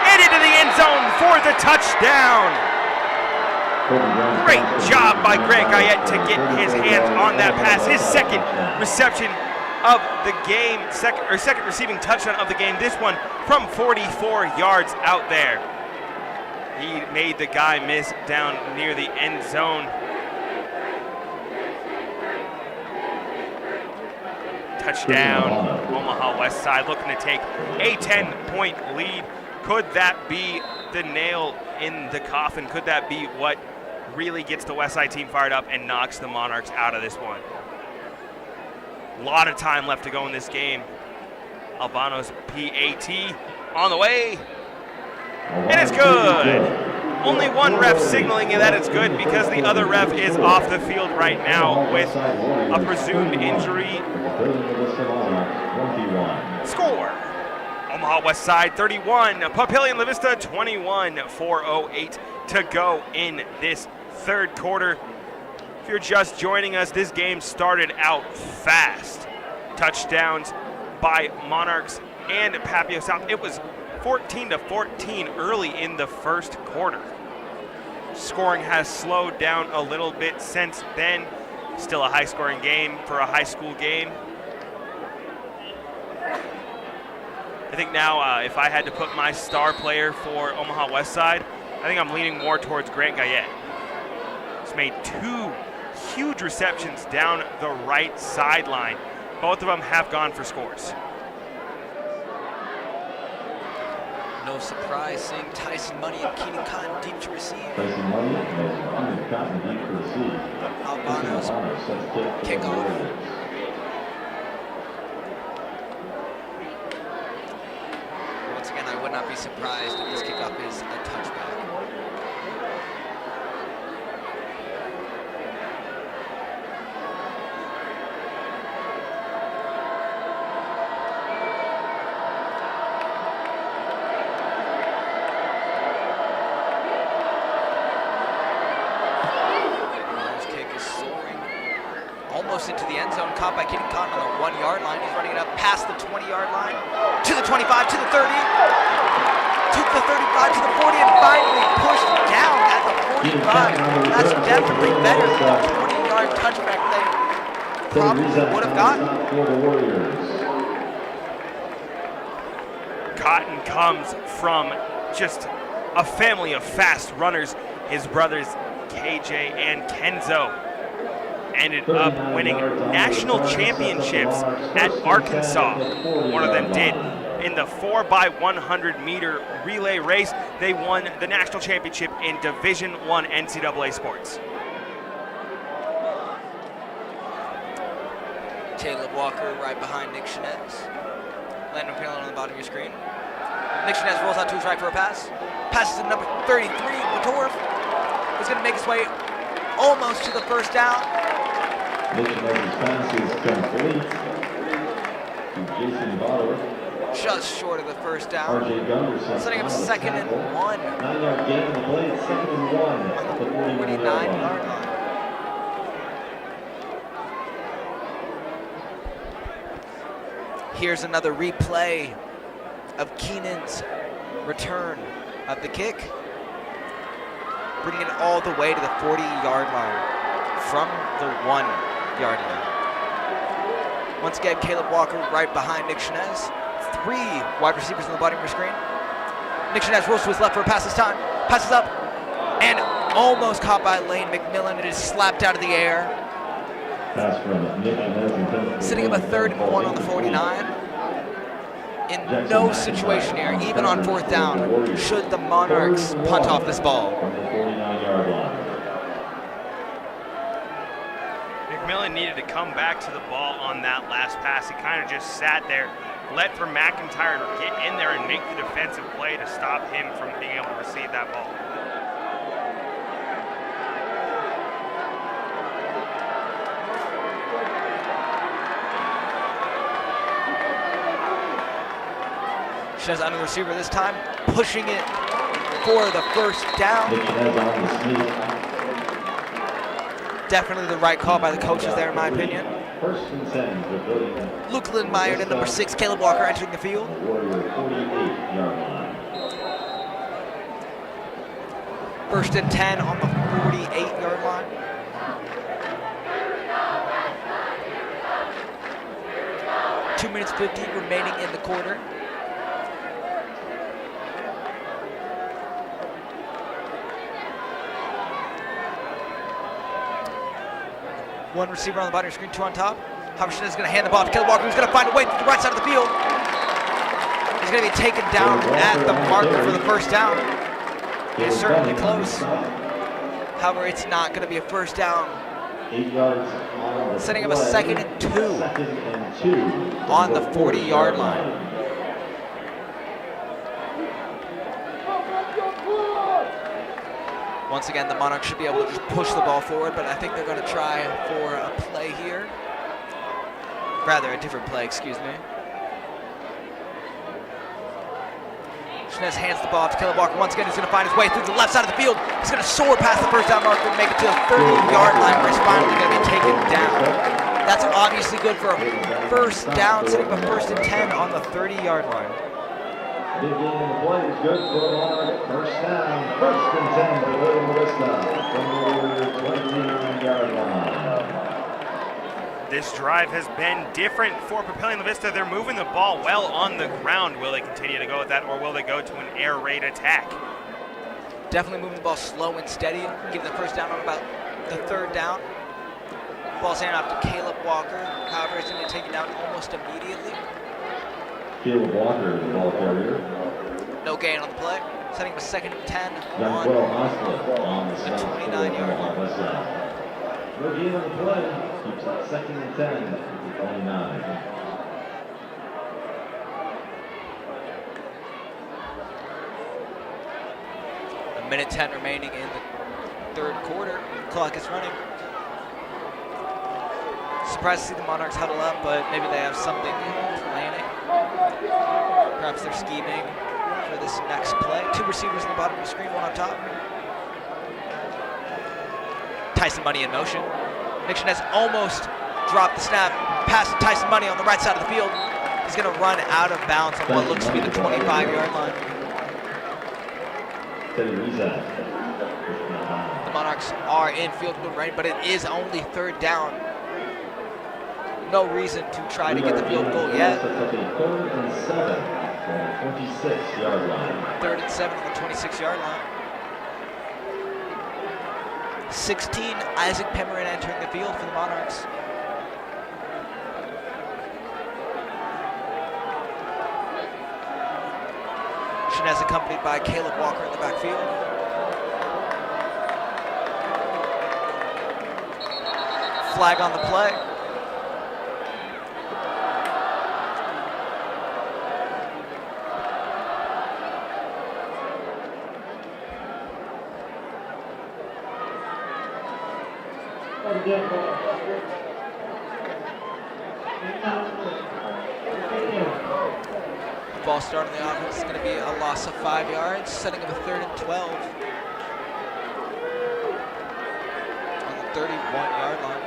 And into the end zone for the touchdown. Great job by Grant Guyette to get his hands on that pass. His 2nd reception of the game, second receiving touchdown of the game. This one from 44 yards out there. He made the guy miss down near the end zone. Touchdown, Omaha Westside looking to take a 10-point lead. Could that be the nail in the coffin? Could that be what really gets the Westside team fired up and knocks the Monarchs out of this one? A lot of time left to go in this game. Albano's PAT on the way, and it's good. Only one ref signaling that it's good because the other ref is off the field right now with a presumed injury. Score: Omaha Westside 31, Papillion Vista 21, 4:08 to go in this third quarter. If you're just joining us, this game started out fast. Touchdowns by Monarchs and Papillion South. It was 14-14 early in the first quarter. Scoring has slowed down a little bit since then. Still a high-scoring game for a high school game. I think now if I had to put my star player for Omaha Westside, I think I'm leaning more towards Grant Guyette. He's made 2 huge receptions down the right sideline. Both of them have gone for scores. No surprise seeing Tyson Money and Keenan Cotton deep to receive. Tyson Money and Keenan Cotton deep to receive. Albano's kickoff. Once again, I would not be surprised if this kickoff is a touchback. Almost into the end zone, caught by Keenan Cotton on the 1-yard line. He's running it up past the 20-yard line, to the 25, to the 30, to the 35, to the 40, and finally pushed down at the 45. That's definitely better than the 20-yard touchback they probably would have gotten. Cotton comes from just a family of fast runners. His brothers KJ and Kenzo ended up winning national championships at Arkansas. One of them did. In the 4x100 meter relay race, they won the national championship in Division I NCAA sports. Caleb Walker right behind Nick Shinez. Landon Papillion on the bottom of your screen. Nick Shinez rolls out to his right for a pass. Passes to number 33, Latorf. He's going to make his way almost to the first down. Nick Shinez's pass is complete to Jason Bauer. Just short of the first down. RJ Gunderson. Setting up 2nd and 1. 9-yard gain on the play, 2nd and 1 at the 49-yard line. Here's another replay of Keenan's return of the kick, bringing it all the way to the 40-yard line from the 1-yard line. Once again, Caleb Walker right behind Nick Shinez. 3 wide receivers on the bottom of your screen. Nick Shinez rolls to his left for a pass this time. Passes up and almost caught by Lane McMillan. It is slapped out of the air. Pass from Nick Shinez. Sitting up a 3rd and 1 on the 49. In no situation here, even on 4th down, should the Monarchs punt off this ball. From the 49-yard line. McMillan needed to come back to the ball on that last pass. He kind of just sat there, let for McIntyre to get in there and make the defensive play to stop him from being able to receive that ball. Shinez under the receiver this time, pushing it for the first down. Nick Shinez on the sneak. Definitely the right call by the coaches there, in my opinion. 1st and 10 for Billy. Luke Lindmeyer and number 6, Caleb Walker entering the field. Warrior 48-yard line. 1st and 10 on the 48-yard line. Two minutes 15 remaining in the quarter. One receiver on the bottom of your screen, 2 on top. Hubbardson is going to hand the ball to Caleb Walker, who's going to find a way through the right side of the field. He's going to be taken down at the marker for the first down. It's certainly close. However, it's not going to be a first down. 8 yards on the Setting up a play. 2nd and 2 2nd and 2 on the 40-yard line. Once again, the Monarchs should be able to just push the ball forward, but I think they're going to try for a play here. Rather, a different play, excuse me. Schnez hands the ball off to Caleb Walker. Once again, he's going to find his way through the left side of the field. He's going to soar past the first down marker and make it to the 30-yard line, where he's finally going to be taken down. That's obviously good for a first down, setting up a 1st and 10 on the 30-yard line. Big game in the play is good for the Monarchs. First down, 1st and 10 for William Vista from the 29-yard line. This drive has been different for Papillion Vista. They're moving the ball well on the ground. Will they continue to go with that, or will they go to an air raid attack? Definitely moving the ball slow and steady, getting the first down on about the 3rd down. Ball's handed off to Caleb Walker. However, he's going to be taken down almost immediately. Caleb Walker, the ball carrier. No gain on the play. Setting up a 2nd and 10 on Youngwell Osler on the the south 29-yard line. Westside. No gain on the play. Keeps it 2nd and 10 to the 29. A minute 10 remaining in the 3rd quarter. Clock is running. Surprised to see the Monarchs huddle up, but maybe they have something planning. Perhaps they're scheming for this next play. 2 receivers on the bottom of the screen, 1 on top. Tyson Money in motion. Nixon has almost dropped the snap. Pass to Tyson Money on the right side of the field. He's going to run out of bounds on what looks to be the 25-yard line. The Monarchs are in field goal range, but it is only 3rd down. No reason to try to get the field goal yet. 3rd and 7 on the 26-yard line. 3rd and 7 on the 26-yard line. 16, Isaac Pemmerin entering the field for the Monarchs. Shinez accompanied by Caleb Walker in the backfield. Flag on the play. Ball start on the offense is going to be a loss of 5 yards, setting up a 3rd and 12 on the 31-yard line.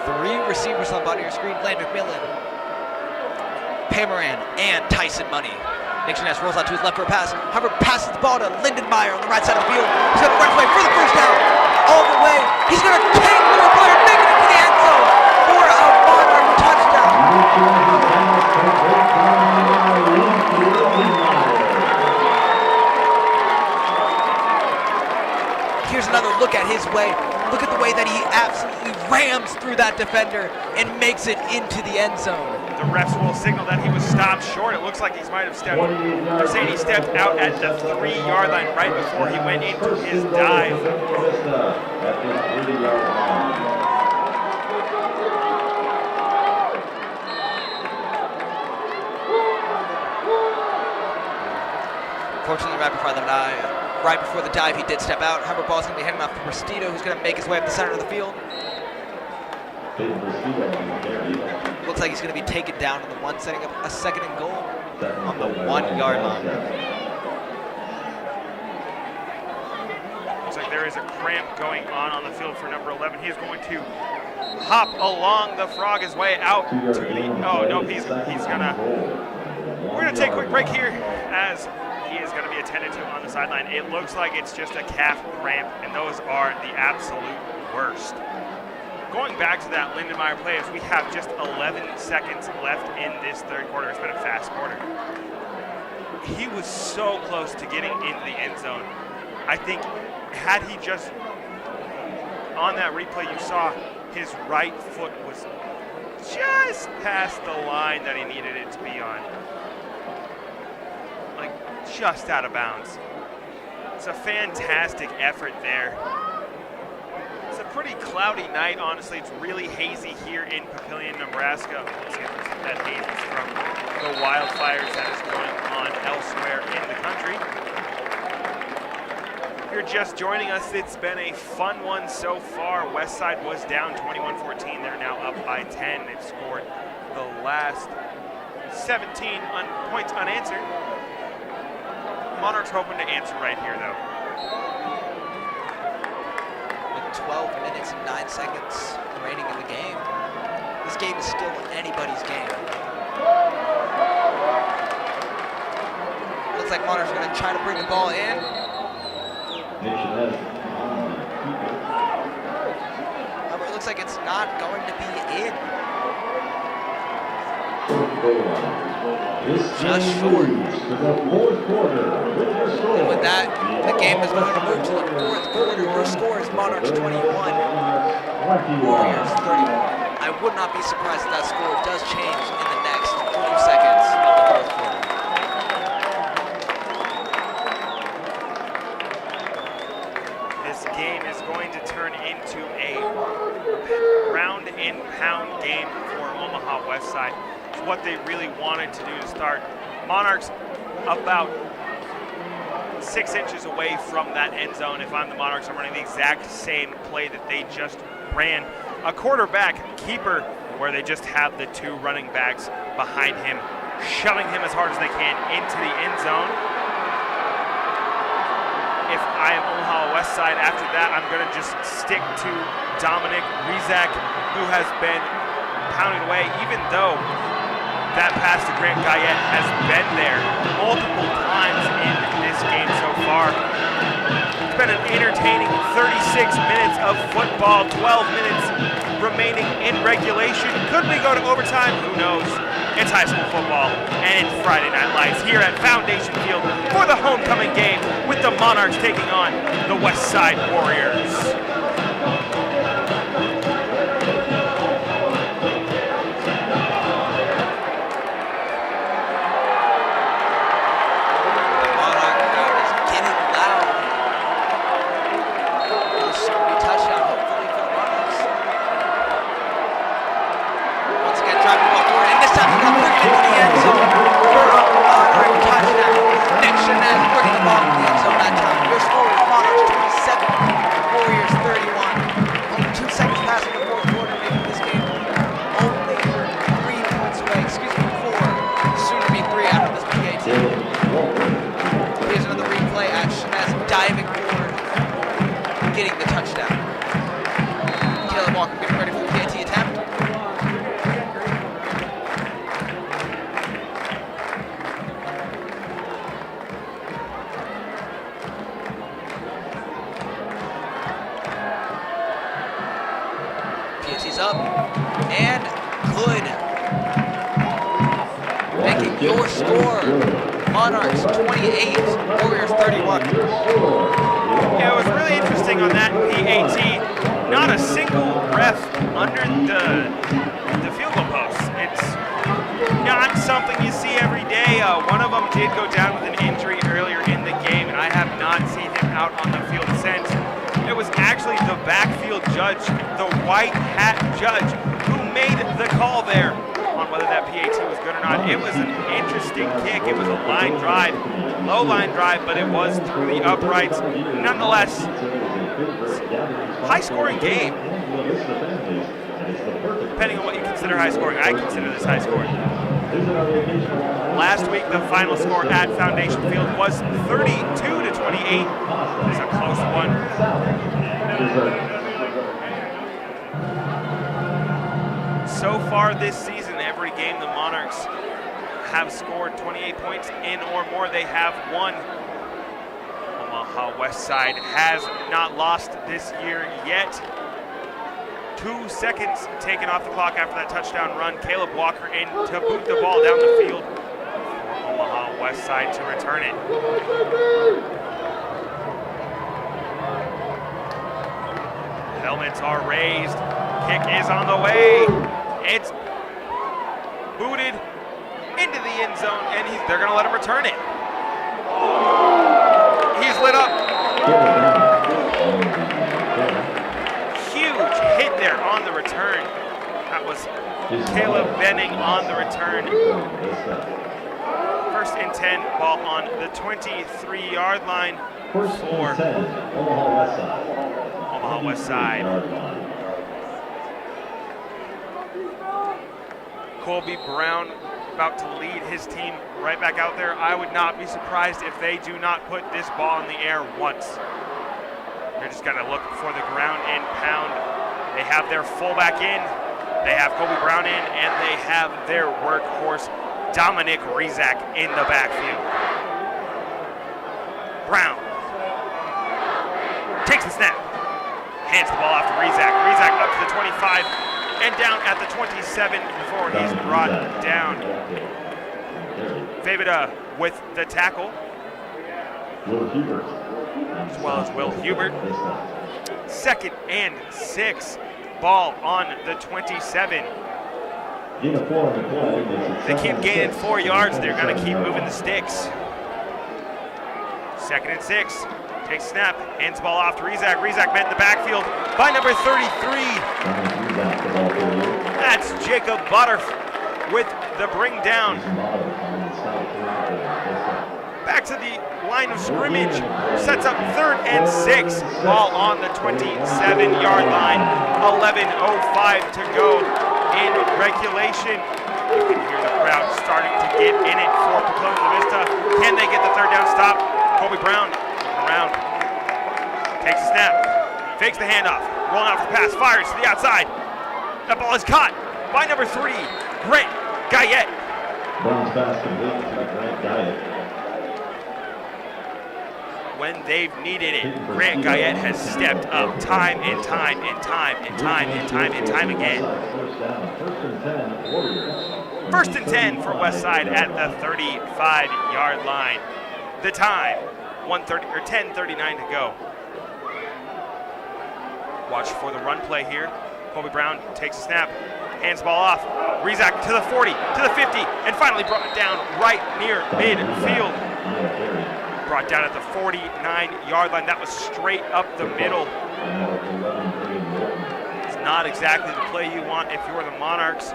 Three receivers on the bottom of your screen: Blaine McMillan, Pamaran, and Tyson Money. Nick Shinez rolls out to his left for a pass. Hubbard passes the ball to Lindenmeyer on the right side of the field. He's going to run away for the first down. All the way. He's going to take the player, make it into the end zone for a Monarch touchdown. Here's another look at his way. Look at the way that he absolutely rams through that defender and makes it into the end zone. The refs will signal that he was stopped short. It looks like he might have stepped. They're saying he stepped out at the 3-yard line right before he went into his dive. Fortunately, right before the dive, he did step out. Hubbard ball's going to be handing off to Restido, who's going to make his way up the center of the field. Looks like he's going to be taken down on the 1, setting up a 2nd and goal on the 1-yard line. Looks like there is a cramp going on the field for number 11. He's going to hop along the frog his way out to the. Oh no, he's gonna. We're gonna take a quick break here as he is going to be attended to on the sideline. It looks like it's just a calf cramp, and those are the absolute worst. Going back to that Lindenmeyer play, as we have just 11 seconds left in this 3rd quarter. It's been a fast quarter. He was so close to getting into the end zone. I think had he just on that replay, you saw his right foot was just past the line that he needed it to be on. Like, just out of bounds. It's a fantastic effort there. It's a pretty cloudy night, honestly. It's really hazy here in Papillion, Nebraska. Let's see if that haze is from the wildfires that is going on elsewhere in the country. If you're just joining us, it's been a fun one so far. Westside was down 21-14. They're now up by 10. They've scored the last 17 points unanswered. Monarchs hoping to answer right here, though. With 12 minutes and 9 seconds remaining in the game, this game is still anybody's game. Looks like Monarchs are going to try to bring the ball in. However, it looks like it's not going to be in. Just short. And with that, the game is going to move to the fourth quarter. Your score is Monarchs 21, Warriors 31. I would not be surprised if that score does change in the next 2 seconds of the fourth quarter. This game is going to turn into a ground and pound game for Omaha Westside. It's what they really wanted to do to start. Monarchs about 6 inches away from that end zone. If I'm the Monarchs, I'm running the exact same play that they just ran. A quarterback keeper where they just have the 2 running backs behind him, shoving him as hard as they can into the end zone. If I am Omaha Westside after that, I'm going to just stick to Dominic Rizak, who has been pounding away, even though that pass to Grant Guyette has been there multiple times in this game so far. It's been an entertaining 36 minutes of football, 12 minutes remaining in regulation. Could we go to overtime? Who knows? It's high school football, and it's Friday Night Lights here at Foundation Field for the homecoming game with the Monarchs taking on the Westside Warriors. Your score, Monarchs 28, Warriors 31. Yeah, it was really interesting on that PAT. Not a single ref under the field goal post. It's not something you see every day. One of them did go down with an injury earlier in the game, and I have not seen him out on the field since. It was actually the backfield judge, the white hat judge, who made the call there on whether that PAT was good or not. It was an interesting kick. It was a line drive, low line drive, but it was through the uprights. Nonetheless, high scoring game. Depending on what you consider high scoring, I consider this high scoring. Last week, the final score at Foundation Field was 32-28. It's a close one. So far this season, every game the Monarchs have scored 28 points in or more. They have won. Omaha Westside has not lost this year yet. 2 seconds taken off the clock after that touchdown run. Caleb Walker in to boot the ball down the field for Omaha Westside to return it. Helmets are raised. Kick is on the way. It's booted into the end zone, and they're going to let him return it. He's lit up. Huge hit there on the return. That was Caleb Benning on the return. First and 10, ball on the 23-yard line First for and 10, Omaha Westside. Omaha Westside. Colby Brown about to lead his team right back out there. I would not be surprised if they do not put this ball in the air once. They're just going to look for the ground and pound. They have their fullback in, they have Colby Brown in, and they have their workhorse, Dominic Rizak, in the backfield. Brown takes the snap, hands the ball off to Rizak. Rizak up to the 25 and down at the 27 before he's brought down. Vejvoda with the tackle, Will Hubert. as well as Will Hubert. Second and 6, ball on the 27. They keep gaining 4 yards. They're going to keep moving the sticks. Second and 6. Takes snap. Hands the ball off to Rizak. Rizak met in the backfield by number 33. That's Jacob Butter with the bring down. Back to the line of scrimmage. Sets up third and 6. Ball on the 27-yard line. 11:05 to go in regulation. You can hear the crowd starting to get in it for Papillion Vista. Can they get the third down stop? Colby Brown around. Takes a snap. Fakes the handoff. Rolling out for the pass. Fires to the outside. That ball is caught by number 3, Grant Guyette. Brown's pass complete to Grant Guyette. When they've needed it, Grant Guyette has stepped up time and time and time and time and time and time again. First and 10 for Westside at the 35-yard line. The time, 10:39 to go. Watch for the run play here. Colby Brown takes a snap, hands the ball off. Rizak to the 40, to the 50, and finally brought it down right near midfield. Brought down at the 49-yard line. That was straight up the middle. It's not exactly the play you want if you're the Monarchs.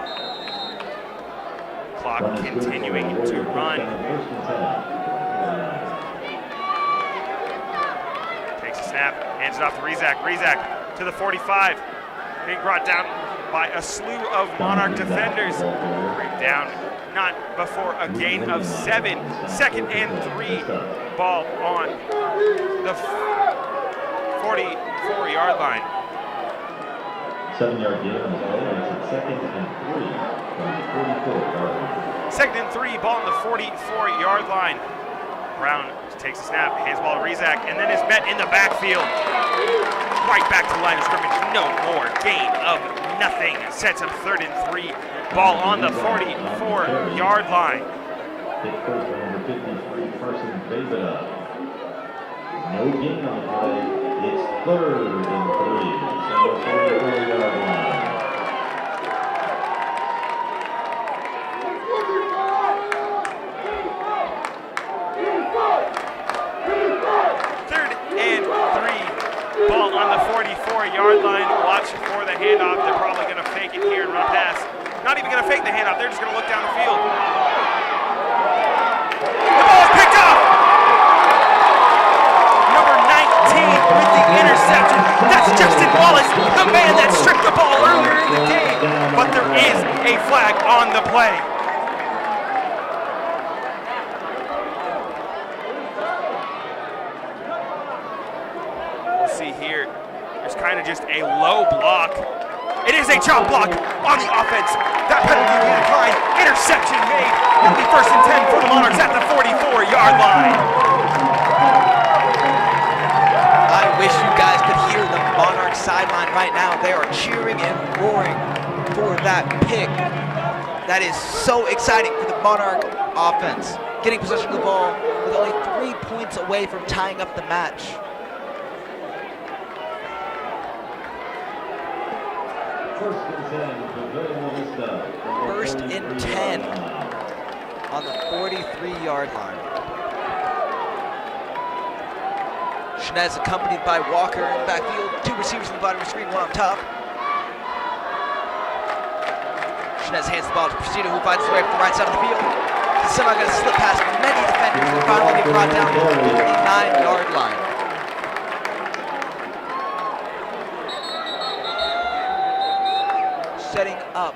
Clock continuing to run. Takes a snap, hands it off to Rizak. Rizak to the 45. Being brought down by a slew of Monarch defenders. Bring down not before a gain of 7. Second and 3. Ball on the 44-yard line. 7-yard gain on the play. Makes it second and 3 from the 44-yard line. Second and 3, ball on the 44-yard line. Brown takes a snap, hands the ball to Rizak, and then is met in the backfield. Right back to the line of scrimmage. No more. Gain of nothing. Sets up third and 3. Ball on the 44-yard line. Hit first by number 53, Carson Vejvoda. No gain on the play. It's third and 3 from the 44-yard line. Third and 3. Ball on the 44-yard line. Watch for the handoff. They're probably going to fake it here and run pass. Not even going to fake the handoff. They're just going to look down the field. The ball is picked up. Number 19 with the interception. That's Justin Wallace, the man that stripped the ball earlier in the game. But there is a flag on the play. We'll see here. There's kind of just a low block. It is a chop block on the offense. That penalty will be declined. Interception made. It'll be first and 10 for the Monarchs at the 44-yard line. I wish you guys could hear the Monarchs sideline right now. They are cheering and roaring for that pick. That is so exciting for the Monarch offense. Getting possession of the ball with only 3 points away from tying up the match. First and 10, Papillion Vista. First and 10 on the 43-yard line. Shenez accompanied by Walker in the backfield. Two receivers in the bottom of the screen, one on top. Shenez hands the ball to Presidio, who finds his way up the right side of the field. He's somehow going to slip past many defenders and finally be brought down to the 49-yard line. Setting up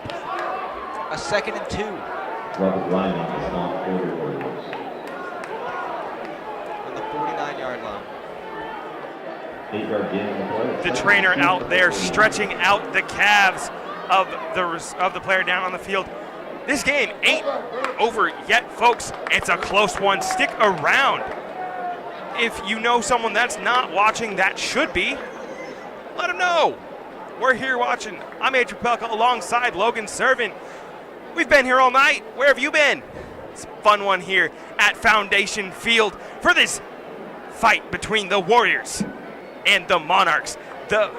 a 2nd and 2 Robert Ryan is on 40 Warriors. on the 49-yard line. 8-yard gain on the play. The trainer out there stretching out the calves of the player down on the field. This game ain't over yet, folks. It's a close one. Stick around. If you know someone that's not watching that should be, let them know. We're here watching. I'm Adrian Pelka alongside Logan Servant. We've been here all night. Where have you been? It's a fun one here at Foundation Field for this fight between the Warriors and the Monarchs. The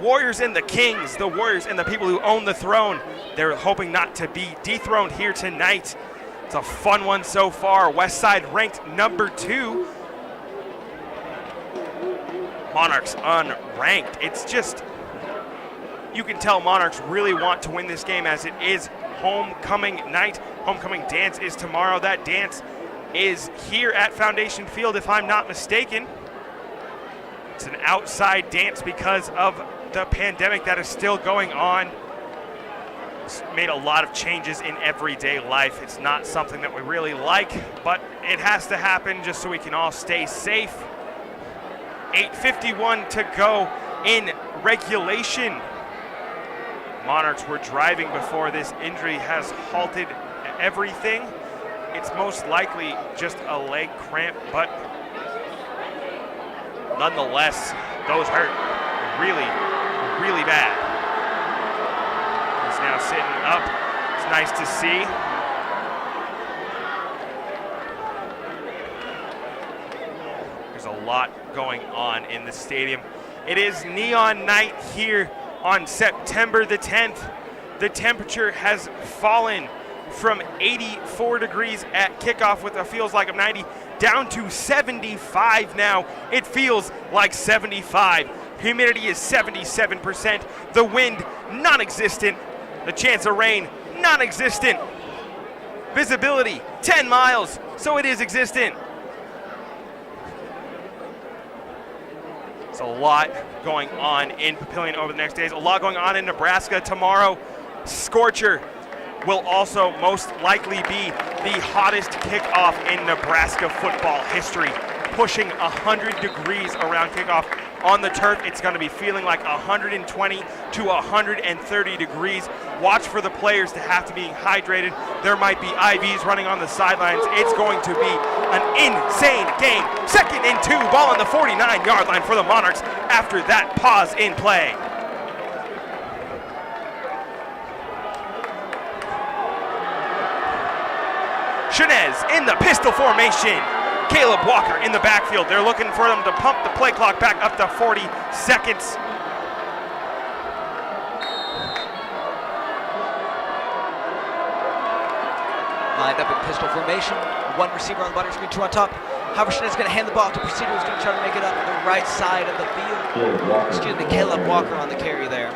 Warriors and the Kings, the Warriors and the people who own the throne. They're hoping not to be dethroned here tonight. It's a fun one so far. Westside ranked number 2. Monarchs unranked. It's just, you can tell Monarchs really want to win this game as it is homecoming night. Homecoming dance is tomorrow. That dance is here at Foundation Field, if I'm not mistaken. It's an outside dance because of the pandemic that is still going on. It's made a lot of changes in everyday life. It's not something that we really like, but it has to happen just so we can all stay safe. 8:51 to go in regulation. Monarchs were driving before this injury has halted everything. It's most likely just a leg cramp, but nonetheless, those hurt really, really bad. He's now sitting up. It's nice to see. There's a lot going on in the stadium. It is neon night here on September the 10th. The temperature has fallen from 84 degrees at kickoff with a feels like of 90 down to 75 now. It feels like 75. Humidity is 77%. The wind, non-existent. The chance of rain, non-existent. Visibility, 10 miles, so it is existent. There's a lot going on in Papillion over the next days. A lot going on in Nebraska tomorrow. Scorcher will also most likely be the hottest kickoff in Nebraska football history, pushing 100 degrees around kickoff. On the turf, it's going to be feeling like 120 to 130 degrees. Watch for the players to have to be hydrated. There might be IVs running on the sidelines. It's going to be an insane game. 2nd and 2, ball on the 49-yard line for the Monarchs after that pause in play. Shenez in the pistol formation. Caleb Walker in the backfield. They're looking for them to pump the play clock back up to 40 seconds. Lined up in pistol formation. One receiver on the bottom screen, two on top. However, Shenez is going to hand the ball to Presidio, who's going to try to make it up the right side of the field. Excuse me, Caleb Walker on the carry there.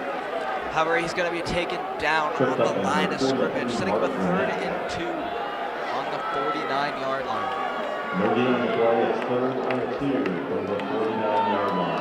However, he's going to be taken down on the line of scrimmage, setting up a 3rd and 2 on the 49-yard line. No gain on the play. It's 3rd and 2 from the 49-yard line.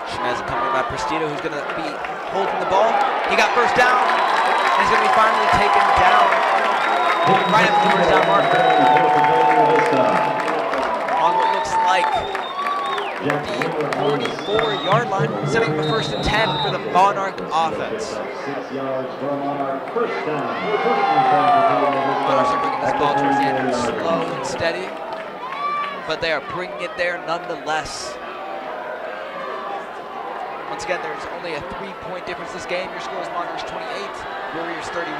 Shenez accompanied by Presidio, who's going to be holding the ball. He got first down, and he's going to be finally taken down right up to the first down marker on what looks like the 44-yard line, setting up a 1st and 10 for the Monarch offense. 6 yards for Monarch. First down. Monarchs are bringing this ball towards the end slow and steady, but they are bringing it there nonetheless. Once again, there's only a 3-point difference this game. Your score is Monarchs 28, Warriors 31.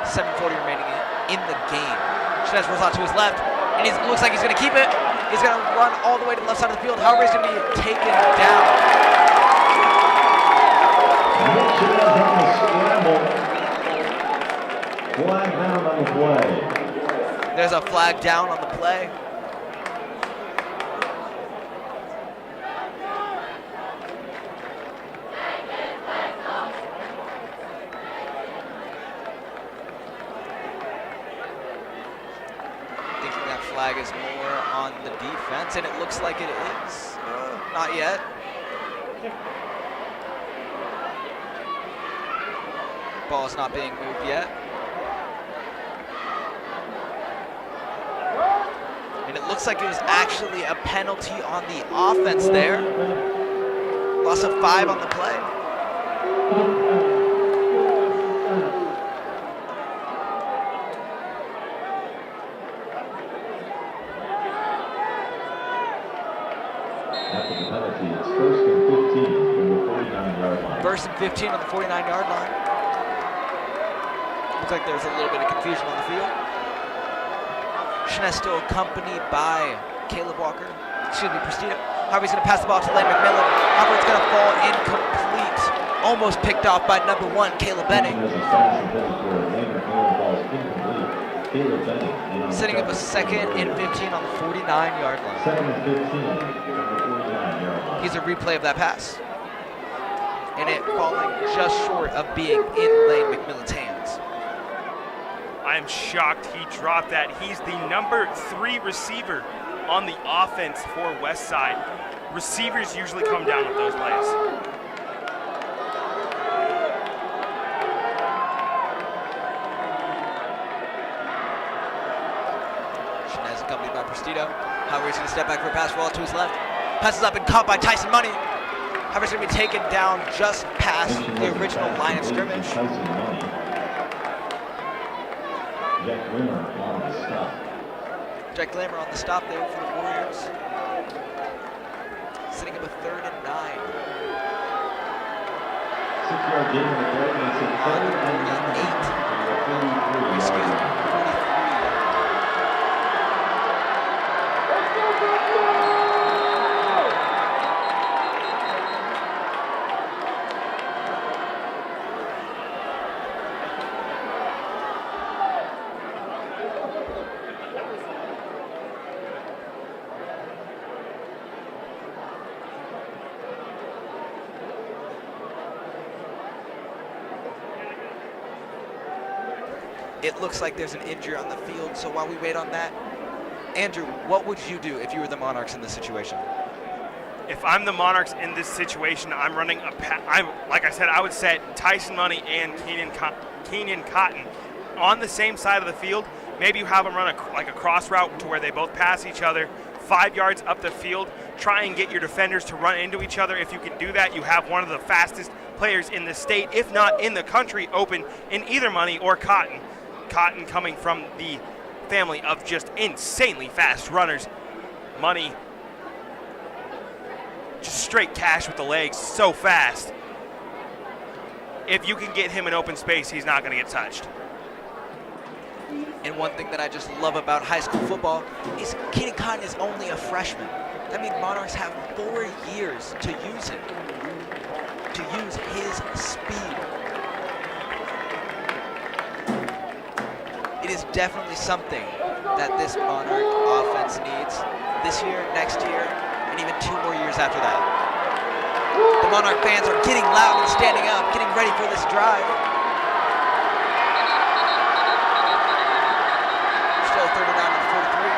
7:40 remaining in the game. Shinez rolls out to his left, and it looks like he's going to keep it. He's going to run all the way to the left side of the field. However, he's going to be taken down. Shinez on the scramble. Flag down on the play. There's a flag down on the play. Thinking that flag is more on the defense, and it looks like it is. Not yet. Ball is not being moved yet. And it looks like it was actually a penalty on the offense there. Loss of 5 on the play. After the penalty, it's 1st and 15 from the 49-yard line. 1st and 15 on the 49-yard line. Looks like there's a little bit of confusion on the field. Shinez still accompanied by Prestito. However, he's going to pass the ball to Lane McMillan. However, it's going to fall incomplete. Almost picked off by number 1, Caleb Benning. Setting up a 2nd and 15 on the 49-yard line. 2nd and 15 from the 49-yard line. Here's a replay of that pass. And it falling just short of being in Lane McMillan's hands. I'm shocked he dropped that. He's the number 3 receiver on the offense for Westside. Receivers usually come down with those plays. Shinez accompanied by Prestito. However, he's going to step back for a pass roll to his left. Passes up and caught by Tyson Money. However, he's going to be taken down just past the original line of scrimmage. Jack Glimmer on the stop. Jack Glammer on the stop there for the Warriors. Setting up a 3rd and 9. 6-yard gain on the play, makes it 3rd and 9. Excuse me, 43. It looks like there's an injury on the field, so while we wait on that, Andrew, what would you do if you were the Monarchs in this situation? If I'm the Monarchs in this situation, I'm running a like I said, I would set Tyson Money and Keenan Cotton on the same side of the field. Maybe you have them run like a cross route to where they both pass each other 5 yards up the field. Try and get your defenders to run into each other. If you can do that, you have one of the fastest players in the state, if not in the country, open in either Money or Cotton. Cotton coming from the family of just insanely fast runners. Money, just straight cash with the legs, so fast. If you can get him in open space, he's not going to get touched. And one thing that I just love about high school football is Keenan Cotton is only a freshman. That means Monarchs have 4 years to use him, to use his speed. It is definitely something that this Monarch offense needs this year, next year, and even 2 more years after that. The Monarch fans are getting loud and standing up, getting ready for this drive. Still 39 to 43.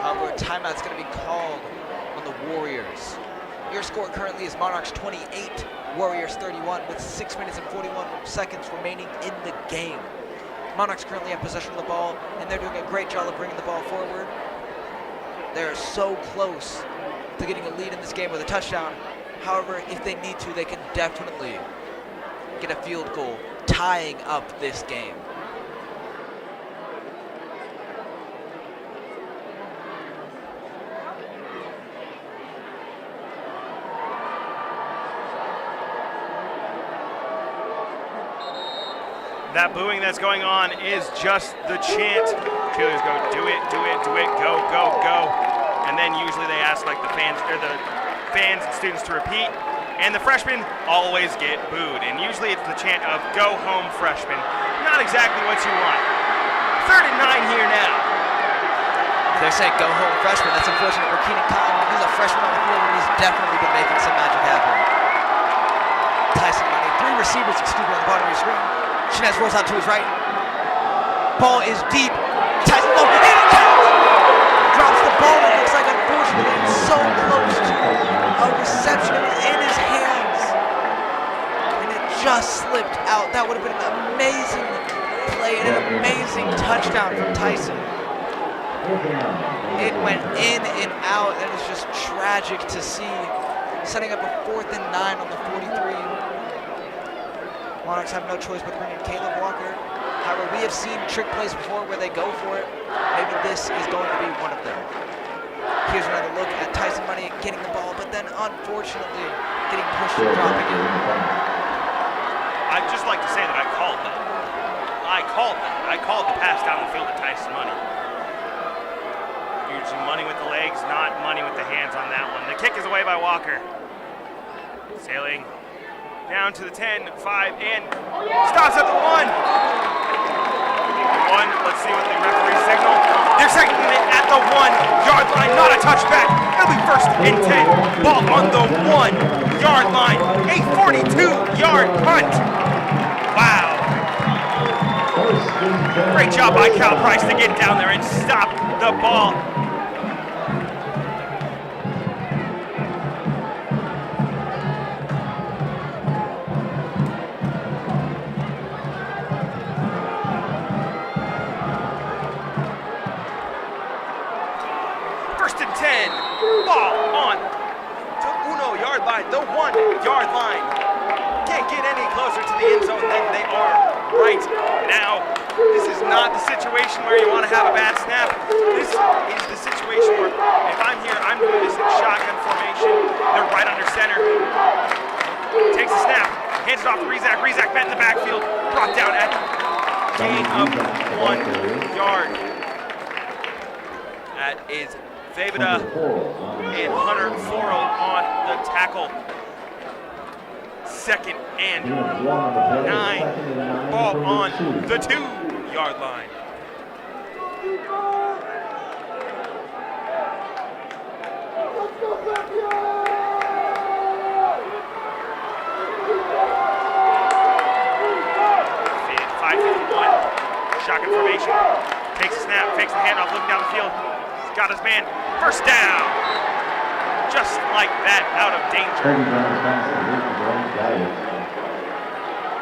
However, a timeout's going to be called on the Warriors. Your score currently is Monarchs 28, Warriors 31, with 6 minutes and 41 seconds remaining in the game. Monarchs currently have possession of the ball, and they're doing a great job of bringing the ball forward. They're so close to getting a lead in this game with a touchdown. However, if they need to, they can definitely get a field goal, tying up this game. That booing that's going on is just the chant. Cheerleaders go, do it, do it, do it, go, go, go. And then usually they ask like the fans and students to repeat. And the freshmen always get booed. And usually it's the chant of go home freshmen. Not exactly what you want. 3rd and 9 here now. They're saying go home freshman. That's unfortunate for Keenan Cotton. He's a freshman on the field and he's definitely been making some magic happen. Tyson Money, 3 receivers, on the bottom of your screen. Shinez rolls out to his right. Ball is deep. Tyson low, and it counts! Drops the ball. It looks like, unfortunately, it's so close to a reception. It was in his hands. And it just slipped out. That would have been an amazing play and an amazing touchdown from Tyson. It went in and out, and it's just tragic to see. Setting up a 4th and 9 on the 43. Monarchs have no choice but to bring in Caleb Walker. However, we have seen trick plays before where they go for it. Maybe this is going to be one of them. Here's another look at Tyson Money getting the ball, but then unfortunately getting pushed and dropping it. I'd just like to say that I called that. I called the pass down the field to Tyson Money. Using Money with the legs, not Money with the hands on that one. The kick is away by Walker. Sailing down to the 10, 5, and stops at the 1. Let's see what the referee signal. They're signaling it at the 1-yard line, not a touchback. It'll be 1st and 10. Ball on the 1-yard line. A 42-yard punt. Wow. Great job by Cal Price to get down there and stop the ball. Ball on to 1-yard line, the 1-yard line. Can't get any closer to the end zone than they are right now. This is not the situation where you want to have a bad snap. This is the situation where if I'm here, I'm doing this in shotgun formation. They're right under center. Takes the snap, hands it off to Rezak. Rezak met in the backfield, brought down at gain of 1 yard. That is Vesta and Hunter Forel on the tackle. 2nd and 9. Ball on the 2-yard line. Shotgun formation. Takes a snap, fakes the handoff, looking down the field. He's got his man. 1st down. Just like that, out of danger.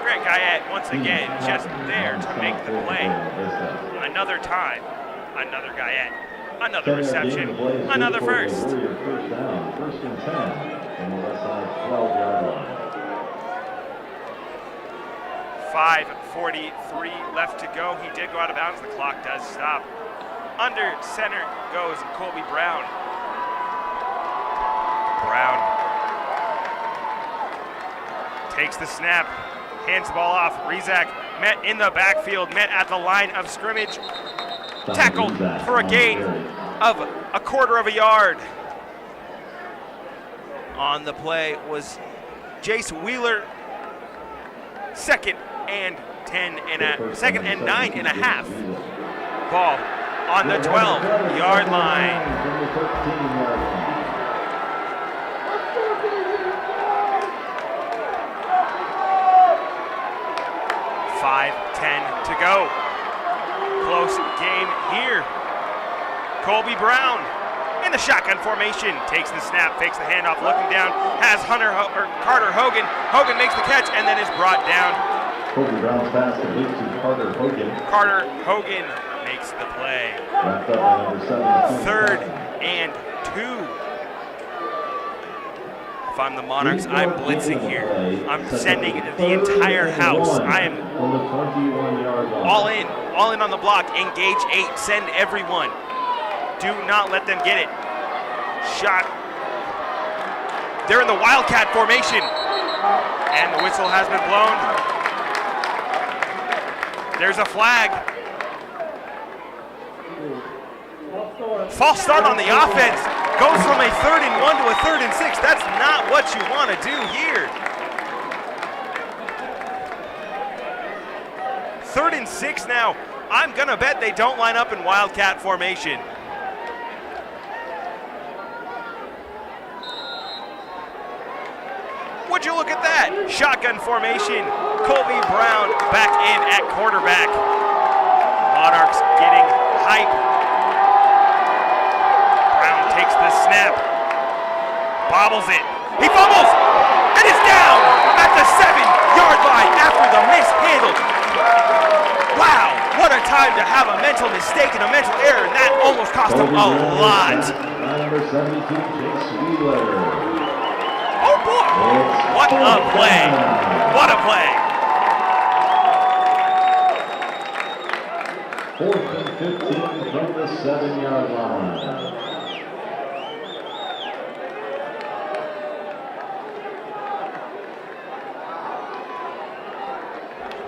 Grant Guyette, once again, just there to make the play. Another time, another Guyette, another reception, another first. 1st and 10 from the Westside 12-yard line. 5:43 left to go. He did go out of bounds. The clock does stop. Under center goes Colby Brown. Brown takes the snap, hands the ball off. Rezak met in the backfield, met at the line of scrimmage. Tackled for a gain of 1/4 yard. On the play was Jace Wheeler. 2nd and 9 and a half. Ball on the 12-yard line. 5:10 to go. Close game here. Colby Brown in the shotgun formation, takes the snap, fakes the handoff, looking down, has Carter Hogan. Hogan makes the catch and then is brought down Kobe Brown's pass complete to Carter Hogan. Carter Hogan makes the play. Wrapped up by number 7. 3rd and 2. If I'm the Monarchs, I'm blitzing here. I'm sending the entire house. I am From the 21-yard line. all in on the block. Engage 8. Send everyone. Do not let them get it. Shot. They're in the Wildcat formation. And the whistle has been blown. There's a flag. False start on the offense. Goes from a 3rd and 1 to a 3rd and 6. That's not what you want to do here. 3rd and 6 now. I'm gonna bet they don't line up in Wildcat formation. Would you look at that? Shotgun formation. Colby Brown back in at quarterback. Monarchs getting hype. Brown takes the snap. Bobbles it. He fumbles! And it's down at the 7-yard line after the mishandle. Wow, what a time to have a mental mistake and a mental error, and that almost cost him a lot. Number 72, Chase Wheeler. Oh boy! What a play! What a play! 4th and 15 from the 7-yard line.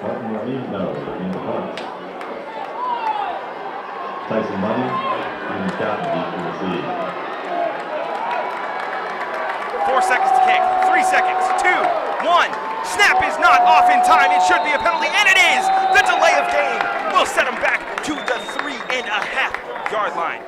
Martin Marino in the punt. Tyson Money in the captain to receive. 4 seconds to kick. 3 seconds. 2, 1. Snap is not off in time. It should be a penalty, and it is. The delay of game will set him back to the 3.5-yard line.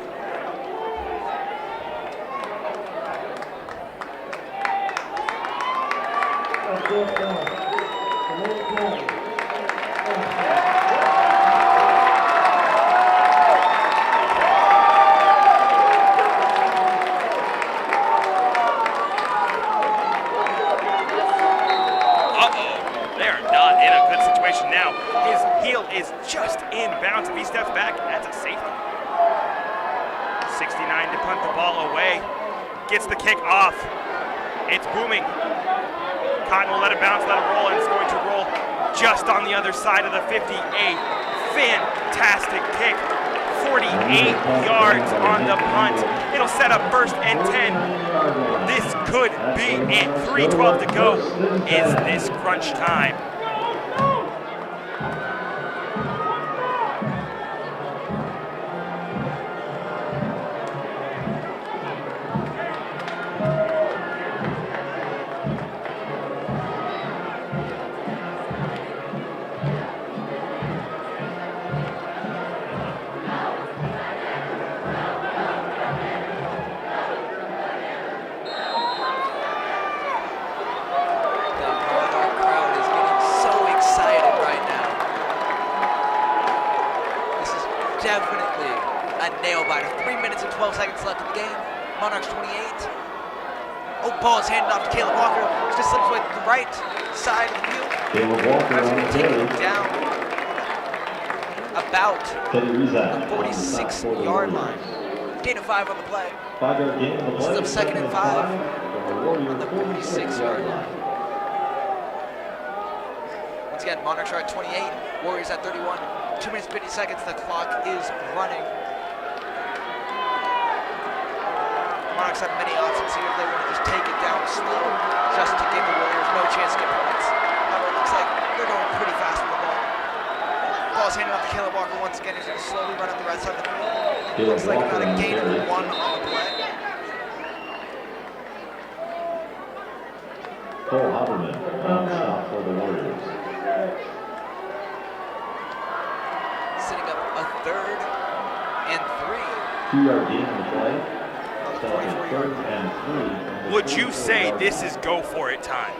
Is just inbounds. If he steps back, that's a safety. 69 to punt the ball away. Gets the kick off. It's booming. Cotton will let it bounce, let it roll, and it's going to roll just on the other side of the 58. Fantastic kick. 48 yards on the punt. It'll set up 1st and 10. This could be it. 3:12 to go. Is this crunch time? Definitely a nail biter. 3 minutes and 12 seconds left in the game. Monarchs 28. Oh, ball is handed off to Caleb Walker. He just slips away to the right side of the field. Caleb Walker on the Taking carry. him down about the 46-yard line. Gain of 5 on the play. 5-yard gain on the play. This is up 2nd and 5 on on the 46-yard line. Once again, Monarchs are at 28, Warriors at 31. 2 minutes, 50 seconds, the clock is running. Monarchs have many options here. They want to just take it down slow, just to give the Warriors no chance to get points. However, it looks like they're going pretty fast with the ball. Ball's handed off to Caleb Walker once again. He's going to slowly run up the right side of the field. Looks like about a gain of 1 on the play. Cole Haberman, stop for the Warriors. Setting up a 3rd and 3. 2-yard gain on the play. Stopping 3rd and 3. Would you say this is go for it time?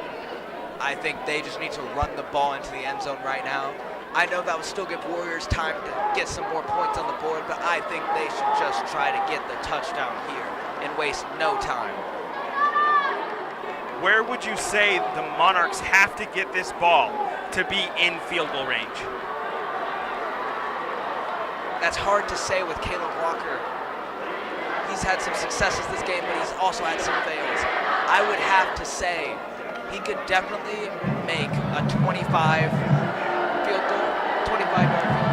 I think they just need to run the ball into the end zone right now. I know that will still give Warriors time to get some more points on the board, but I think they should just try to get the touchdown here and waste no time. where would you say the Monarchs have to get this ball to be in field goal range? That's hard to say with Caleb Walker. He's had some successes this game, but he's also had some fails. I would have to say he could definitely make a 25 field goal, 25-yard field goal.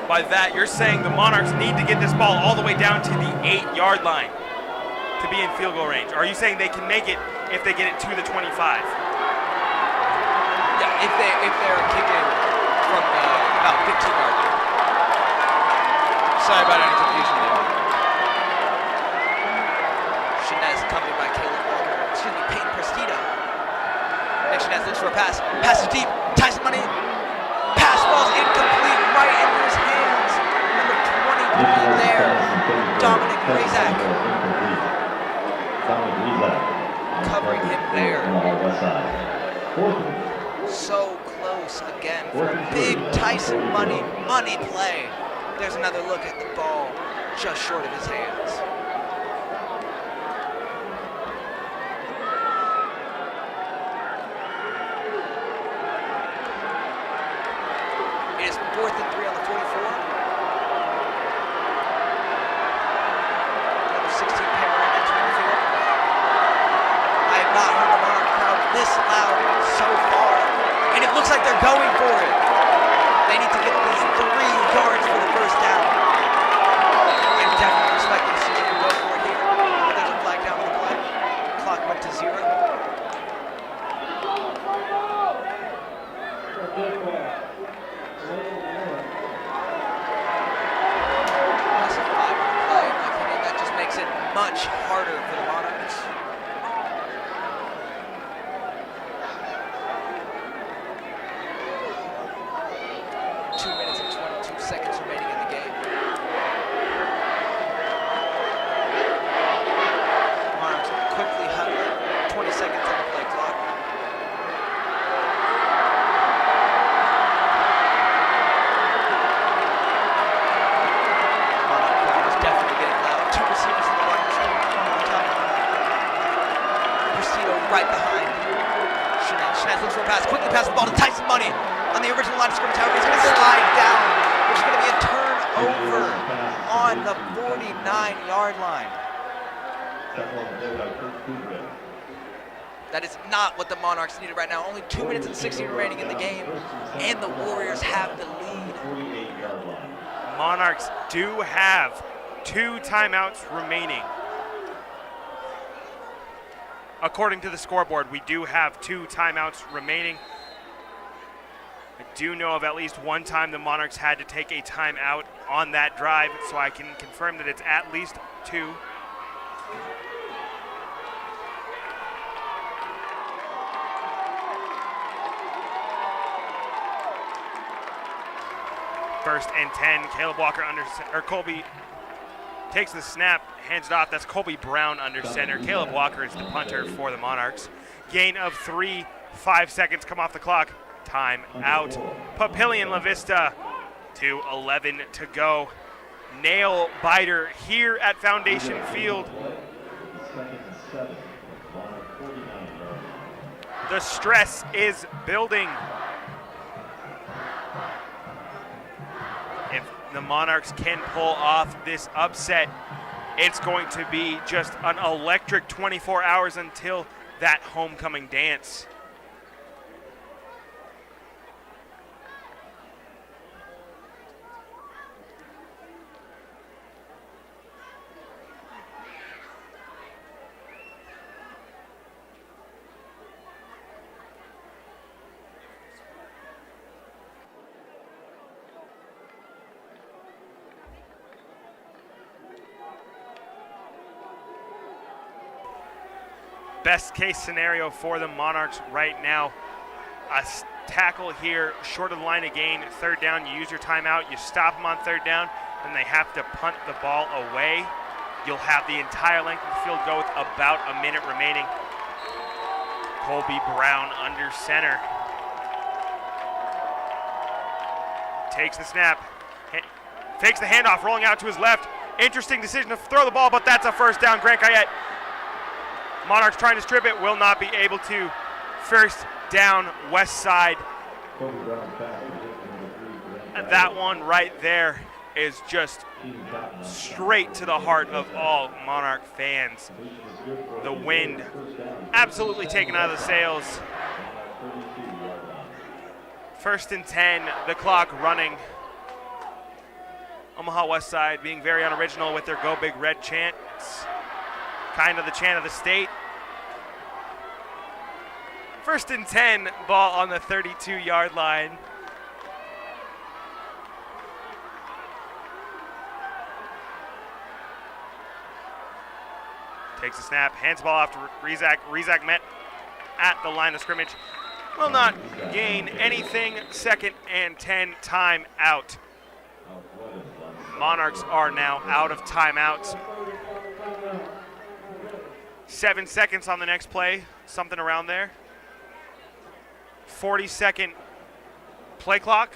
By that, you're saying the Monarchs need to get this ball all the way down to the 8-yard line to be in field goal range. Are you saying they can make it if they get it to the 25? Yeah, if they're kicking from about 15-yard line. Sorry about any confusion there. Shinez accompanied by Peyton Prestito. Next Shinez looks for a pass. Pass is deep. Tyson Money. Pass falls incomplete right into his hands. Number 23 there. Dominic Razak. Covering him there. So close again for a big Tyson Money play. There's another look at the ball just short of his hands. It is 4th and 3 on the 44. Number 16 Cameron entering the field. I have not heard the Monarch crowd this loud so far, and it looks like they're going for it. They need to get these 3 yards for the first down. I definitely respect the decision to go for it here, but there's a flag down on the play. Clock went to 0. That's a 5 on the play. In my opinion, that just makes it much harder for the Monarchs. Seconds remaining in the game. Monarchs quickly huddling. 20 seconds on the play clock. Monarch crowd is definitely getting loud. 2 receivers in the wide receiver on top. Prestito right behind. Shinez looks for a pass. Quickly passes the ball to Tyson Money on the original line of scrimmage. However, he's going to slide down. There's going to be a turnover on the 49-yard line. That is not what the Monarchs needed right now. Only 2 minutes and 16 remaining in the game, and the Warriors have the lead. Monarchs do have 2 timeouts remaining. According to the scoreboard, we do have 2 timeouts remaining. I do know of at least one time the Monarchs had to take a timeout on that drive, so I can confirm that it's at least 2. First and 10, Caleb Walker Colby takes the snap, hands it off. That's Colby Brown under center. Caleb Walker is the punter for the Monarchs. Gain of 3, 5 seconds come off the clock. Time out. Papillion La Vista, 2:11 to go. Nail biter here at Foundation Field. The stress is building. If the Monarchs can pull off this upset, it's going to be just an electric 24 hours until that homecoming dance. Best case scenario for the Monarchs right now, a tackle here short of the line of gain, 3rd down, you use your timeout, you stop them on 3rd down, and they have to punt the ball away. You'll have the entire length of the field go with about a minute remaining. Colby Brown under center. Takes the snap, Fakes the handoff, rolling out to his left. Interesting decision to throw the ball, but that's a first down. Grant Guyette. Monarchs trying to strip it, will not be able to. First down, Westside. That one right there is just straight to the heart of all Monarch fans. The wind absolutely taken out of the sails. First and 10, the clock running. Omaha Westside being very unoriginal with their Go Big Red chant. It's kind of the chant of the state. First and 10, ball on the 32-yard line. Takes a snap, hands the ball off to Rizak. Rizak met at the line of scrimmage. Will not gain anything. Second and 10, time out. Monarchs are now out of timeouts. 7 seconds on the next play, something around there. 40-second play clock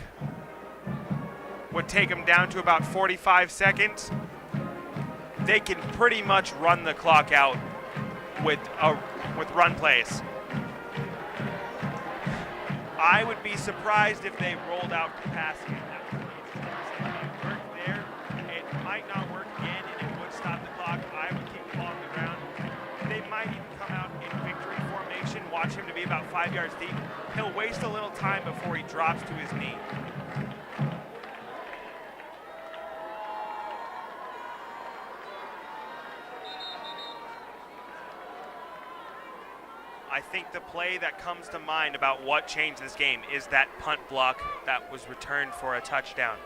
would take them down to about 45 seconds. They can pretty much run the clock out with run plays. I would be surprised if they rolled out passing at that point. It worked there. It might not work again, and it would stop the clock. I would keep the ball on the ground. They might even come out in victory formation, watch him to be about 5 yards deep. He'll waste a little time before he drops to his knee. I think the play that comes to mind about what changed this game is that punt block that was returned for a touchdown.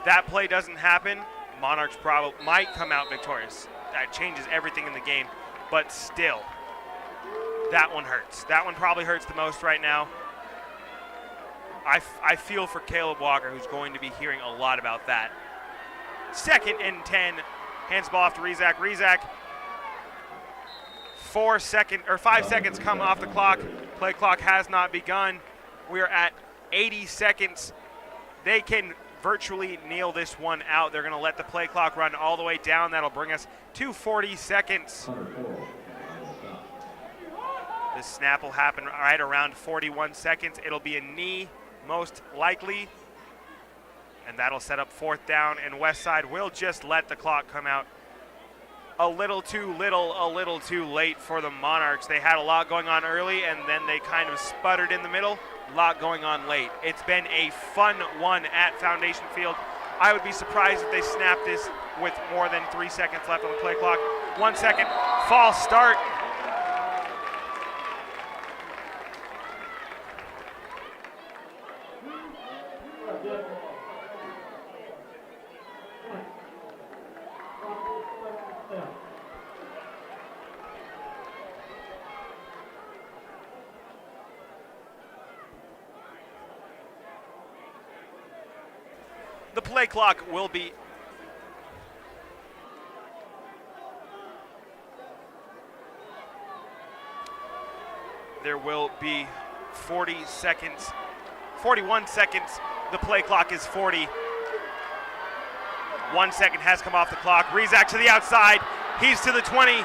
That play doesn't happen, Monarchs probably might come out victorious. That changes everything in the game, but still, that one hurts. That one probably hurts the most right now. I feel for Caleb Walker, who's going to be hearing a lot about that. Second and 10, hands the ball off to Rizak. Rizak, 5 seconds come off the clock. Play clock has not begun. We are at 80 seconds. They can virtually kneel this one out. They're going to let the play clock run all the way down. That'll bring us to 40 seconds. The snap will happen right around 41 seconds. It'll be a knee, most likely. And that'll set up fourth down. And Westside will just let the clock come out. A little too little, a little too late for the Monarchs. They had a lot going on early, and then they kind of sputtered in the middle. A lot going on late. It's been a fun one at Foundation Field. I would be surprised if they snap this with more than 3 seconds left on the play clock. 1 second, false start. The play clock will be there will be 40 seconds, 41 seconds. The play clock is 40. 1 second has come off the clock. Rizak to the outside. He's to the 20.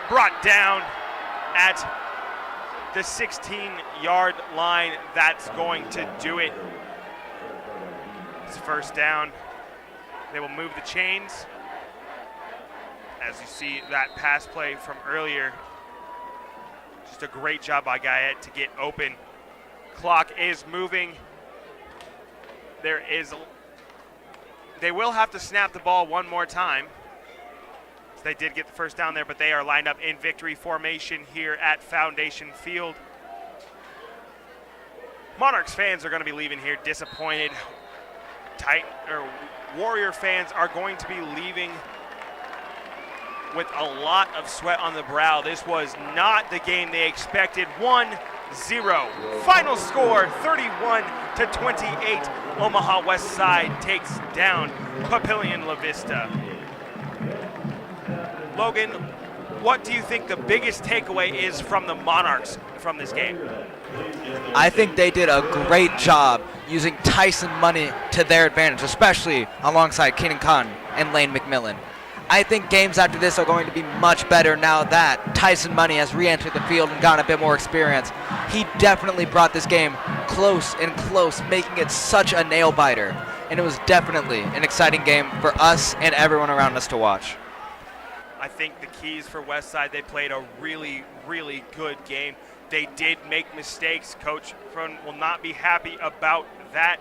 Brought down at the 16-yard line. That's going to do it. It's first down. They will move the chains. As you see that pass play from earlier. Just a great job by Guyette to get open. Clock is moving. They will have to snap the ball one more time. So they did get the first down there, but they are lined up in victory formation here at Foundation Field. Monarchs fans are going to be leaving here disappointed. Warrior fans are going to be leaving with a lot of sweat on the brow. This was not the game they expected. 1-0. Final score 31-28. Omaha Westside takes down Papillion La Vista. Logan, what do you think the biggest takeaway is from the Monarchs from this game? I think they did a great job using Tyson Money to their advantage, especially alongside Keenan Cotton and Lane McMillan. I think games after this are going to be much better now that Tyson Money has re-entered the field and gotten a bit more experience. He definitely brought this game close and close, making it such a nail-biter. And it was definitely an exciting game for us and everyone around us to watch. I think the keys for Westside, they played a really, really good game. They did make mistakes. Coach Froden will not be happy about that.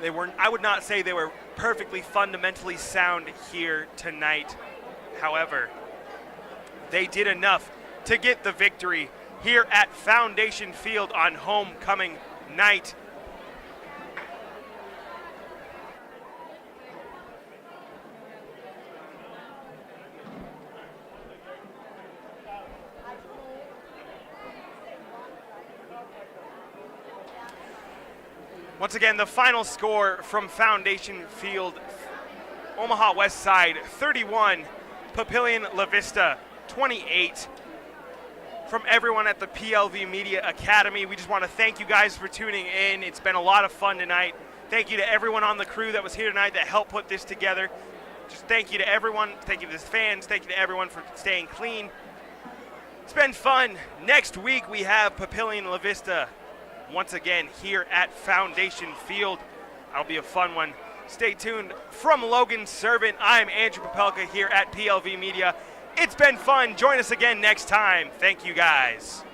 I would not say they were perfectly fundamentally sound here tonight. However, they did enough to get the victory here at Foundation Field on homecoming night. Once again, the final score from Foundation Field, Omaha Westside 31, Papillion La Vista 28. From everyone at the PLV Media Academy, we just want to thank you guys for tuning in. It's been a lot of fun tonight. Thank you to everyone on the crew that was here tonight that helped put this together. Just thank you to everyone. Thank you to the fans. Thank you to everyone for staying clean. It's been fun. Next week, we have Papillion La Vista once again here at Foundation Field. That'll be a fun one. Stay tuned. From Logan Servant, I'm Andrew Popelka here at PLV Media. It's been fun. Join us again next time. Thank you guys.